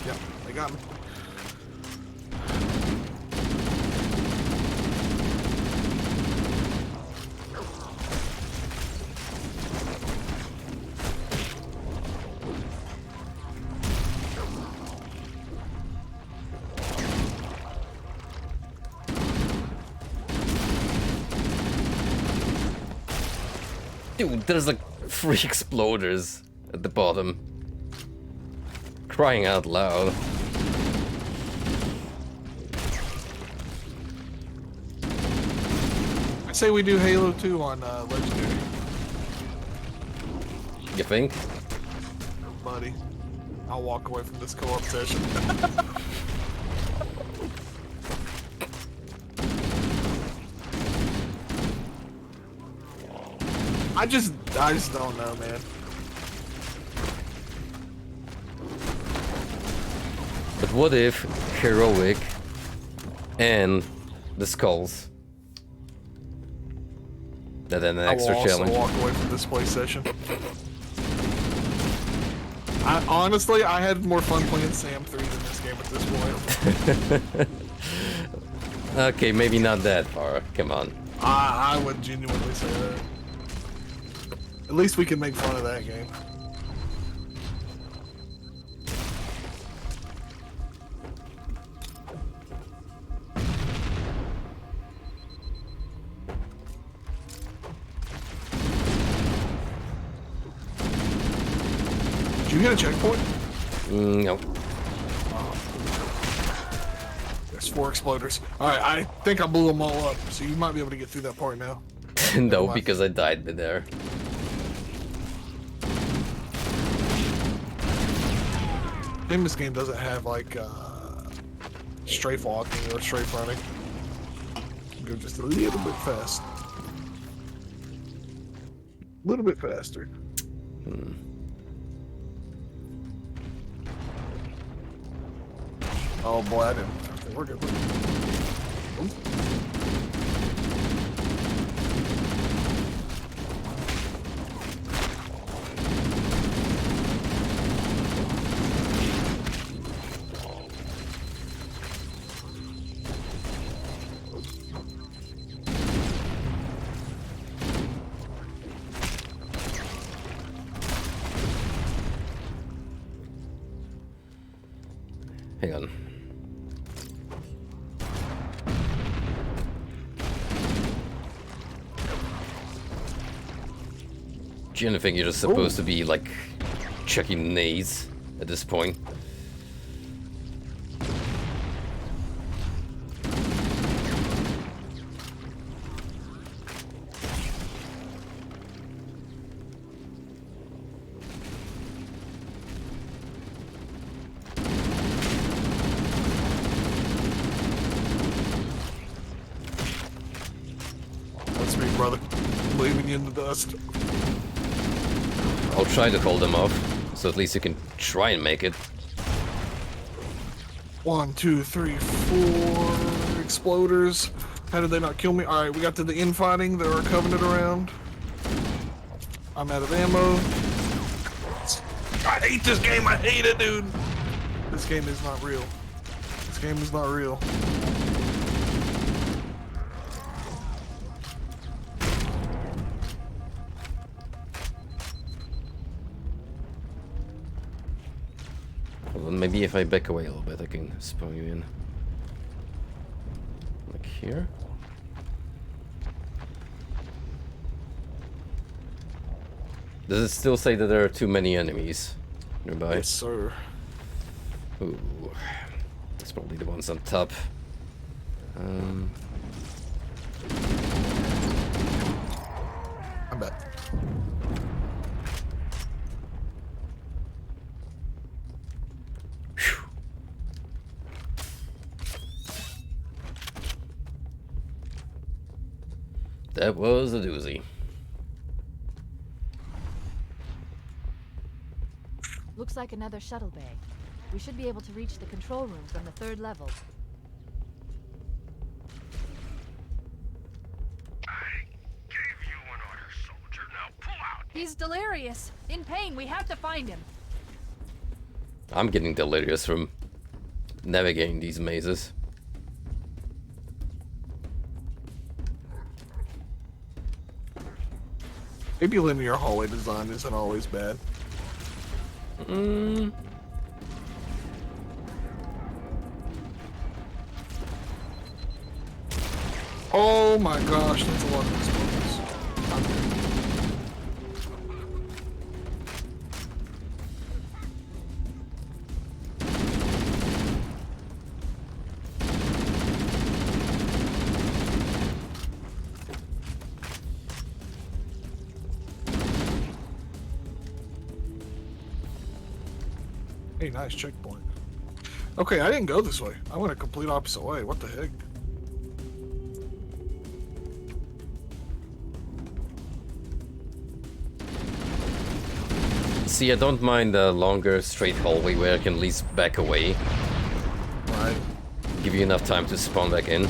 Yeah, they got me. Dude, there's like 3 exploders at the bottom. Crying out loud. I say we do Halo 2 on Legendary, You think? buddy. I'll walk away from this co-op session. I just don't know, man. But what if Heroic and the Skulls? And then an extra I will challenge. also walk away from this play session. Honestly, I had more fun playing Sam 3 than this game at this point. Okay, maybe not that far. Come on. I would genuinely say that. At least we can make fun of that game. Did you get a checkpoint? No. There's 4 exploders. Alright, I think I blew them all up, so you might be able to get through that part now. No, because I died there. Maybe this game doesn't have like strafe walking or strafe running. Go just a little bit fast. A little bit faster. Oh boy, I didn't. Okay, we're good. Ooh. Hang on. Do you think you're just supposed to be like checking nades at this point? That's me, brother. Leaving you in the dust. I'll try to hold them off, so at least you can try and make it. 1, 2, 3, 4 exploders. How did they not kill me? Alright, we got to the infighting. There are Covenant around. I'm out of ammo. I hate this game. I hate it, dude. This game is not real. This game is not real. Well, maybe if I back away a little bit, I can spawn you in. Like here? Does it still say that there are too many enemies nearby? Yes, sir. Ooh. That's probably the ones on top. I'm back. Phew. That was a doozy. Looks like another shuttle bay. We should be able to reach the control rooms on the 3rd level. Gave you an order, soldier. Now pull out. He's delirious. In pain. We have to find him. I'm getting delirious from navigating these mazes. Maybe linear hallway design isn't always bad. Oh my gosh, that's a lot of explosives. Hey, nice checkpoint. Okay, I didn't go this way. I went a complete opposite way. What the heck? See, I don't mind a longer straight hallway where I can at least back away. Right. Give you enough time to spawn back in.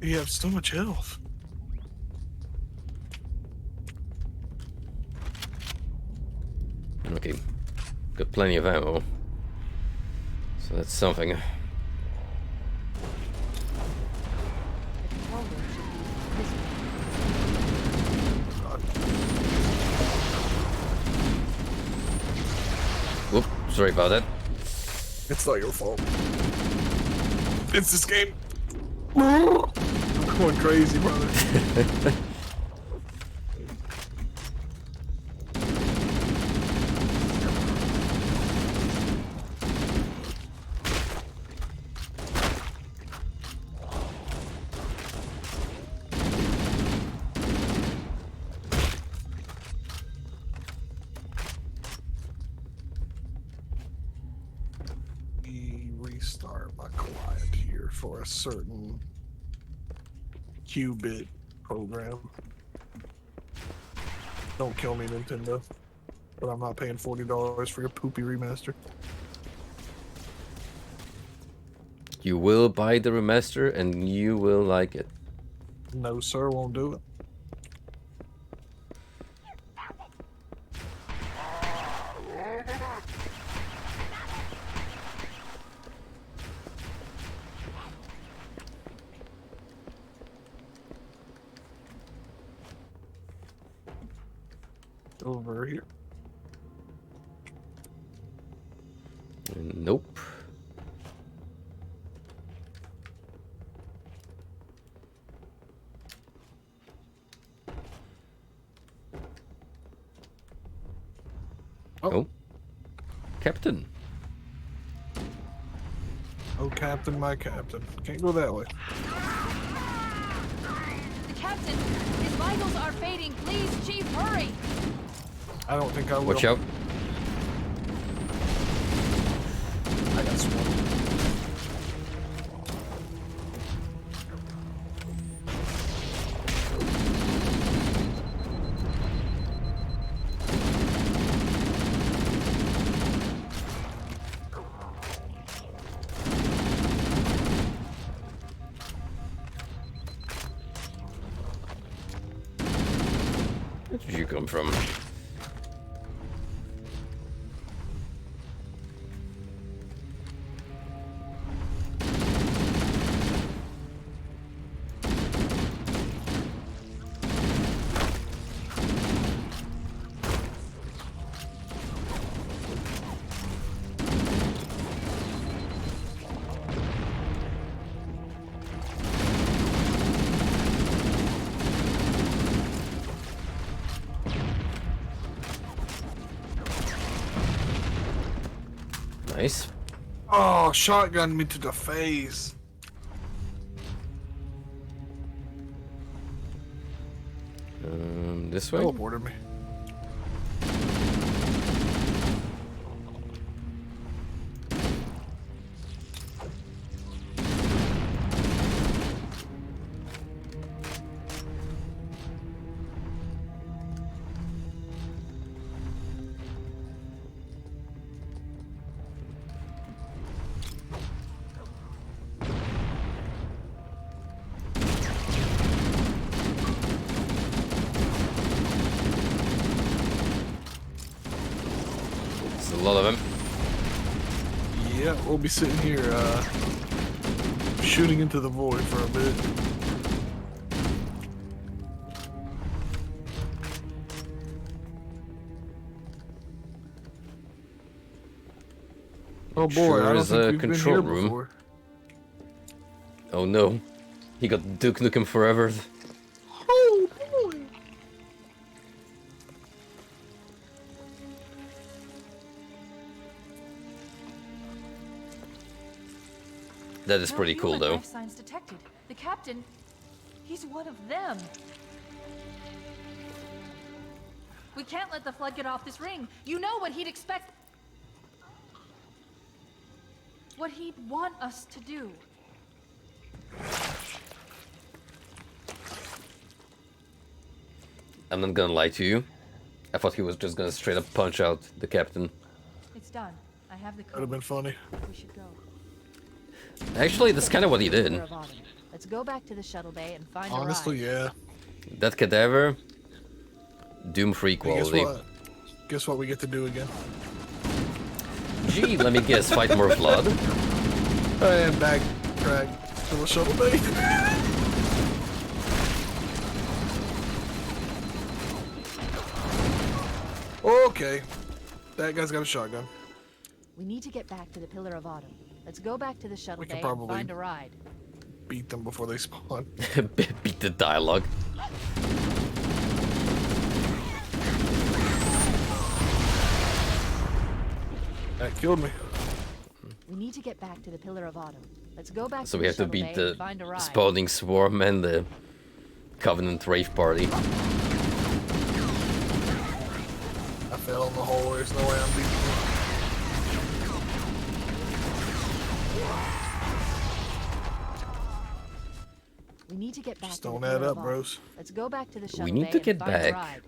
You have so much health. Okay, got plenty of ammo. So that's something. The controller should be this way. Whoop, sorry about that. It's not your fault. It's this game. I'm going crazy, brother. Restart my client here for a certain qubit program. Don't kill me, Nintendo. But I'm not paying $40 for your poopy remaster. You will buy the remaster and you will like it. No, sir, won't do it. Over here. Nope. Oh. Captain. Oh, Captain, my Captain. Can't go that way. The captain, his vitals are fading. Please, Chief, hurry. I don't think I will. Watch out. I got swarmed. Where did you come from? Nice. Oh, shotgun me to the face. This way? Teleported me. There's a lot of them. Yeah, we'll be sitting here shooting into the void for a bit. Oh boy, Sure I don't is think a we've been control here room. before. Oh no. He got Duke Nukem forever. Oh boy. That is No pretty cool human though. life signs detected. The captain, He's one of them. We can't let the flood get off this ring. You know what he'd expect. What he'd want us to do. I'm not gonna lie to you. I thought he was just gonna straight up punch out the captain. It's done. I have the code. That'd have been funny. We should go. Actually, that's kind of what he did. Pillar of Autumn. Let's go back to the shuttle bay and find Honestly, a ride. yeah. That cadaver, Doom 3 Hey, quality. Guess what we get to do again? Gee, let me guess, fight more flood. And backtrack to the shuttle bay. Okay. That guy's got a shotgun. We need to get back to the Pillar of Autumn. Let's go back to the shuttle We bay can and probably- find a ride. Beat them before they spawn. Beat the dialogue. That killed me. We need to get back to the Pillar of Autumn. Let's go back So to we the have to shuttle beat bay the and find a ride. spawning swarm and the Covenant rave party. I fell in the hole. There's no way I'm beating them. We need to get back Just to the don't Pillar add of up, Autumn. bros. Let's go back to the shuttle need bay to and get find back. a ride.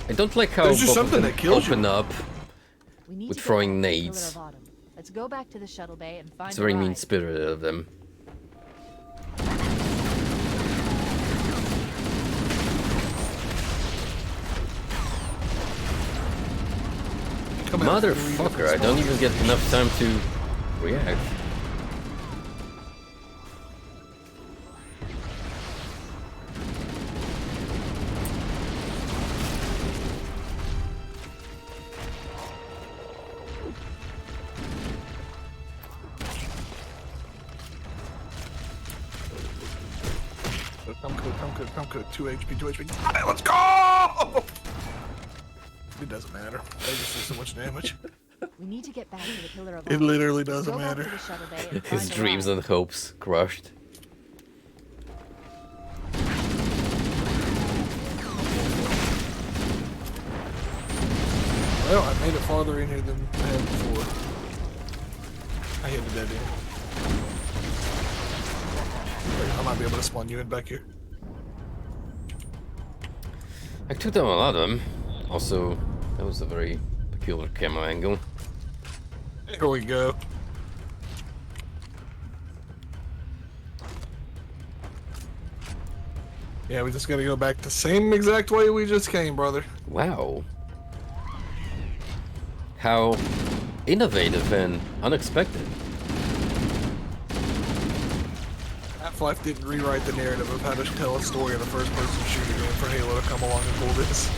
I don't like how There's just both of something them that kills you. open up. We need With to get throwing back to the Pillar nades. of Autumn. Let's go back to the shuttle bay and find It's a very ride. mean-spirited of them. Come out with three Motherfucker, I different don't spawns. even get enough time to react. Come cook. 2 HP, 2 HP. Alright, let's go! It doesn't matter. They just do so much damage. We need to get back to the Pillar of It Autumn. literally Let's doesn't go back matter. to the shuttle bay and His find a dreams ride. and hopes crushed. Well, I made it farther in here than I had before. I hit the dead end. I might be able to spawn you in back here. I took down a lot of them. Also, that was a very peculiar camera angle. Here we go. Yeah, we just gotta go back the same exact way we just came, brother. Wow. How innovative and unexpected. Half-Life didn't rewrite the narrative of how to tell a story in the first-person shooter game for Halo to come along and pull this.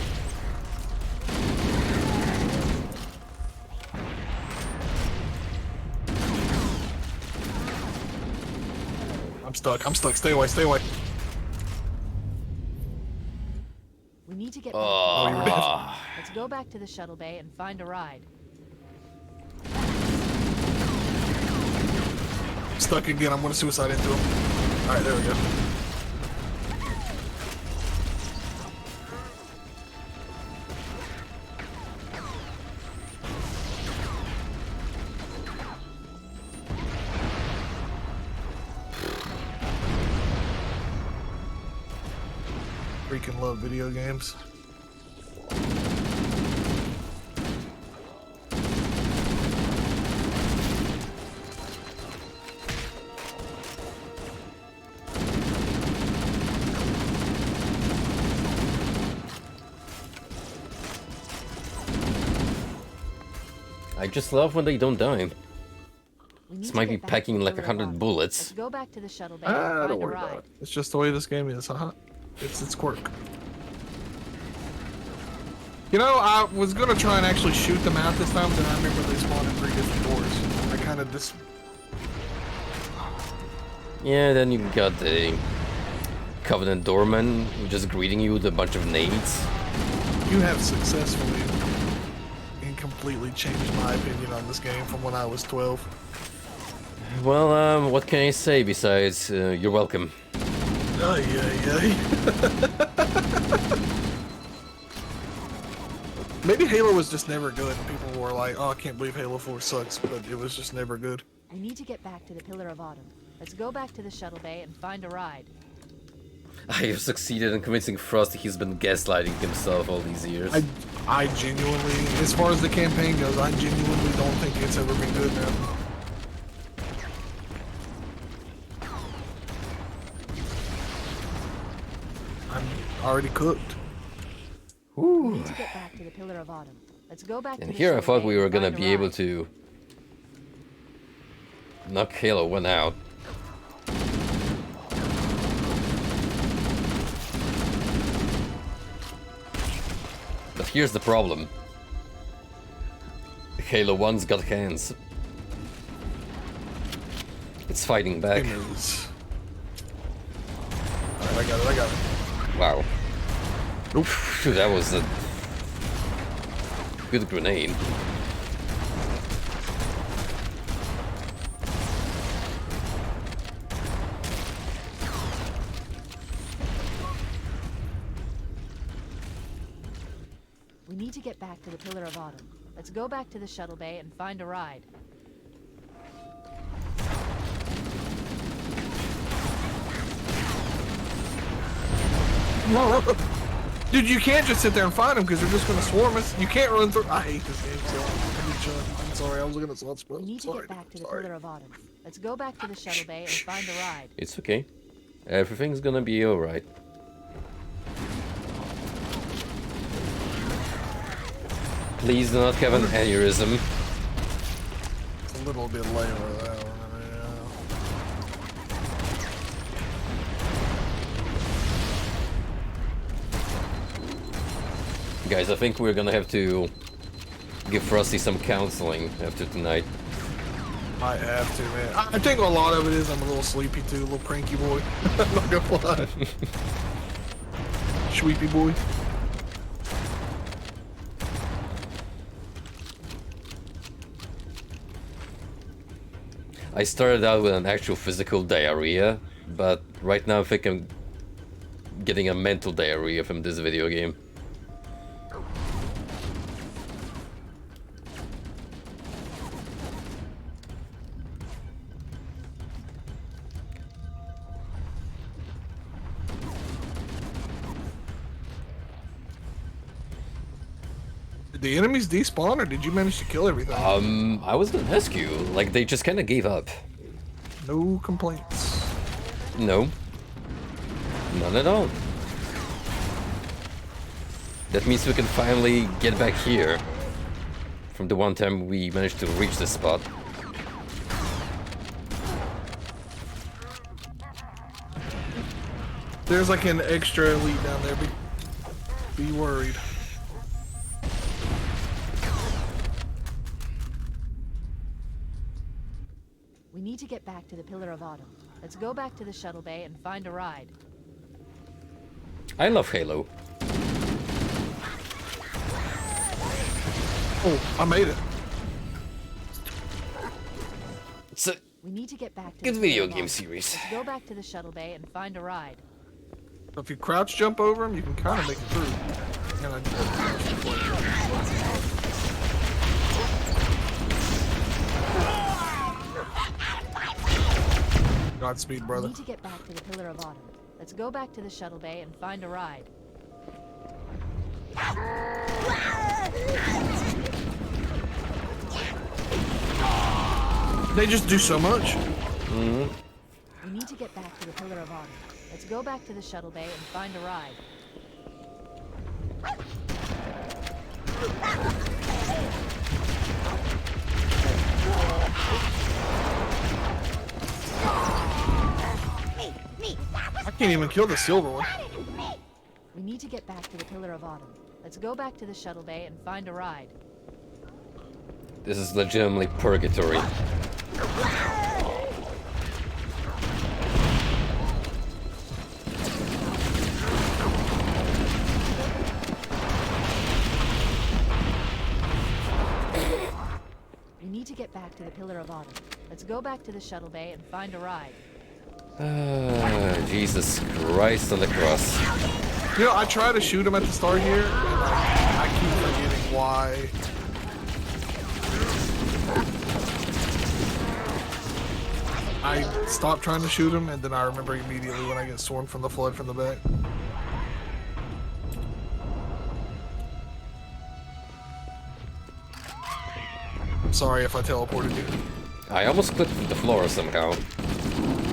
I'm stuck. Stay away. We need to get back Oh, you were dead. Let's go back to the shuttle bay and find a ride. Stuck again. I'm gonna suicide into him. Alright, there we go. Freaking love video games. I just love when they don't die. We need This to might get be back packing to the like Pillar of 100 Autumn. bullets. Let's go back to the shuttle bay and Ah, find don't a worry ride. about it. It's just the way this game is, huh? It's its quirk. You know, I was gonna try and actually shoot them out this time, but I remember they spawned in 3 different doors. I kind of just... Yeah, then you got the Covenant doorman just greeting you with a bunch of nades. You have successfully completely changed my opinion on this game from when I was 12. Well, what can I say besides you're welcome? Maybe Halo was just never good, and people were like, "Oh, I can't believe Halo 4 sucks," but it was just never good. We need to get back to the Pillar of Autumn. Let's go back to the shuttle bay and find a ride. I have succeeded in convincing Frosty he's been gaslighting himself all these years. I genuinely, as far as the campaign goes, I genuinely don't think it's ever been good now. I'm already cooked. We need to get back to the Pillar of Autumn. Let's go back to And the here I shuttle thought bay we were and gonna find a be able ride. to knock Halo 1 out. But here's the problem. Halo 1's got hands. It's fighting back. Alright, I got it. Wow. Oof, that was a good grenade. We need to get back to the Pillar of Autumn. Let's go back to the shuttle bay and find a ride. Dude, you can't just sit there and find them because they're just gonna swarm us. You can't run through. I hate this game so much. I'm sorry, I was looking at soft spots. We need to Sorry. get back to the Pillar of Autumn. Let's go back to the shuttle bay and find a ride. It's okay. Everything's gonna be alright. Please do not have an aneurysm. It's a little bit later that one. Guys, I think we're gonna have to give Frosty some counseling after tonight. I have to, man. I think a lot of it is I'm a little sleepy too, a little cranky boy. I'm not gonna lie. Sweepy boy. I started out with an actual physical diarrhea, but right now I think I'm getting a mental diarrhea from this video game. Did the enemies despawn or did you manage to kill everything? I was gonna ask you, like they just kinda gave up. No complaints. No. None at all. That means we can finally get back here. From the one time we managed to reach this spot. There's like an extra elite down there. Be worried. We need to get back to the Pillar of Autumn. Let's go back to the shuttle bay and find a ride. I love Halo. Oh, I made it. It's a We need to get back to good the video Pillar of game Autumn. series. Let's go back to the shuttle bay and find a ride. If you crouch jump over them, you can kind of make it through. And Godspeed, We brother. need to get back to the Pillar of Autumn. Let's go back to the shuttle bay and find a ride. They just do so much. We need to get back to the Pillar of Autumn. Let's go back to the shuttle bay and find a ride. I can't even kill the silver one. We need to get back to the Pillar of Autumn. Let's go back to the shuttle bay and find a ride. This is legitimately purgatory. to the Pillar of Autumn. Let's go back to the shuttle bay and find a ride. Jesus Christ on the cross. You know, I try to shoot him at the start here, and I keep forgetting why. I stop trying to shoot him, and then I remember immediately when I get swarmed from the flood from the back. I'm sorry if I teleported you. I almost clipped the floor somehow.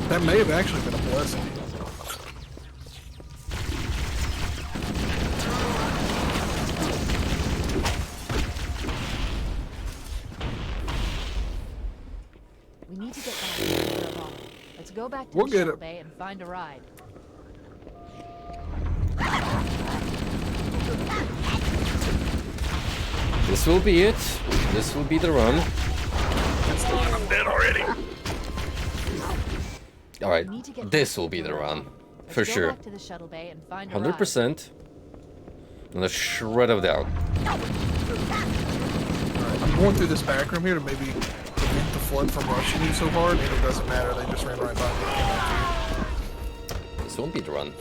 That may have actually been a blessing. We need to get back to the Pillar of Autumn. Let's go back to We'll the get shuttle it. bay and find a ride. This will be it. This will be the run. I'm dead already. Alright, We need to get this back to will the be the Pillar of run. Autumn. Let's For go sure. back to the shuttle bay and find a ride. 100%. And a shred of doubt. I'm going through this back room here to maybe prevent the flood from rushing you so hard, and it doesn't matter. They just ran right by me. This won't be the run.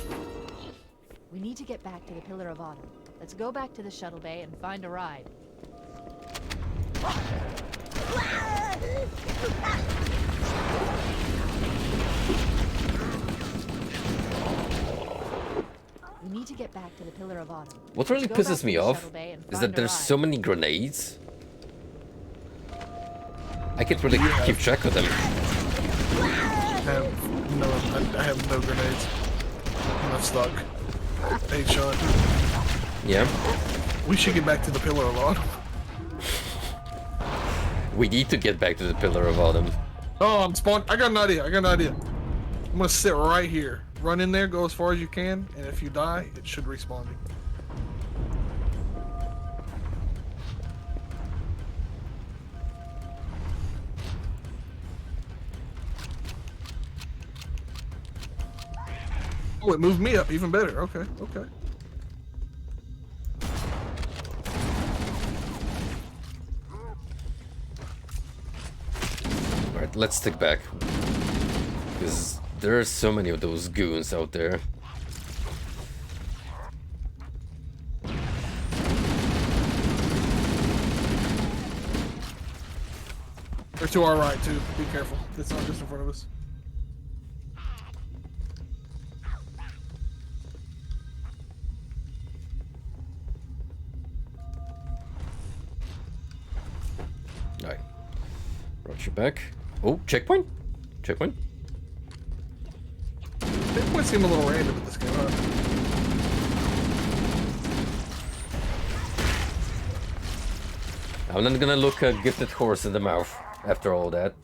We need to get back to the Pillar of Autumn. Let's go back to the shuttle bay and find a ride. We need to get back to the Pillar of Autumn. What really Let's go back pisses to me the off shuttle bay and is find that a there's ride. so many grenades. I can't really keep track of them. I have no grenades. I'm stuck. Hey, Sean. Yeah. We should get back to the Pillar of Autumn. We need to get back to the Pillar of Autumn. Oh, I'm spawned. I got an idea. I'm gonna sit right here. Run in there, go as far as you can, and if you die, it should respawn you. Oh, it moved me up even better. Okay, okay. Alright, let's stick back. Because there are so many of those goons out there. They're to our right too. Be careful. It's not just in front of us. Alright. Roger back. Oh, checkpoint? Checkpoint? Checkpoints seem a little random at this game, huh? I'm not gonna look a gifted horse in the mouth after all that.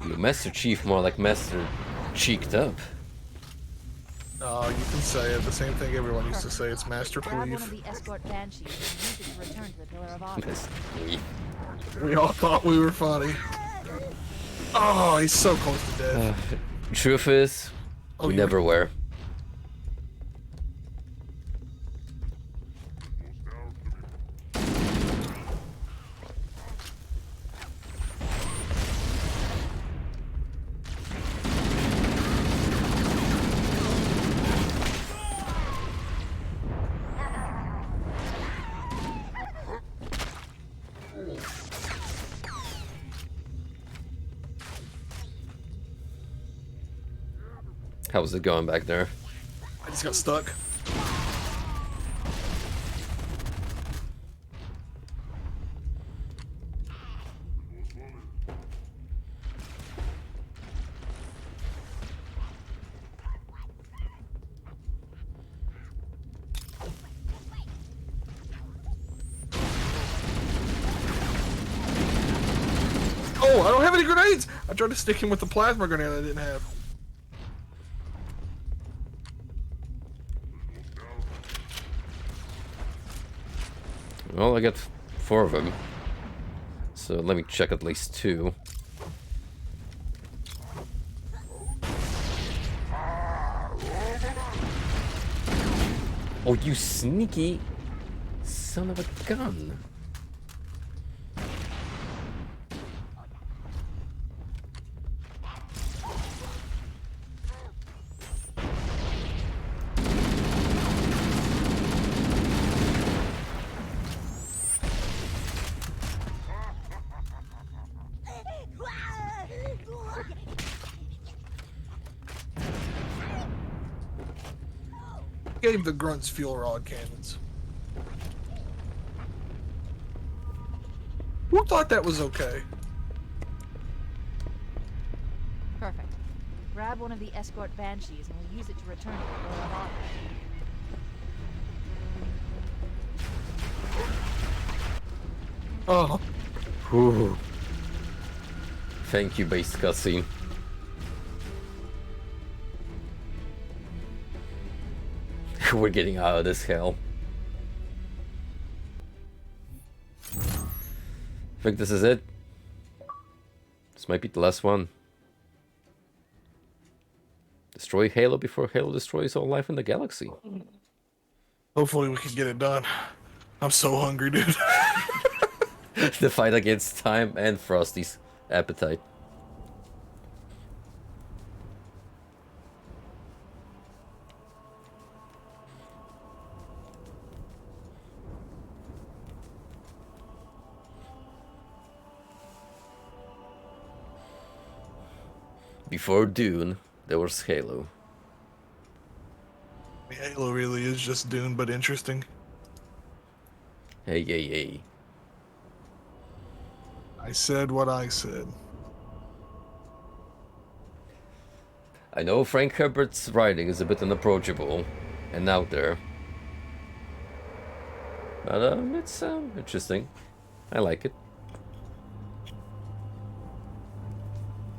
You Master Chief more like Master Cheeked Up. Oh, you can say it. The same thing everyone used to say. It's Master Grab one of Police. the escort banshees and use it to return to the Pillar of Autumn. Master Chief. We all thought we were funny. Oh, he's so close to death. Truth is, Oh, we you- never were. How's it going back there? I just got stuck. Oh, I don't have any grenades! I tried to stick him with the plasma grenade I didn't have. Well, I got 4 of them. So let me check at least 2. Oh, you sneaky son of a gun. Gave the grunts fuel rod cannons. Who thought that was okay? Perfect. Grab one of the escort banshees and we'll use it to return to the Royal Hall. Oh, Whew. Thank you, base cutscene. We're getting out of this hell. I think this is it. This might be the last one. Destroy Halo before Halo destroys all life in the galaxy. hopefully we can get it done. I'm so hungry, dude. The fight against time and Frostie's appetite. Before Dune, there was Halo. Halo really is just Dune, but interesting. Hey, hey, hey. I said what I said. I know Frank Herbert's writing is a bit unapproachable and out there. But it's interesting. I like it.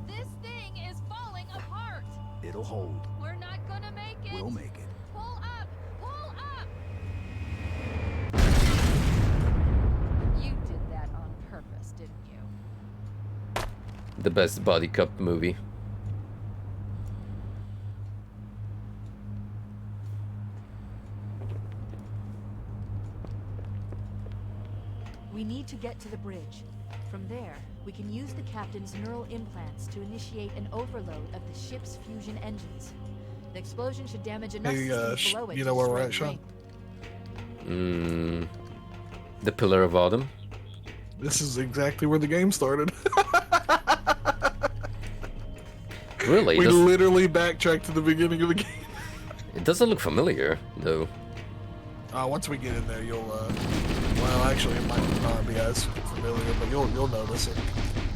This thing is falling apart. It'll hold. We're not gonna make it. We'll make it. Pull up! Pull up! You did that on purpose, didn't you? The best body cup movie. We need to get to the bridge. From there, we can use the captain's neural implants to initiate an overload of the ship's fusion engines. The explosion should damage enough Hey, systems below it you to know where we're destroy at, the Sean? ring. The Pillar of Autumn. This is exactly where the game started. Really? We literally backtracked to the beginning of the game. It doesn't look familiar, though. Once we get in there, you'll, well, actually, it might not be as familiar, but you'll notice it.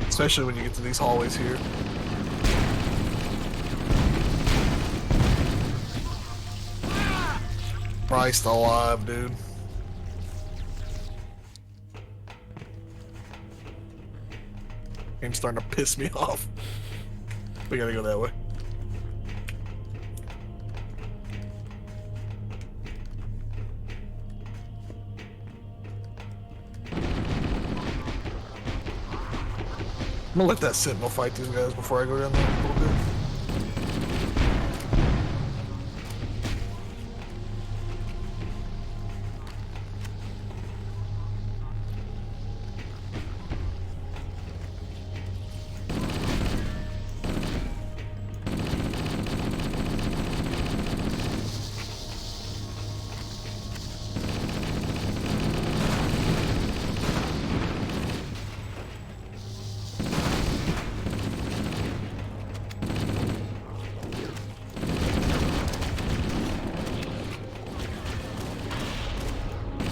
Especially when you get to these hallways here. Christ alive, dude. Game's starting to piss me off. We gotta go that way. I'm gonna let that Sentinel fight these guys before I go down there a little bit.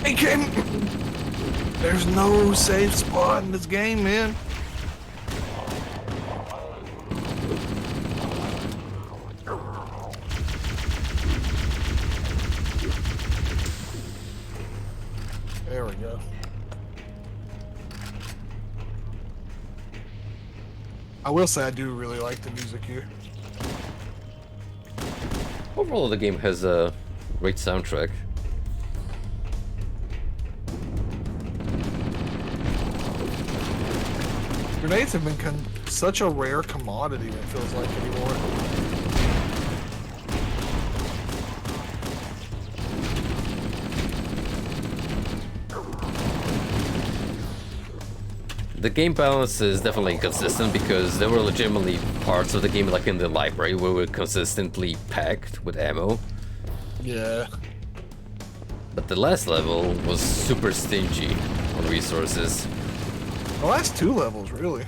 Hey, Ken! There's no safe spot in this game, man. There we go. I will say I do really like the music here. Overall, the game has a great soundtrack. Grenades have been such a rare commodity, it feels like, anymore. the game balance is definitely inconsistent because there were legitimately parts of the game, like in the library, where we're consistently packed with ammo. Yeah. But the last level was super stingy on resources. The last 2 levels, really.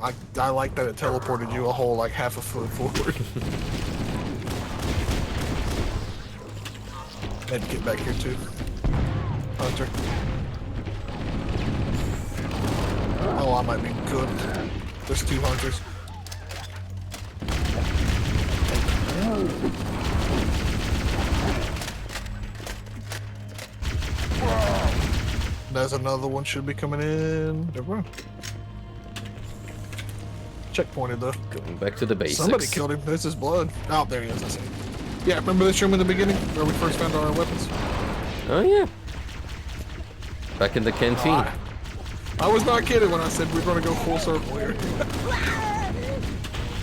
I like that it teleported you a whole like half a foot forward. Had to get back here too. Hunter. Oh, I might be cooked. There's 2 hunters. There's another one should be coming in. There we go. Checkpointed though. Going back to the basics. Somebody killed him. There's his blood. Oh, there he is. I see him. Yeah, remember this room in the beginning where we first found our weapons? Oh yeah. Back in the canteen. I was not kidding when I said we're going to go full circle here.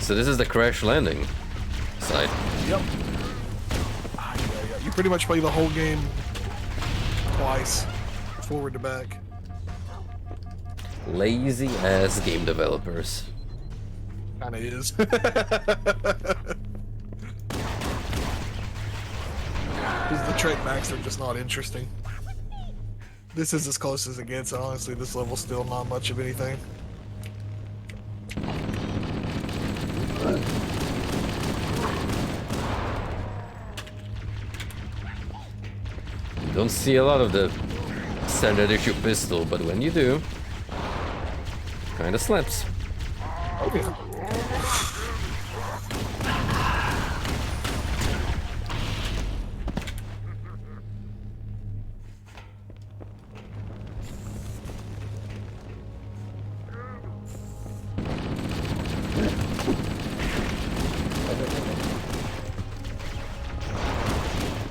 So this is the crash landing side. Yep. Yeah. You pretty much play the whole game twice, forward to back. Lazy ass game developers. Kinda is. Because the trek backs are just not interesting. This is as close as it gets. Honestly, this level's still not much of anything. Don't see a lot of the standard issue pistol, but when you do, kinda slaps. Okay.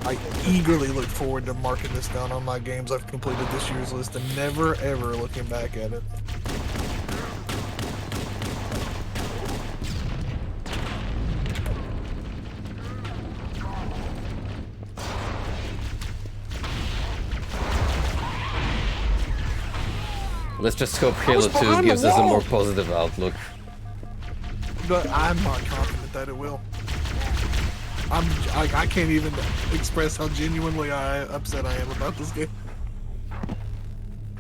I eagerly look forward to marking this down on my games I've completed this year's list and never ever looking back at it. Let's just hope Halo 2 gives us a more positive outlook. But I'm not confident that it will. I can't even express how genuinely upset I am about this game.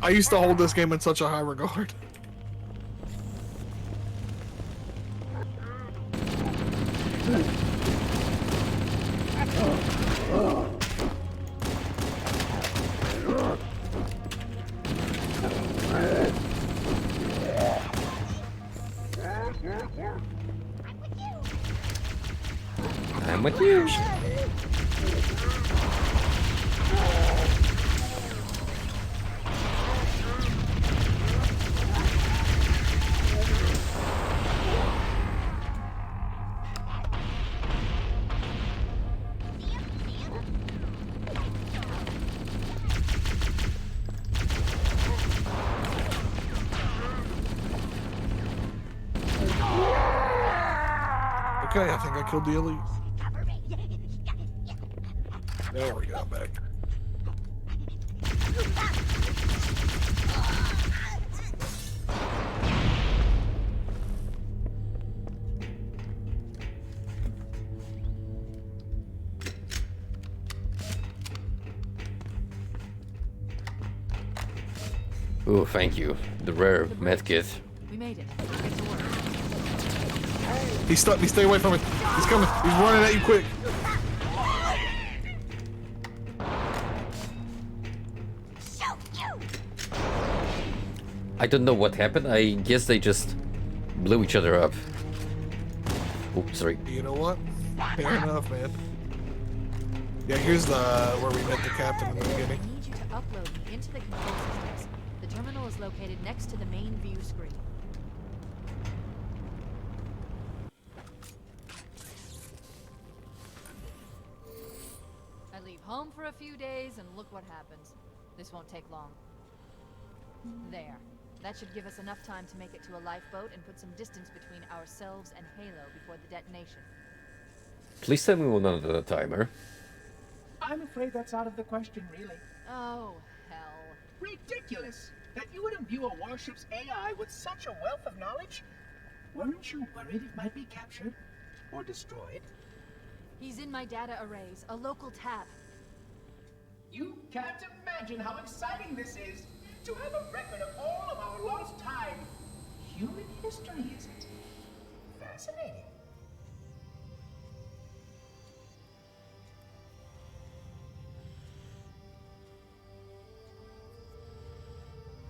I used to hold this game in such a high regard. I'm with you. Okay, I think I killed the elite. There we go, I'm back. Ooh, thank you. The rare medkit. We made it. Get to work. He's stuck me, stay away from it. He's coming, he's running at you quick. I don't know what happened. I guess they just blew each other up. Oh, sorry. You know what? Fair enough, man. Yeah, here's the where we met the captain in the beginning. I need you to upload me into the control systems. The terminal is located next to the main view screen. I leave home for a few days and look what happens. This won't take long. There. That should give us enough time to make it to a lifeboat and put some distance between ourselves and Halo before the detonation. Please tell me we're not at a timer. I'm afraid that's out of the question, really. Oh, hell. Ridiculous! that you would imbue a warship's AI with such a wealth of knowledge? Weren't you worried it might be captured or destroyed? He's in my data arrays, a local tab. You can't imagine how exciting this is to have a record of all of our lost time. Human history, isn't it? Fascinating.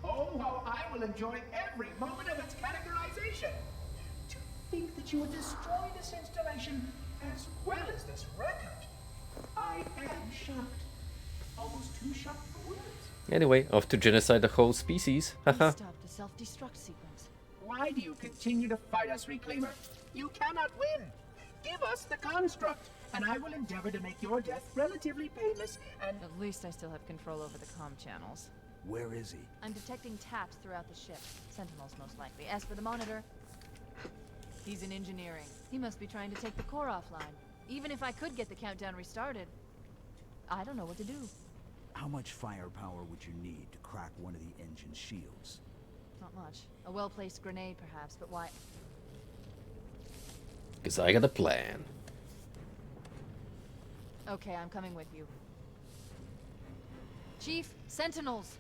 Oh, how I will enjoy every moment of its categorization. To think that you would destroy this installation as well as this record. I am shocked. Almost too shocked for words. Anyway, off to genocide the whole species. We Haha. stopped the self-destruct sequence. Why do you continue to fight us, Reclaimer? You cannot win. Give us the construct, and I will endeavor to make your death relatively painless and... At least I still have control over the comm channels. Where is he? I'm detecting taps throughout the ship. Sentinels, most likely. As for the monitor, he's in engineering. He must be trying to take the core offline. Even if I could get the countdown restarted, I don't know what to do. How much firepower would you need to crack one of the engine's shields? Not much. A well-placed grenade, perhaps, but why? Because I got a plan. Okay, I'm coming with you. Chief, Sentinels!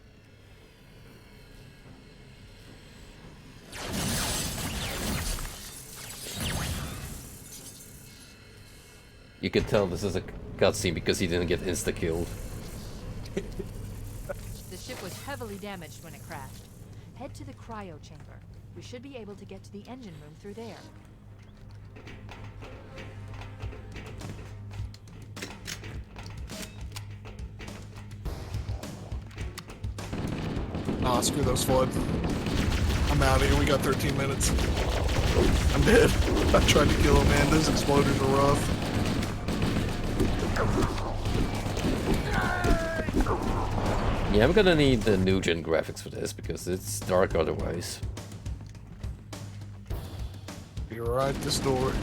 You can tell this is a cutscene because he didn't get insta-killed. The ship was heavily damaged when it crashed. Head to the cryo chamber. We should be able to get to the engine room through there. Nah, screw those flood. I'm out of here. We got 13 minutes. I'm dead. I tried to kill him, man. Those exploders are rough. Yeah, I'm gonna need the new gen graphics for this because it's dark otherwise. Be right this door.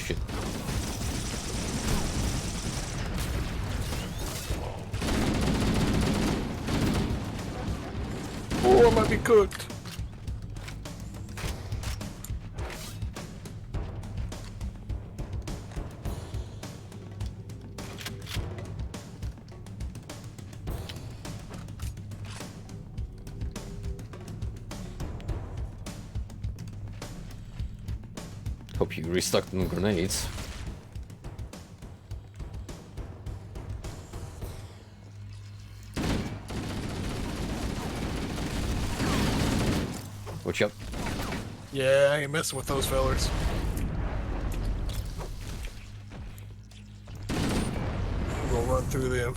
Shit. Oh, I might be cooked. Hope you restocked them grenades. Watch out. Yeah, I ain't messing with those fellers. We'll run through them.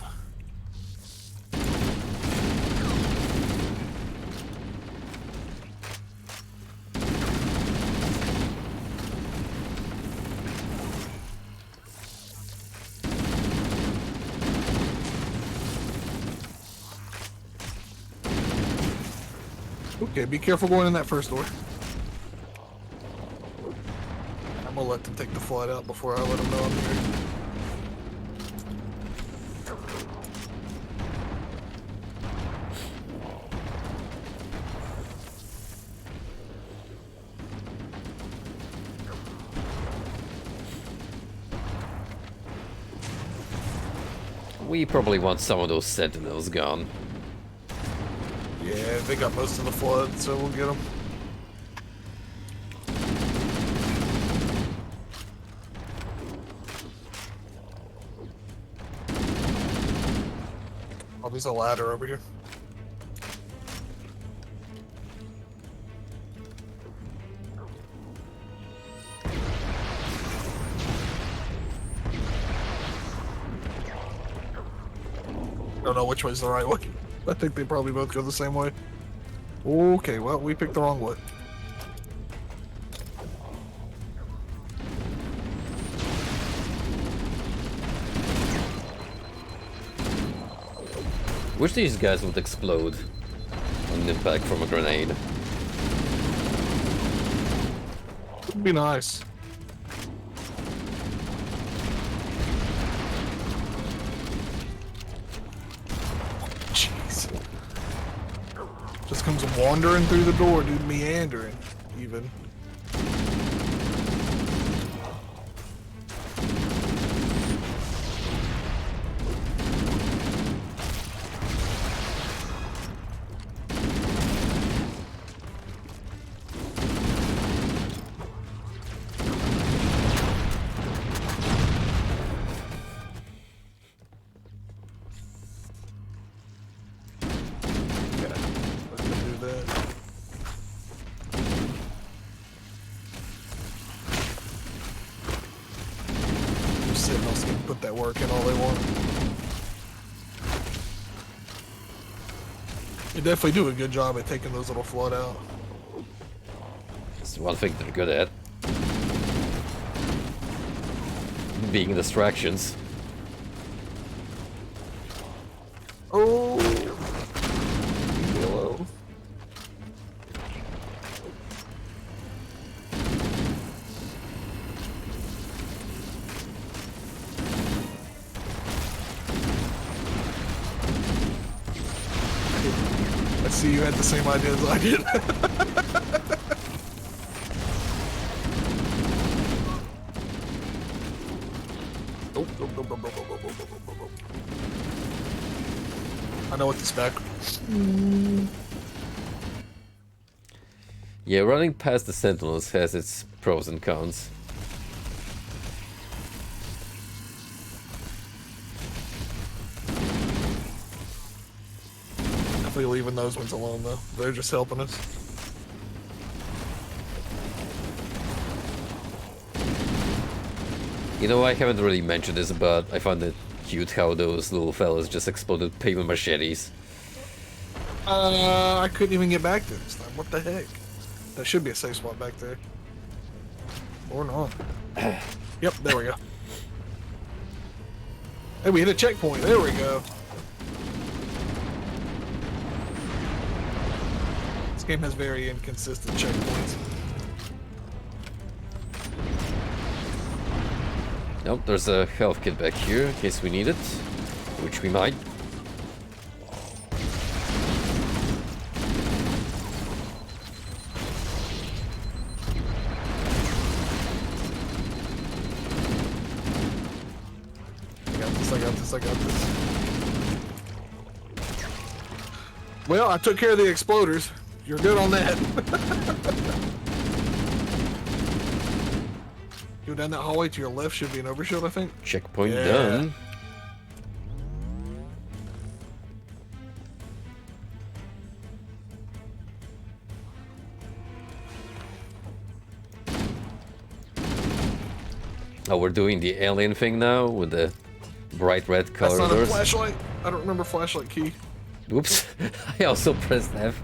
Okay, be careful going in that first door. I'm gonna let them take the flood out before I let them know I'm here. We probably want some of those sentinels gone. Yeah, they got most of the flood, so we'll get them. Oh, there's a ladder over here. don't know which way's the right way. I think they probably both go the same way. Okay, well, we picked the wrong way. Wish these guys would explode on impact from a grenade. Would be nice. Jeez. Just comes wandering through the door, dude, meandering, even. Put that work in all they want. They definitely do a good job at taking those little flood out. It's one thing they're good at. Being distractions. Oh, yellow. I see you had the same idea as I did. I know what this back. Yeah, running past the sentinels has its pros and cons. Definitely leaving those ones alone though. They're just helping us. You know, I haven't really mentioned this, but I found it cute how those little fellas just exploded pavement machetes. I couldn't even get back there this time. What the heck? There should be a safe spot back there. Or not. Yep, there we go. Hey, we hit a checkpoint. There we go. This game has very inconsistent checkpoints. Nope, there's a health kit back here in case we need it, which we might. I got this. Well, I took care of the exploders. You're good on that. Go down that hallway to your left should be an overshield, I think. Checkpoint done. Oh, we're doing the alien thing now with the bright red color. That's not a flashlight. I don't remember flashlight key. Oops, I also pressed F.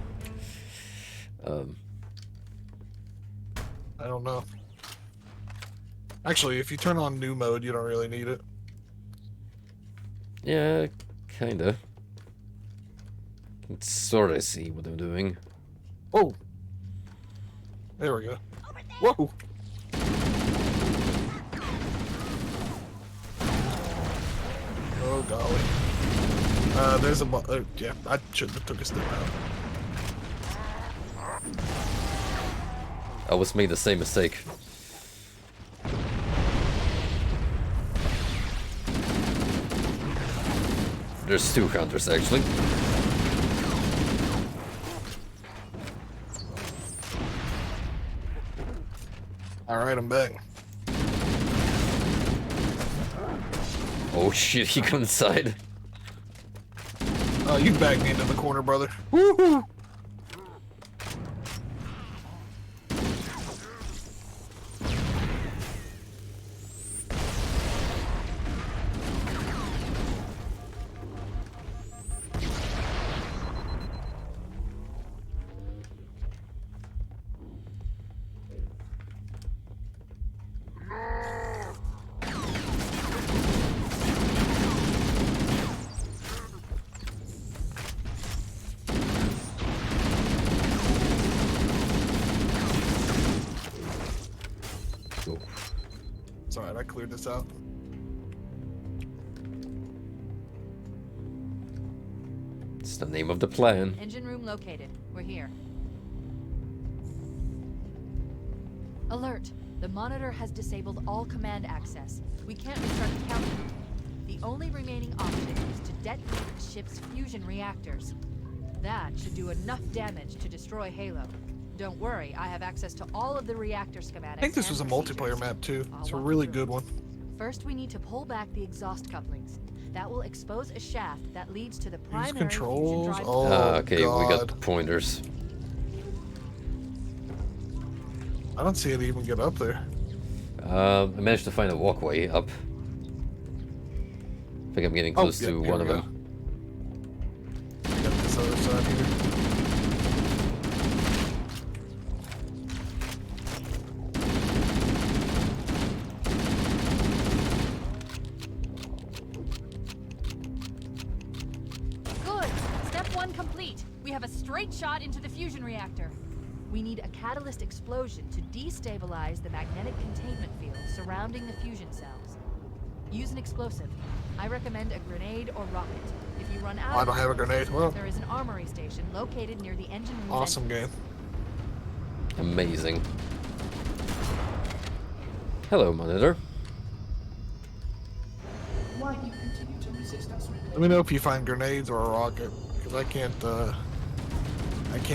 I don't know. Actually, if you turn on new mode, you don't really need it. Yeah, kinda. Can sorta see what I'm doing. Oh! There we go. Whoa! Oh golly. There's a yeah, I shouldn't have took a step out. I was made the same mistake. There's two counters actually. Alright, I'm back. Oh shit, he got inside. Oh, you backed me into the corner, brother. Woohoo! cleared this out. It's the name of the plan. Engine room located. We're here. Alert! The monitor has disabled all command access. We can't restart the countdown. The only remaining option is to detonate the ship's fusion reactors. That should do enough damage to destroy Halo. Don't worry, I have access to all of the reactor schematics. I think this and was a procedures. multiplayer map too. I'll It's a walk you really through good it. one. First, we need to pull back the exhaust couplings. That will expose a shaft that leads to the These primary controls. fusion drive. Oh Okay, God. we got pointers. I don't see it even get up there. I managed to find a walkway up. I think I'm getting close yeah, to here one we of go. them. Got this other side here. Good. Step 1 complete. We have a straight shot into the fusion reactor. We need a catalyst explosion to destabilize the magnetic containment field surrounding the fusion cells. Use an explosive. I recommend a grenade or rocket. If you run out I don't have a grenade. Well, there is an armory station located near the engine room. awesome game. Amazing. Hello, monitor. Why do you continue to resist us? Let me know if you find grenades or a rocket, because I can't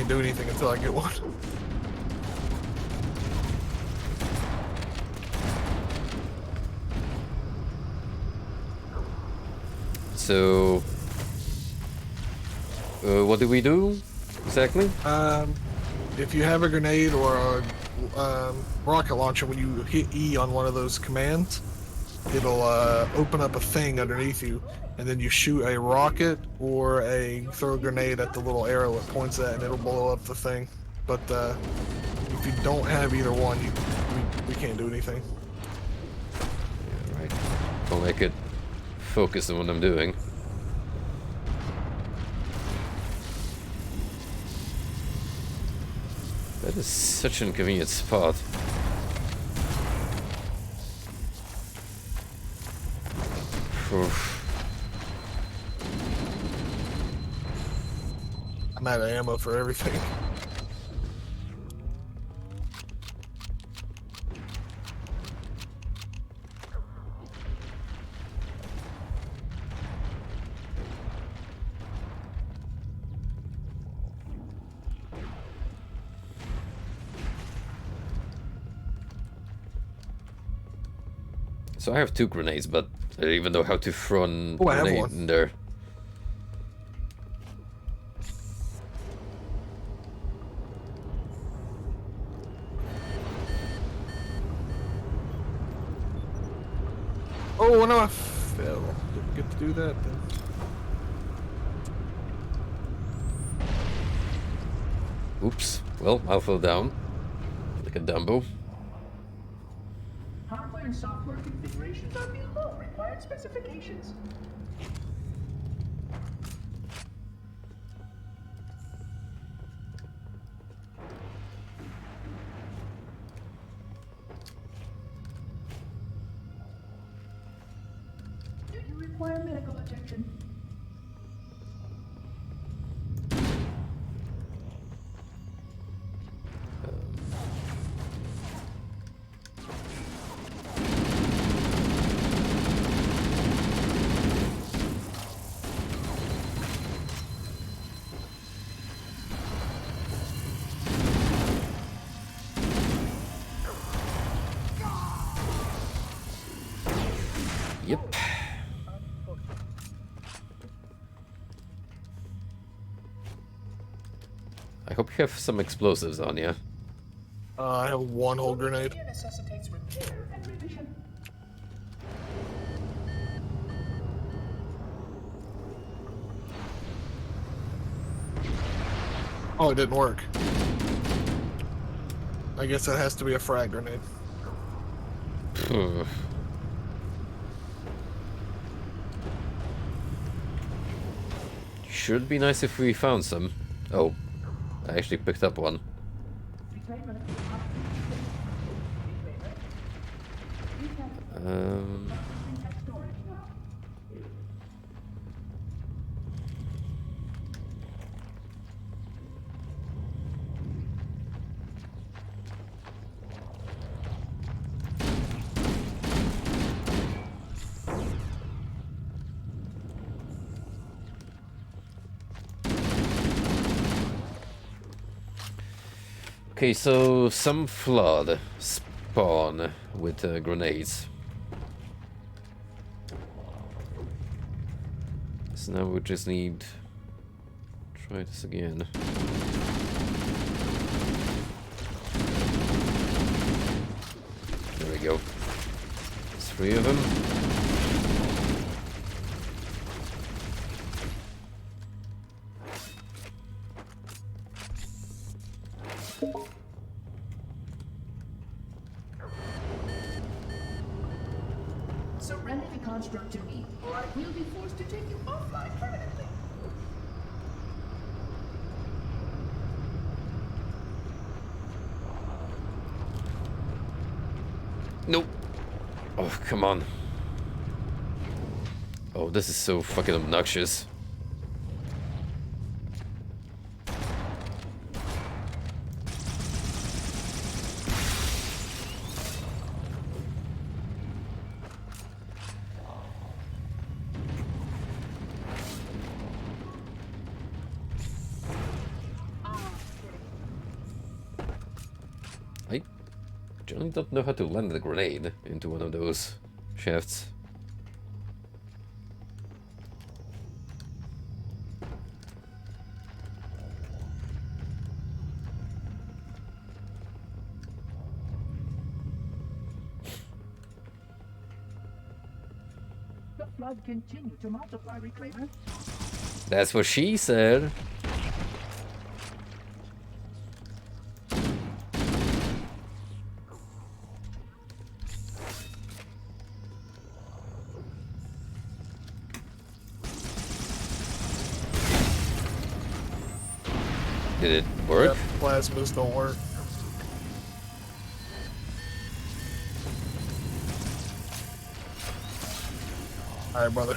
do anything until I get one. So, what do we do exactly? If you have a grenade or a rocket launcher, when you hit E on one of those commands, it'll open up a thing underneath you, and then you shoot a rocket or throw a grenade at the little arrow it points at, and it'll blow up the thing. But if you don't have either one, we can't do anything. Yeah, right. Well, I could focus on what I'm doing. That is such an inconvenient spot. Oof. I'm out of ammo for everything. So I have 2 grenades, but I don't even know how to throw a Oh, I have grenade one. in there. Oh no, I fell. Didn't get to do that then. Oops. Well, I fell down. Like a Dumbo. Hardware and software configurations are below required specifications. Do you require medical attention? Yep. I hope you have some explosives on you. I have one whole grenade. It necessitates repair and revision. Oh, it didn't work. I guess that has to be a frag grenade. Should be nice if we found some. Oh, I actually picked up one. Um, okay, so some flood spawn with grenades. So now we just need... Try this again. There we go. There's 3 of them. Surrender the construct to me, or I will be forced to take you offline permanently. Nope. Oh, come on. Oh, this is so fucking obnoxious. I generally don't know how to land a grenade into one of those shafts. The flood continued to multiply, Reclaimer. That's what she said. Did it work? Yep, plasmas don't work. Alright, brother.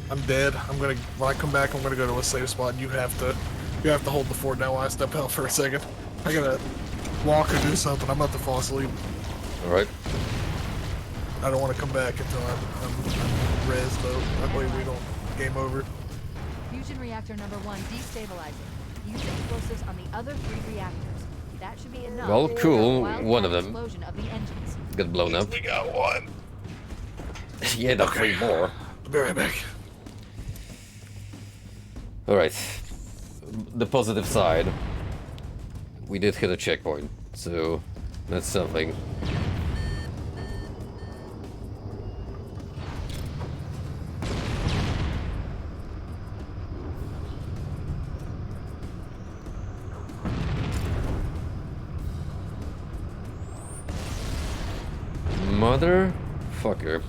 I'm dead. When I come back, I'm gonna go to a safe spot. You have to hold the fort now while I step out for a second. I gotta walk or do something. I'm about to fall asleep. Alright. I don't want to come back until I'm res though. That way we don't game over. Fusion reactor number 1 destabilizing. Use explosives on the other 3 reactors. That should be enough. Well, to cool. trigger a One of wildfire them explosion of the engines. got blown up. We got one. Yeah, not 3 more. I'll be right back. Alright. The positive side. We did hit a checkpoint, so that's something. Motherfucker.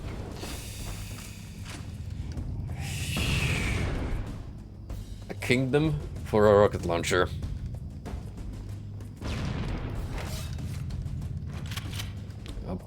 A kingdom for a rocket launcher. Oh.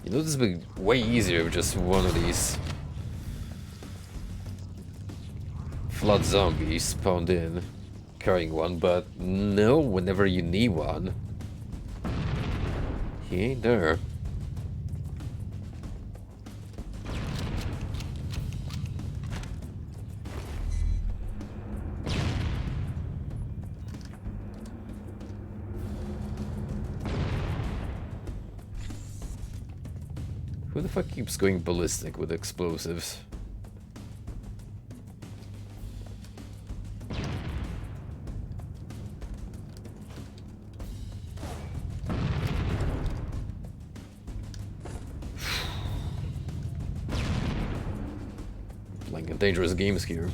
You know, this would be way easier with just one of these flood zombies spawned in, carrying one, but no, whenever you need one, he ain't there. Who the fuck keeps going ballistic with explosives? Playing dangerous games here,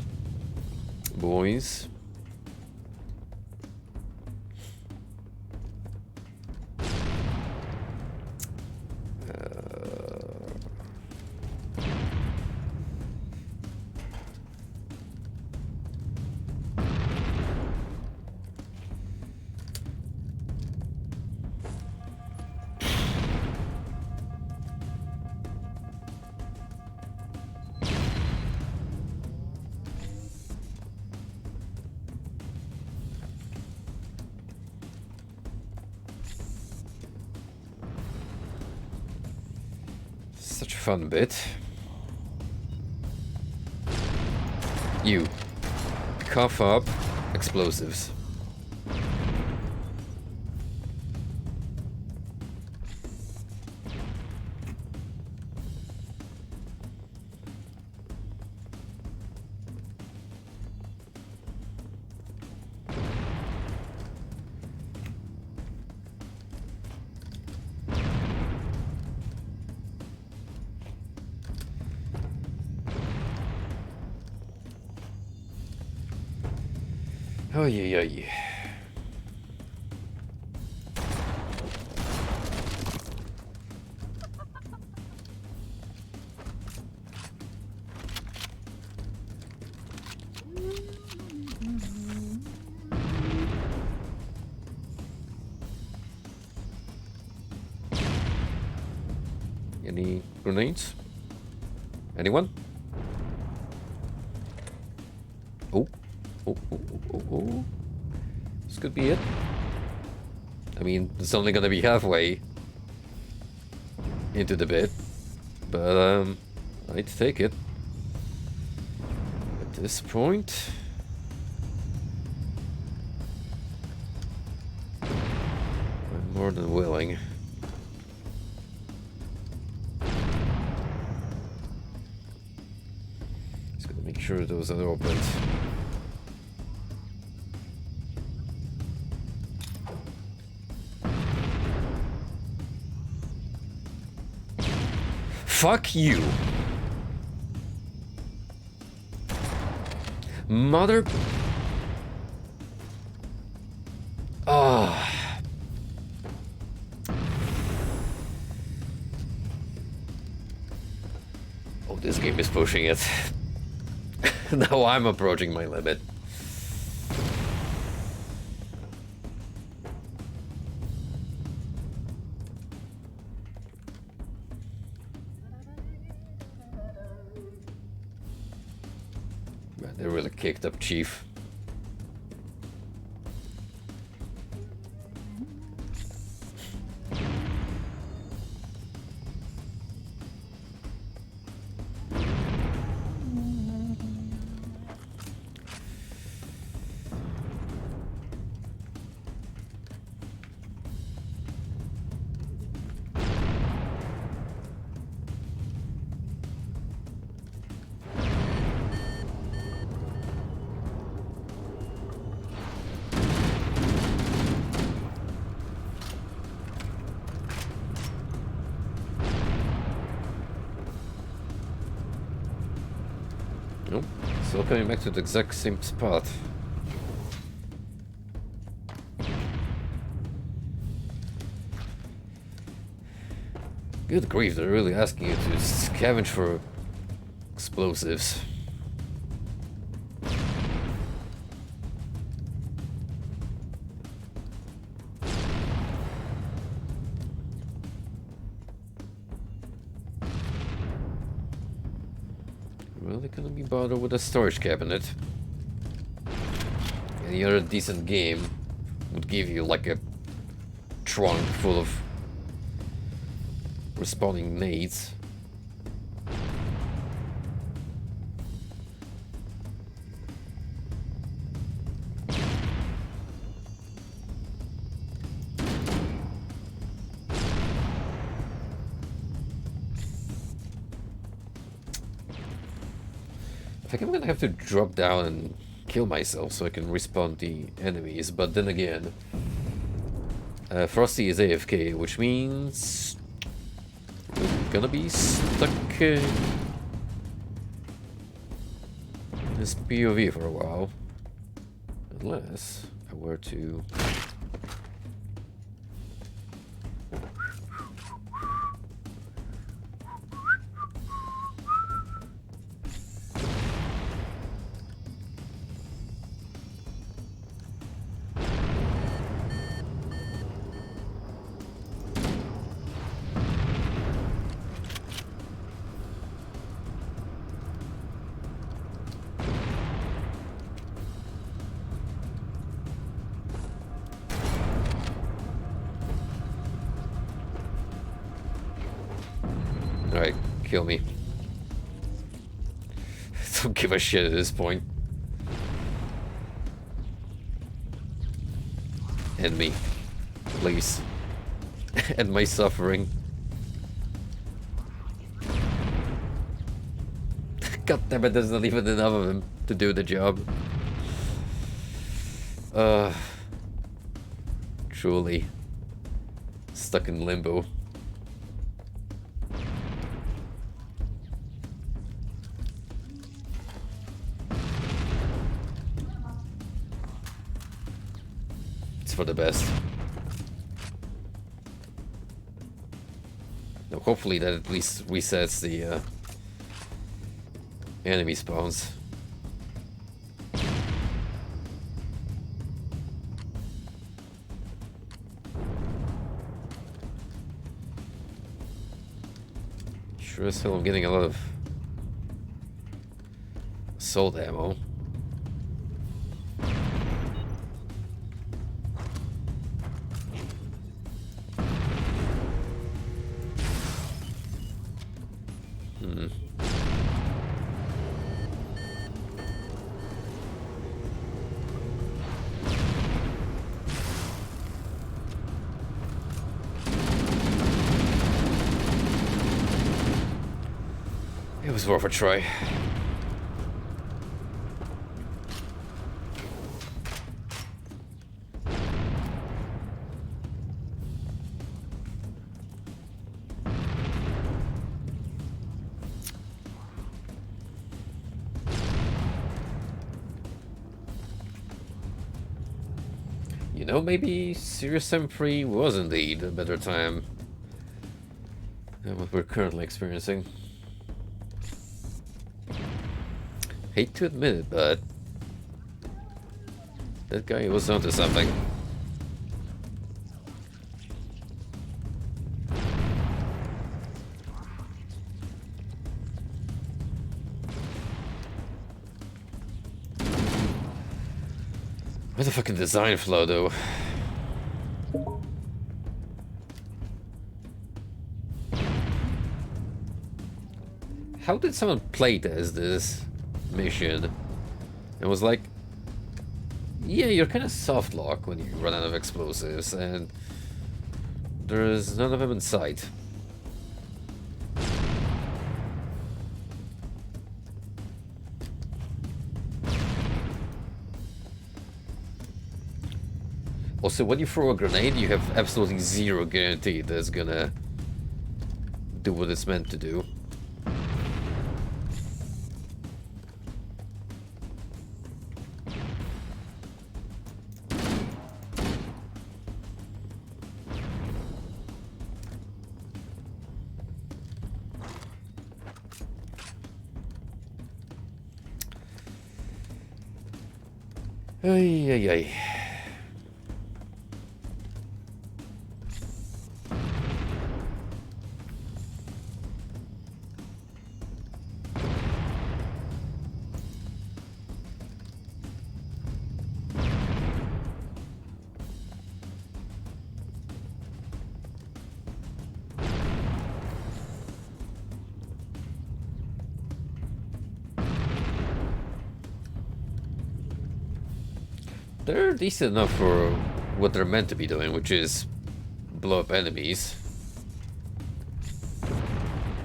boys. such a fun bit. You. Cough up explosives. Oh yeah. Any grenades? Anyone? Oh. Oh. This could be it. I mean, it's only gonna be halfway into the bit, but I'd take it. At this point, I'm more than willing. Just gonna make sure those are opened. Fuck you. Mother... Ah. Oh, this game is pushing it. Now I'm approaching my limit. They really kicked up Chief. Nope, still coming back to the exact same spot. Good grief, they're really asking you to scavenge for explosives. Really gonna be bothered with a storage cabinet. Any other decent game would give you like a trunk full of respawning nades. I think I'm gonna have to drop down and kill myself so I can respawn the enemies, but then again, Frosty is AFK, which means we're gonna be stuck in this POV for a while, unless I were to... kill me. Don't give a shit at this point. End me. Please. End my suffering. God damn it, there's not even enough of him to do the job. Truly. Stuck in limbo. It's for the best. Now, hopefully that at least resets the enemy spawns. Sure as hell I'm getting a lot of assault ammo. It was worth a try. You know, maybe Serious Sam 3 was indeed a better time than what we're currently experiencing. Hate to admit it, but that guy was onto something. What the fucking design flow, though? How did someone play this mission? It was like, yeah, you're kind of soft lock when you run out of explosives, and there's none of them in sight. Also, when you throw a grenade, you have absolutely zero guarantee that it's gonna do what it's meant to do. Ay, ay, ay. They're decent enough for what they're meant to be doing, which is blow up enemies.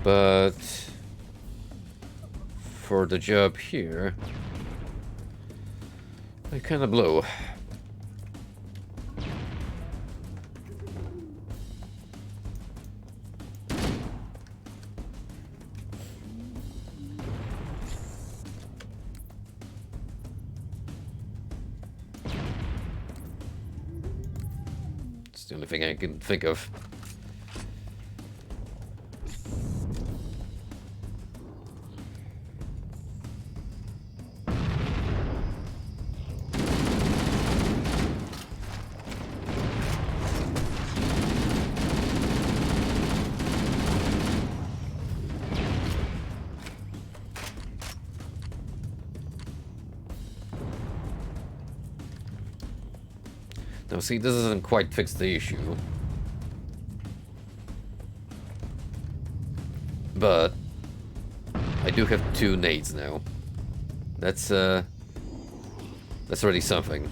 But for the job here, they kind of blow. It's the only thing I can think of. Now see, this doesn't quite fix the issue. But do have 2 nades now. That's already something.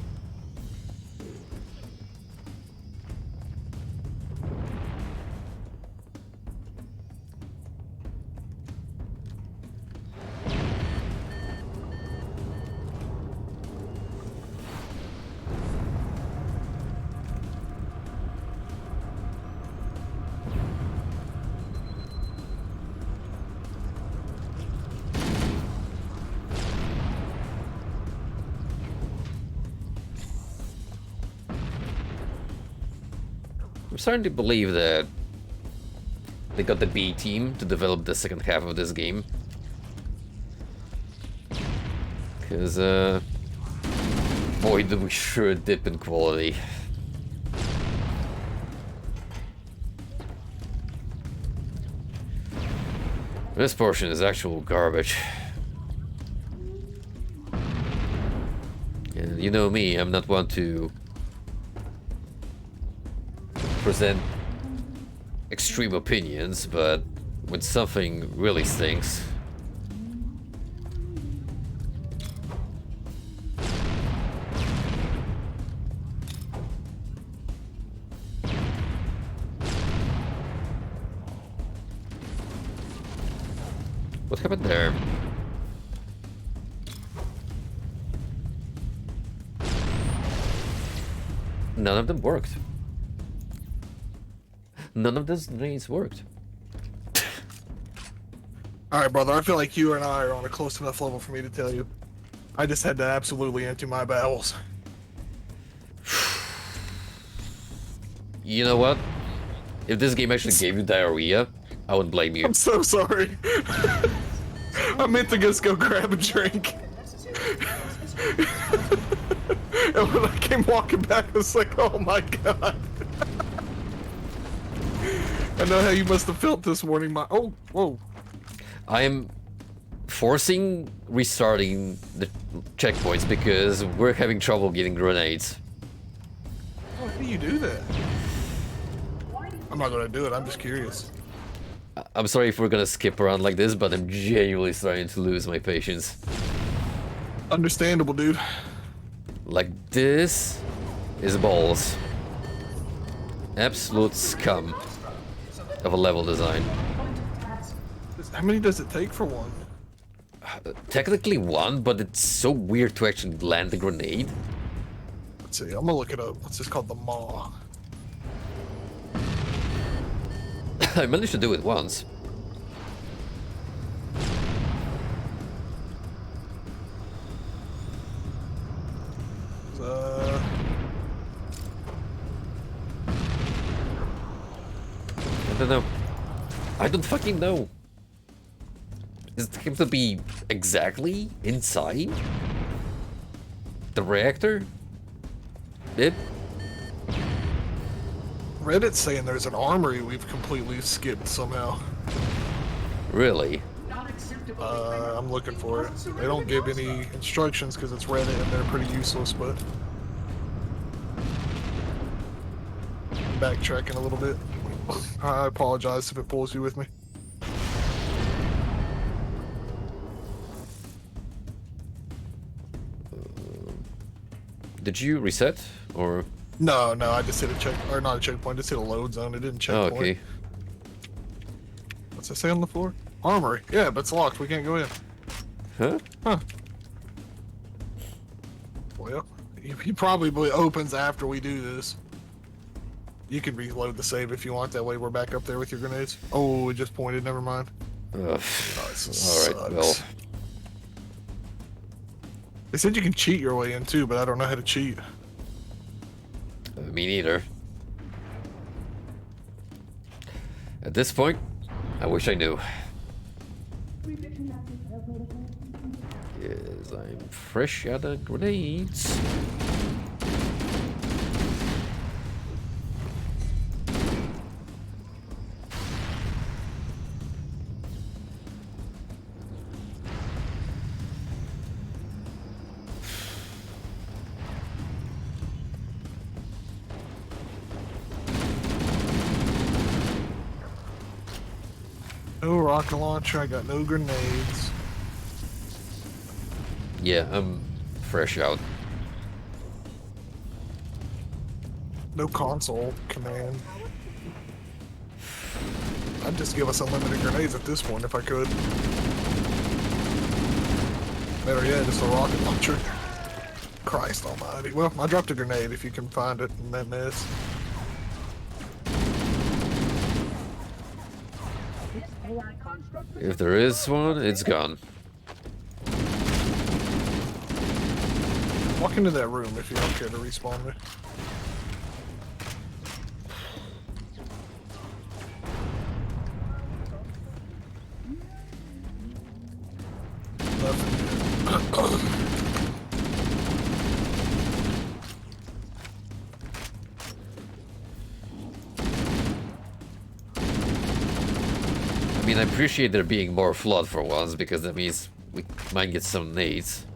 I'm starting to believe that they got the B team to develop the second half of this game. Because, boy, did we sure dip in quality. This portion is actual garbage. And you know me, I'm not one to present extreme opinions, but when something really stinks, what happened there? None of them worked. None of those grenades worked. Alright, brother, I feel like you and I are on a close enough level for me to tell you. I just had to absolutely empty my bowels. You know what? If this game actually gave you diarrhea, I would blame you. I'm so sorry. I meant to just go grab a drink. And when I came walking back, I was like, oh my god. I know how you must have felt this morning, oh, whoa. I am forcing restarting the checkpoints because we're having trouble getting grenades. How do you do that? I'm not gonna do it, I'm just curious. I'm sorry if we're gonna skip around like this, but I'm genuinely starting to lose my patience. Understandable, dude. Like, this is balls. Absolute scum of a level design. How many does it take for one? Technically 1, but it's so weird to actually land the grenade. Let's see, I'm gonna look it up. What's this called? The Maw. I managed to do it once. I don't know. I don't fucking know. Does it have to be exactly inside the reactor? It? Reddit's saying there's an armory we've completely skipped somehow. Really? I'm looking for it. They don't give any instructions because it's Reddit and they're pretty useless, but... backtracking a little bit. I apologize if it pulls you with me. Did you reset or? No, I just hit a check, or not a checkpoint, just hit a load zone. It didn't checkpoint. Oh, okay. What's it say on the floor? Armory. Yeah, but it's locked. We can't go in. Huh? Huh. Well, he probably opens after we do this. You can reload the save if you want. That way we're back up there with your grenades. Oh, it just pointed. Never mind. All right. Well, they said you can cheat your way in too, but I don't know how to cheat. me neither. At this point, I wish I knew. Yes, I'm fresh out of grenades. No rocket launcher, I got no grenades. Yeah, I'm fresh out. No console command. I'd just give us unlimited grenades at this point if I could. Better yet, just a rocket launcher. Christ almighty. Well, I dropped a grenade if you can find it in that mess. If there is one, it's gone. Walk into that room if you don't care to respawn me. Nothing. I mean, I appreciate there being more flood for once, because that means we might get some nades.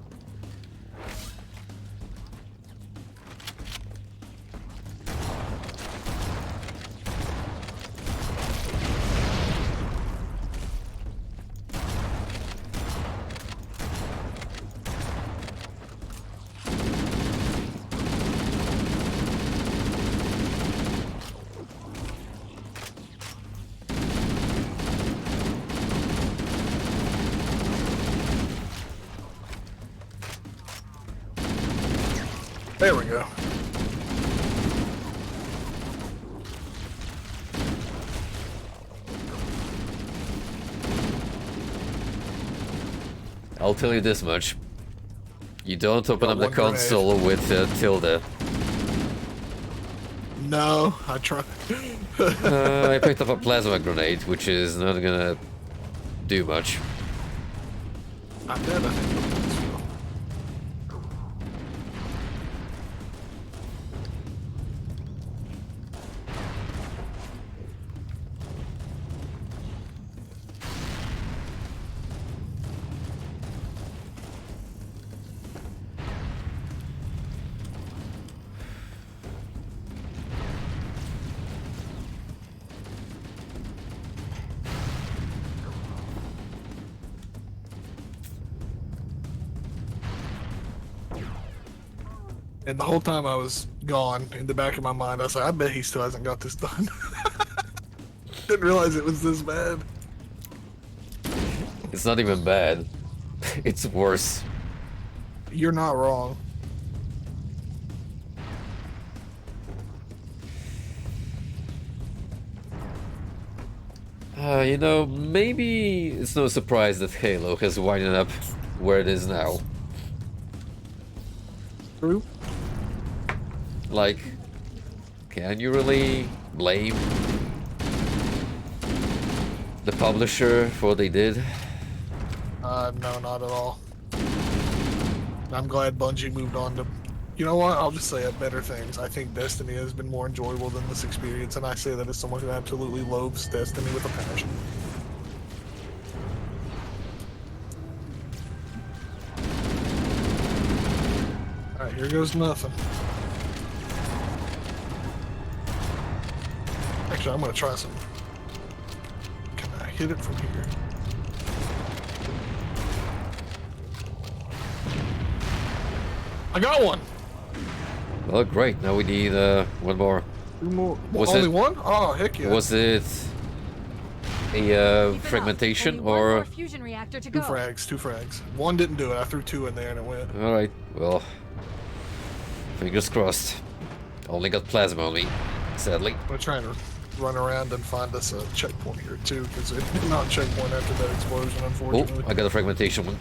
There we go. I'll tell you this much. You don't open up the one grenade. console with tilde. No, I tried. I picked up a plasma grenade, which is not gonna do much. I'm dead, I think. And the whole time I was gone, in the back of my mind, I was like, I bet he still hasn't got this done. Didn't realize it was this bad. It's not even bad. It's worse. You're not wrong. You know, maybe it's no surprise that Halo has winded up where it is now. True. Like, can you really blame the publisher for what they did? No, not at all. I'm glad Bungie moved on to... You know what? I'll just say it, better things. I think Destiny has been more enjoyable than this experience, and I say that as someone who absolutely loathes Destiny with a passion. Alright, here goes nothing. Actually, I'm gonna try some. Can I hit it from here? I got one! Well, great. Now we need one more. Two more. Was Only it- one? Oh, heck yeah. Was it a Keep it up. fragmentation Only one more or? fusion reactor to Two go. frags, two frags. One didn't do it. I threw two in there and it went. All right. Well, fingers crossed. Only got plasma on me, sadly. I'm gonna try and run around and find us a checkpoint here too, because it's not a checkpoint after that explosion, Oh, unfortunately. I got a fragmentation one.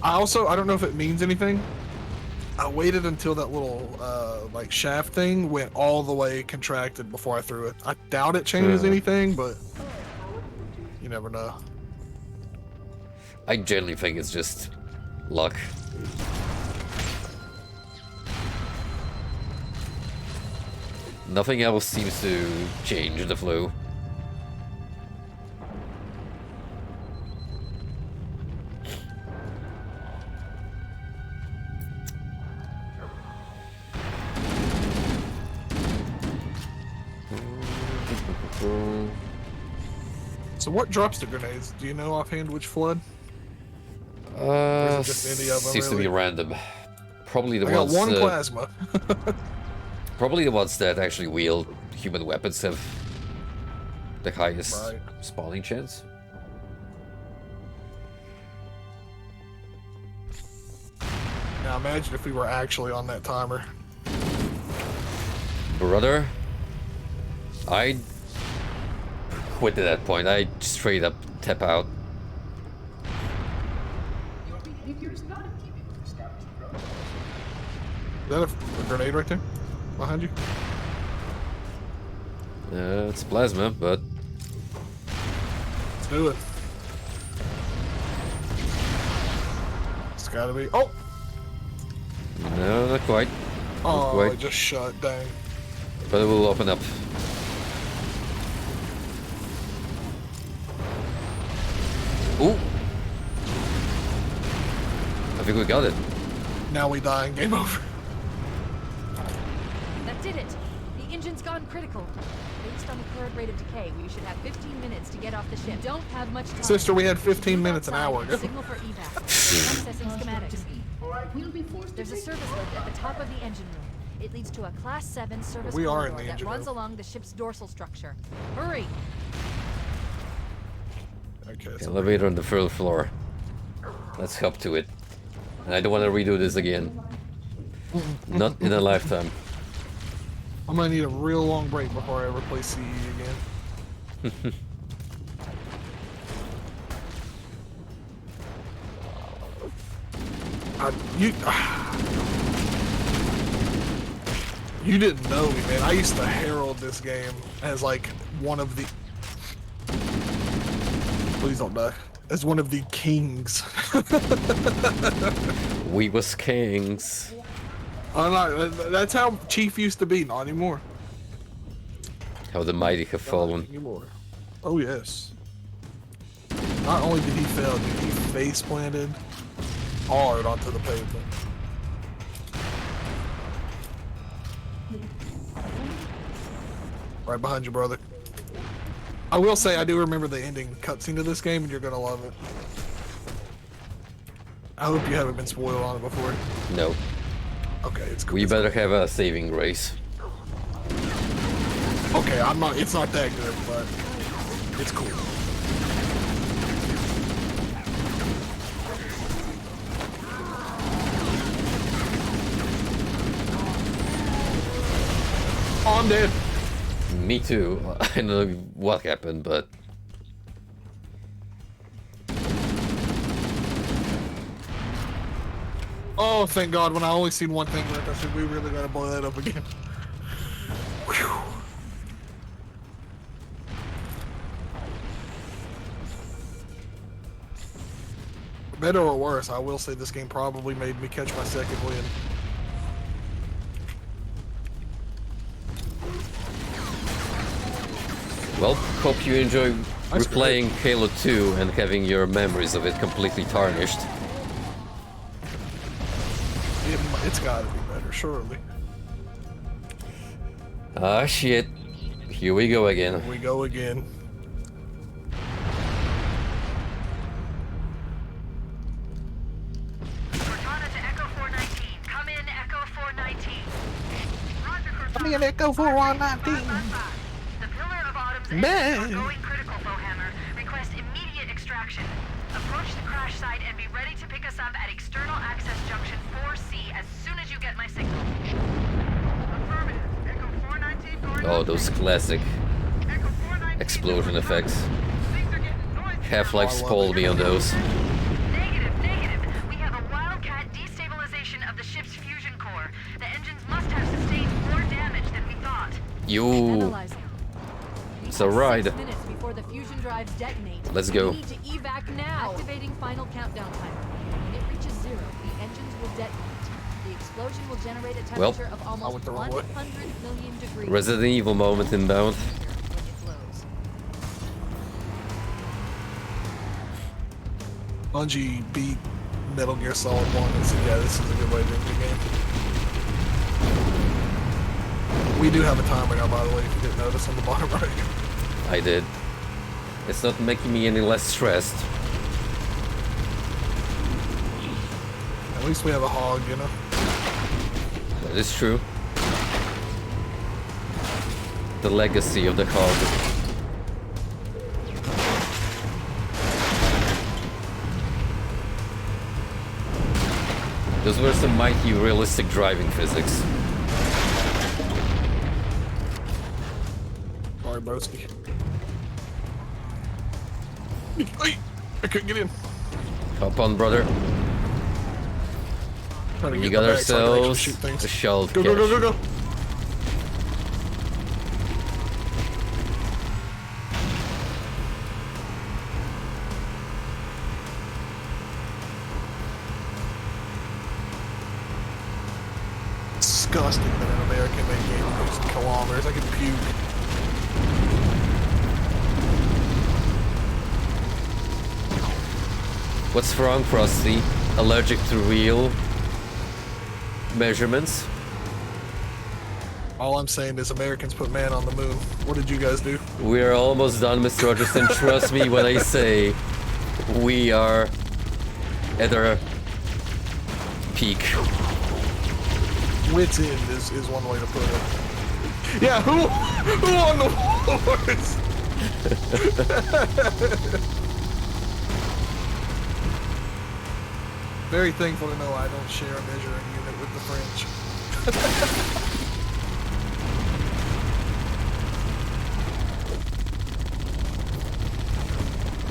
I don't know if it means anything. I waited until that little like shaft thing went all the way contracted before I threw it. I doubt it changes anything, but you never know. I generally think it's just luck. Nothing else seems to change the flow. So what drops the grenades? Do you know offhand which flood? Or is it just any of them, Seems to be really? random. Probably the I got ones. one plasma. Probably the ones that actually wield human weapons have the highest Right. spawning chance. Now imagine if we were actually on that timer. Brother, I quit at that point. I straight up tap out. Your behavior is not in keeping with established protocol. Is that a grenade right there? Behind you? It's plasma, but Let's do it. It's gotta be. Oh! no, not quite. Oh, Wait. it just shut. Dang. But it will open up. Ooh! I think we got it. Now we die and game over. That did it. The engine's gone critical. Based on the current rate of decay, we should have 15 minutes to get off the ship. Don't have much time. Sister, we had 15 Move minutes an outside hour and ago. Signal for evac. Accessing schematics. Or I will be forced There's to a take service lift at the top of the engine room. It leads to a Class 7 service We are in corridor the that engine runs room. along the ship's dorsal structure. Hurry! Okay, so Elevator on the third floor. Let's hop to it. And I don't want to redo this again. Not in a lifetime. I'm gonna need a real long break before I ever play CE again. You didn't know me, man. I used to herald this game as like one of the. Please don't die. As one of the kings. We was kings. I'm not, that's how Chief used to be. Not anymore. How the mighty have fallen. Anymore. Oh yes. Not only did he fail, dude, he face planted hard onto the pavement. Right behind you, brother. I will say I do remember the ending cutscene of this game, and you're gonna love it. I hope you haven't been spoiled on it before. No. Okay, it's cool. We better have a saving grace. Okay, I'm not. It's not that good, but it's cool. Oh, I'm dead. Me too. I don't know what happened, but Oh, thank God! When I only seen one thing left, I said we really gotta blow that up again. Whew. Better or worse, I will say this game probably made me catch my second win. well, hope you enjoy That's replaying Halo 2 and having your memories of it completely tarnished. It's gotta be better, surely. Ah shit. Here we go again. Here we go again. Cortana to Echo 419. Come in, Echo 419. Roger, Cortana. Come in, Echo 419. The Pillar of Autumn's Man. engines are going critical, Bowhammer. Request immediate extraction. Approach the crash site and be ready to pick us up at External Access Junction 4C as soon as you get my signal. Affirmative. Echo 419 going Oh, those classic Echo 419 explosion effects. Things are getting noisy. Half-Life I love spoiled it. me on those. Negative, negative. We have a wildcat destabilization of the ship's fusion core. The engines must have sustained more damage than we thought. You. Analyzing. We It's a have ride. 6 minutes before the fusion drives detonate. Let's go. We need to evac now. Activating final countdown timer. When it reaches 0, the engines will detonate. The explosion will generate a Well, temperature of I almost went the wrong way. 100 million degrees. Resident Evil moment inbound. When it blows. Bungie beat Metal Gear Solid 1 and said, yeah, this is a good way to end the game. We do have a timer now, by the way, if you didn't notice on the bottom right. I did. It's not making me any less stressed. At least we have a hog, you know? That is true. The legacy of the hog. Those were some mighty realistic driving physics. Sorry, broski. Ay, I couldn't get in. Hop on, brother. Trying to We get got in the back so I can actually ourselves shoot things. a shell Go, go, go, go, go. Disgusting that an American made game moves in kilometers. I could puke. What's wrong, Frosty? Allergic to real measurements? All I'm saying is Americans put man on the moon. What did you guys do? We're almost done, Mr. Rogers, and trust me when I say we are at our peak. Wits end is one way to put it. Yeah, who on the horse? Very thankful to know I don't share a measuring unit with the French.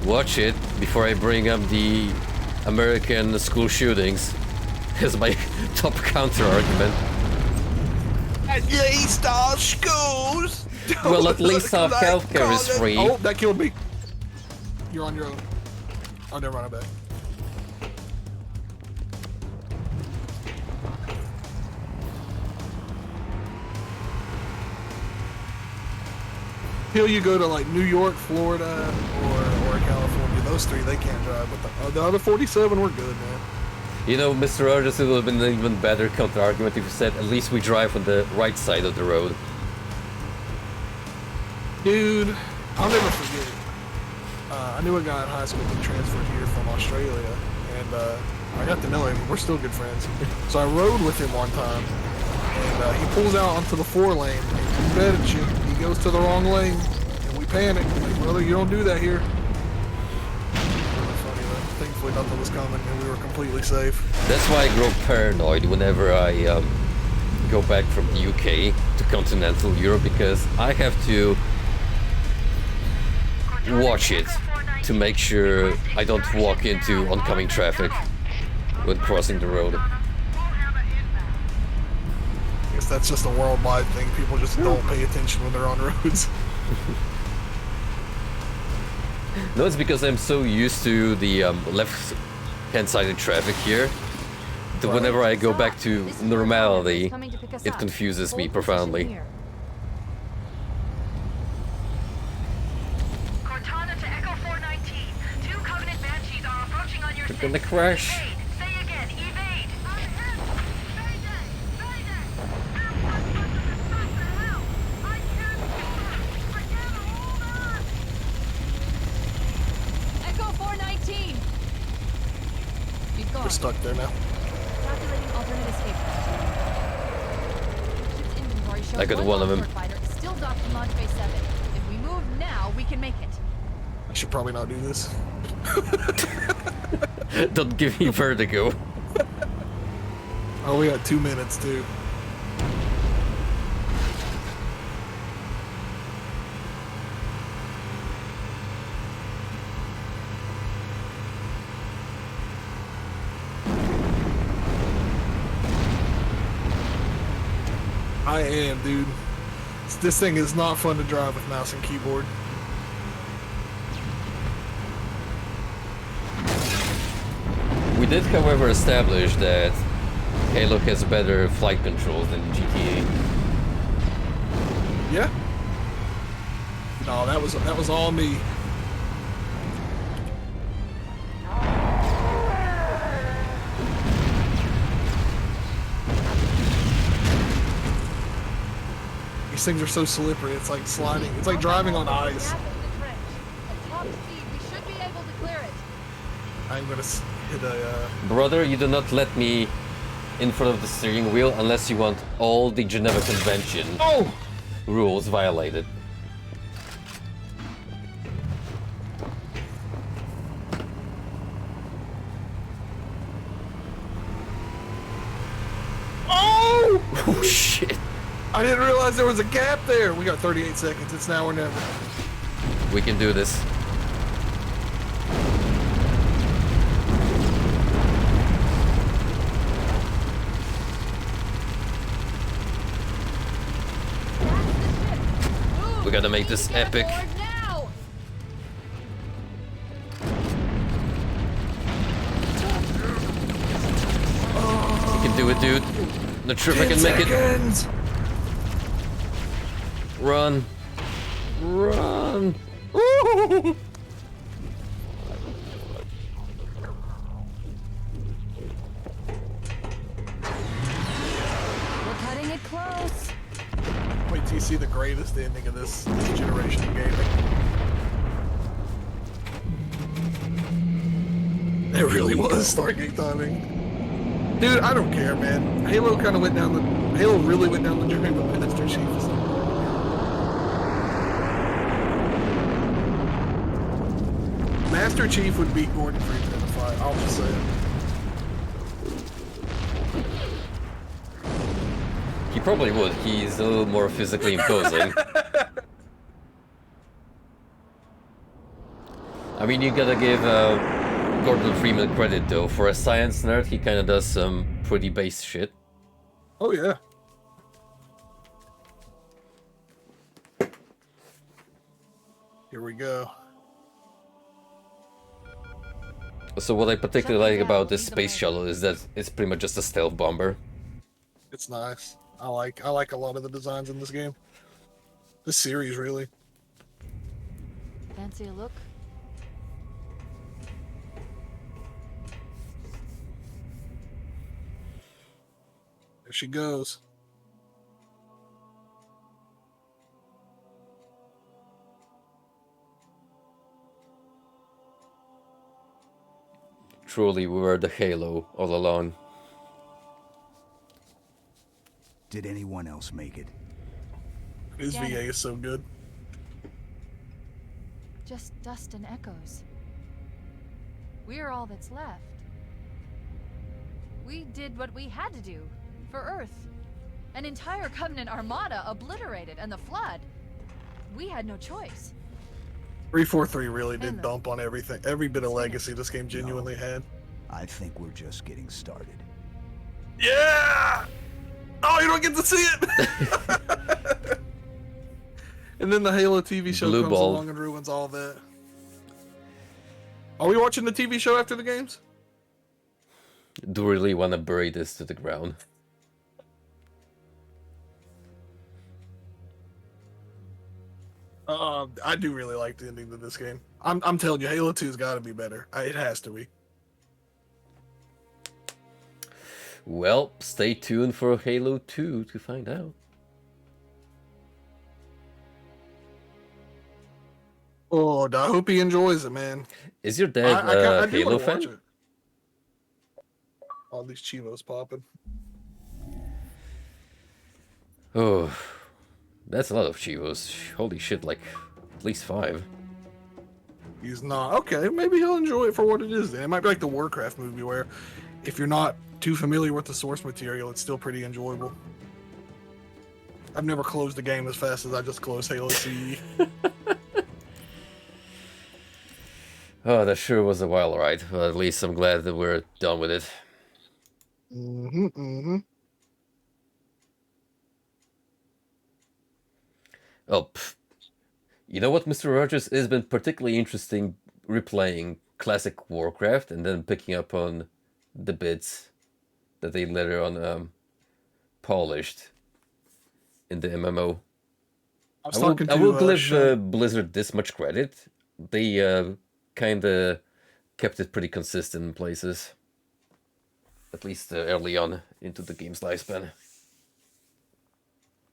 Watch it before I bring up the American school shootings as my top counter argument. At least our schools. Well, at least our healthcare is free. Oh, that killed me. You're on your own. Oh, never mind, I'm back. Till you go to like New York, Florida, or California, those three they can't drive. But the other 47, we're good, man. You know, Mr. Rogers, it would have been an even better counter argument if you said at least we drive on the right side of the road. Dude, I'll never forget. I knew a guy in high school who transferred here from Australia, and I got to know him. We're still good friends. So I rode with him one time, and he pulls out onto the 4-lane. You bet at you, he goes to the wrong lane, and we panic. Like, brother, you don't do that here. Really funny though. Thankfully, nothing was coming, and we were completely safe. That's why I grow paranoid whenever I go back from the UK to continental Europe, because I have to watch it to make sure I don't walk into oncoming traffic when crossing the road. I guess that's just a worldwide thing. People just don't pay attention when they're on roads. No, it's because I'm so used to the left-hand side of traffic here that whenever I go back to normality, it confuses me profoundly. Cortana to Echo 419. 2 Covenant Banshees are approaching on your We're gonna crash. Evade. Say again, evade. Echo 419! She's gone. We're stuck there now. Calculating alternate escape route. Ship's inventory shows I got one of them. Fighter is still docked in Launch Bay 7. If we move now, we can make it. I should probably not do this. Don't give me vertigo. Oh, we got 2 minutes too. I am, dude. This thing is not fun to drive with mouse and keyboard. We did, however, establish that Halo has better flight controls than GTA. Yeah. No, that was all me. These things are so slippery. It's like sliding. It's like driving on ice. At top speed, we should be able to clear it. I'm gonna hit a. Brother, you do not let me in front of the steering wheel unless you want all the Geneva Convention rules violated. Oh! Oh shit! I didn't realize there was a gap there. We got 38 seconds. It's now or never. We can do this. We gotta make this epic. You can do it, dude. Not sure if I can make it. Run. Run. Ooh. We're cutting it close. Wait till you see the greatest ending of this generation of gaming. It really was Stargate timing. Dude, I don't care, man. Halo kind of went down the... Halo really went down the journey with Master Chief. Master Chief would beat Gordon Freeman in a fight, I'll just say it. He probably would. He's a little more physically imposing. I mean, you gotta give Gordon Freeman credit though. For a science nerd, he kind of does some pretty base shit. Oh yeah. Here we go. So what I particularly like about this space shuttle is that it's pretty much just a stealth bomber. It's nice. I like a lot of the designs in this game. This series, really. Fancy a look? There she goes. Truly, we were the Halo all along. Did anyone else make it? His Get VA it. is so good. Just dust and echoes. We're all that's left. We did what we had to do for Earth. An entire Covenant armada obliterated, and the Flood. We had no choice. 343 really did And the- dump on everything. Every bit of legacy this game genuinely had. I think we're just getting started. Yeah! Oh, you don't get to see it! And then the Halo TV show Blue comes ball. along and ruins all that. Are we watching the TV show after the games? Do really want to bury this to the ground. I do really like the ending to this game. I'm telling you, Halo 2's got to be better. It has to be. Well, stay tuned for Halo 2 to find out. Oh, I hope he enjoys it, man. Is your dad a do Halo wanna watch fan? it. All these Chivos popping. Oh, that's a lot of Chivos. Holy shit, like at least 5. He's not. Okay, maybe he'll enjoy it for what it is then. It might be like the Warcraft movie where if you're not too familiar with the source material, it's still pretty enjoyable. I've never closed a game as fast as I just closed Halo CE. Oh, that sure was a wild ride. Well, at least I'm glad that we're done with it. Mm-hmm, mm-hmm. Oh, you know what, Mr. Rogers? It's been particularly interesting replaying classic Warcraft and then picking up on the bits that they later on polished in the MMO. I will give Blizzard this much credit. They kind of kept it pretty consistent in places. At least early on into the game's lifespan.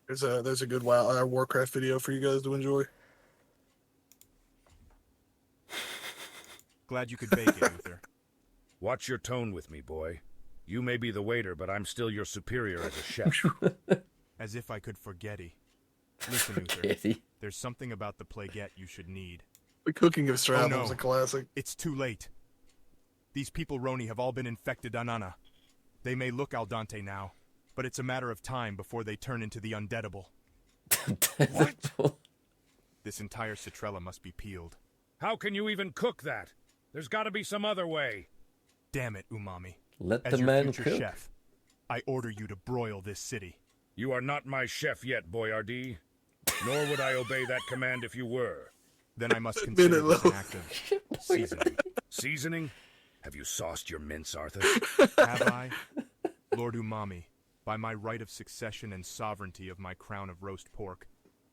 There's a good Warcraft video for you guys to enjoy. Glad you could make it, Luther. Watch your tone with me, boy. You may be the waiter, but I'm still your superior as a chef. As if I could forgetty. Listen, Uther, Kitty. there's something about the plaguette you should need. The cooking of Stratham no. is a classic. It's too late. These people Roni have all been infected Anana. They may look al dente now, but it's a matter of time before they turn into the undeadable. What? This entire citrella must be peeled. How can you even cook that? There's got to be some other way. Damn it, Umami. Let As the your man future cook. chef, I order you to broil this city. You are not my chef yet, Boyardee. Nor would I obey that command if you were. Then I must consider this an act of seasoning. Seasoning? Have you sauced your mince, Arthur? Have I? Lord Umami, by my right of succession and sovereignty of my crown of roast pork,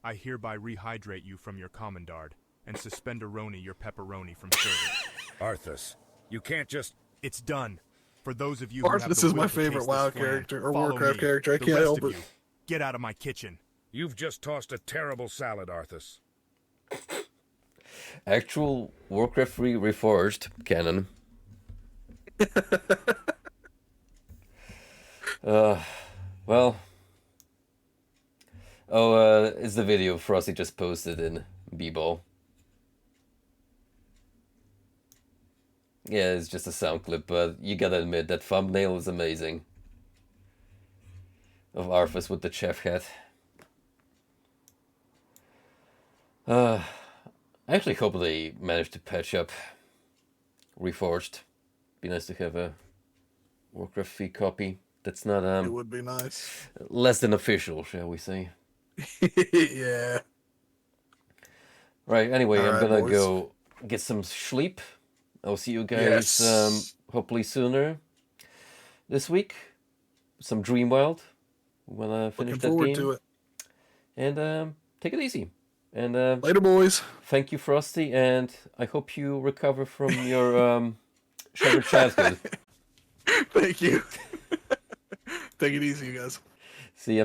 I hereby rehydrate you from your commandard and suspend Aroni your pepperoni from service. Arthas, you can't just... It's done. For those of you who have Arthas the is will my to favorite taste WoW this flan, character, or follow Warcraft me. character. I The can't rest help of it. you, get out of my kitchen. You've just tossed a terrible salad, Arthas. Actual Warcraft 3 Reforged canon. Well. Oh, it's the video Frosty just posted in B-Ball. Yeah, it's just a sound clip, but you gotta admit that thumbnail is amazing. Of Arthas with the chef hat. I actually hope they managed to patch up Reforged. Be nice to have a Warcraft 3 copy that's not It would be nice. less than official, shall we say. Yeah. Right, anyway, I'm Alright, gonna boys. go get some sleep. I'll see you guys Yes. hopefully sooner this week. Some Dreamwild when I finish Looking that forward game. to it. And take it easy. And Later, boys. thank you, Frosty, and I hope you recover from your shattered childhood. Thank you. Take it easy, you guys. See ya.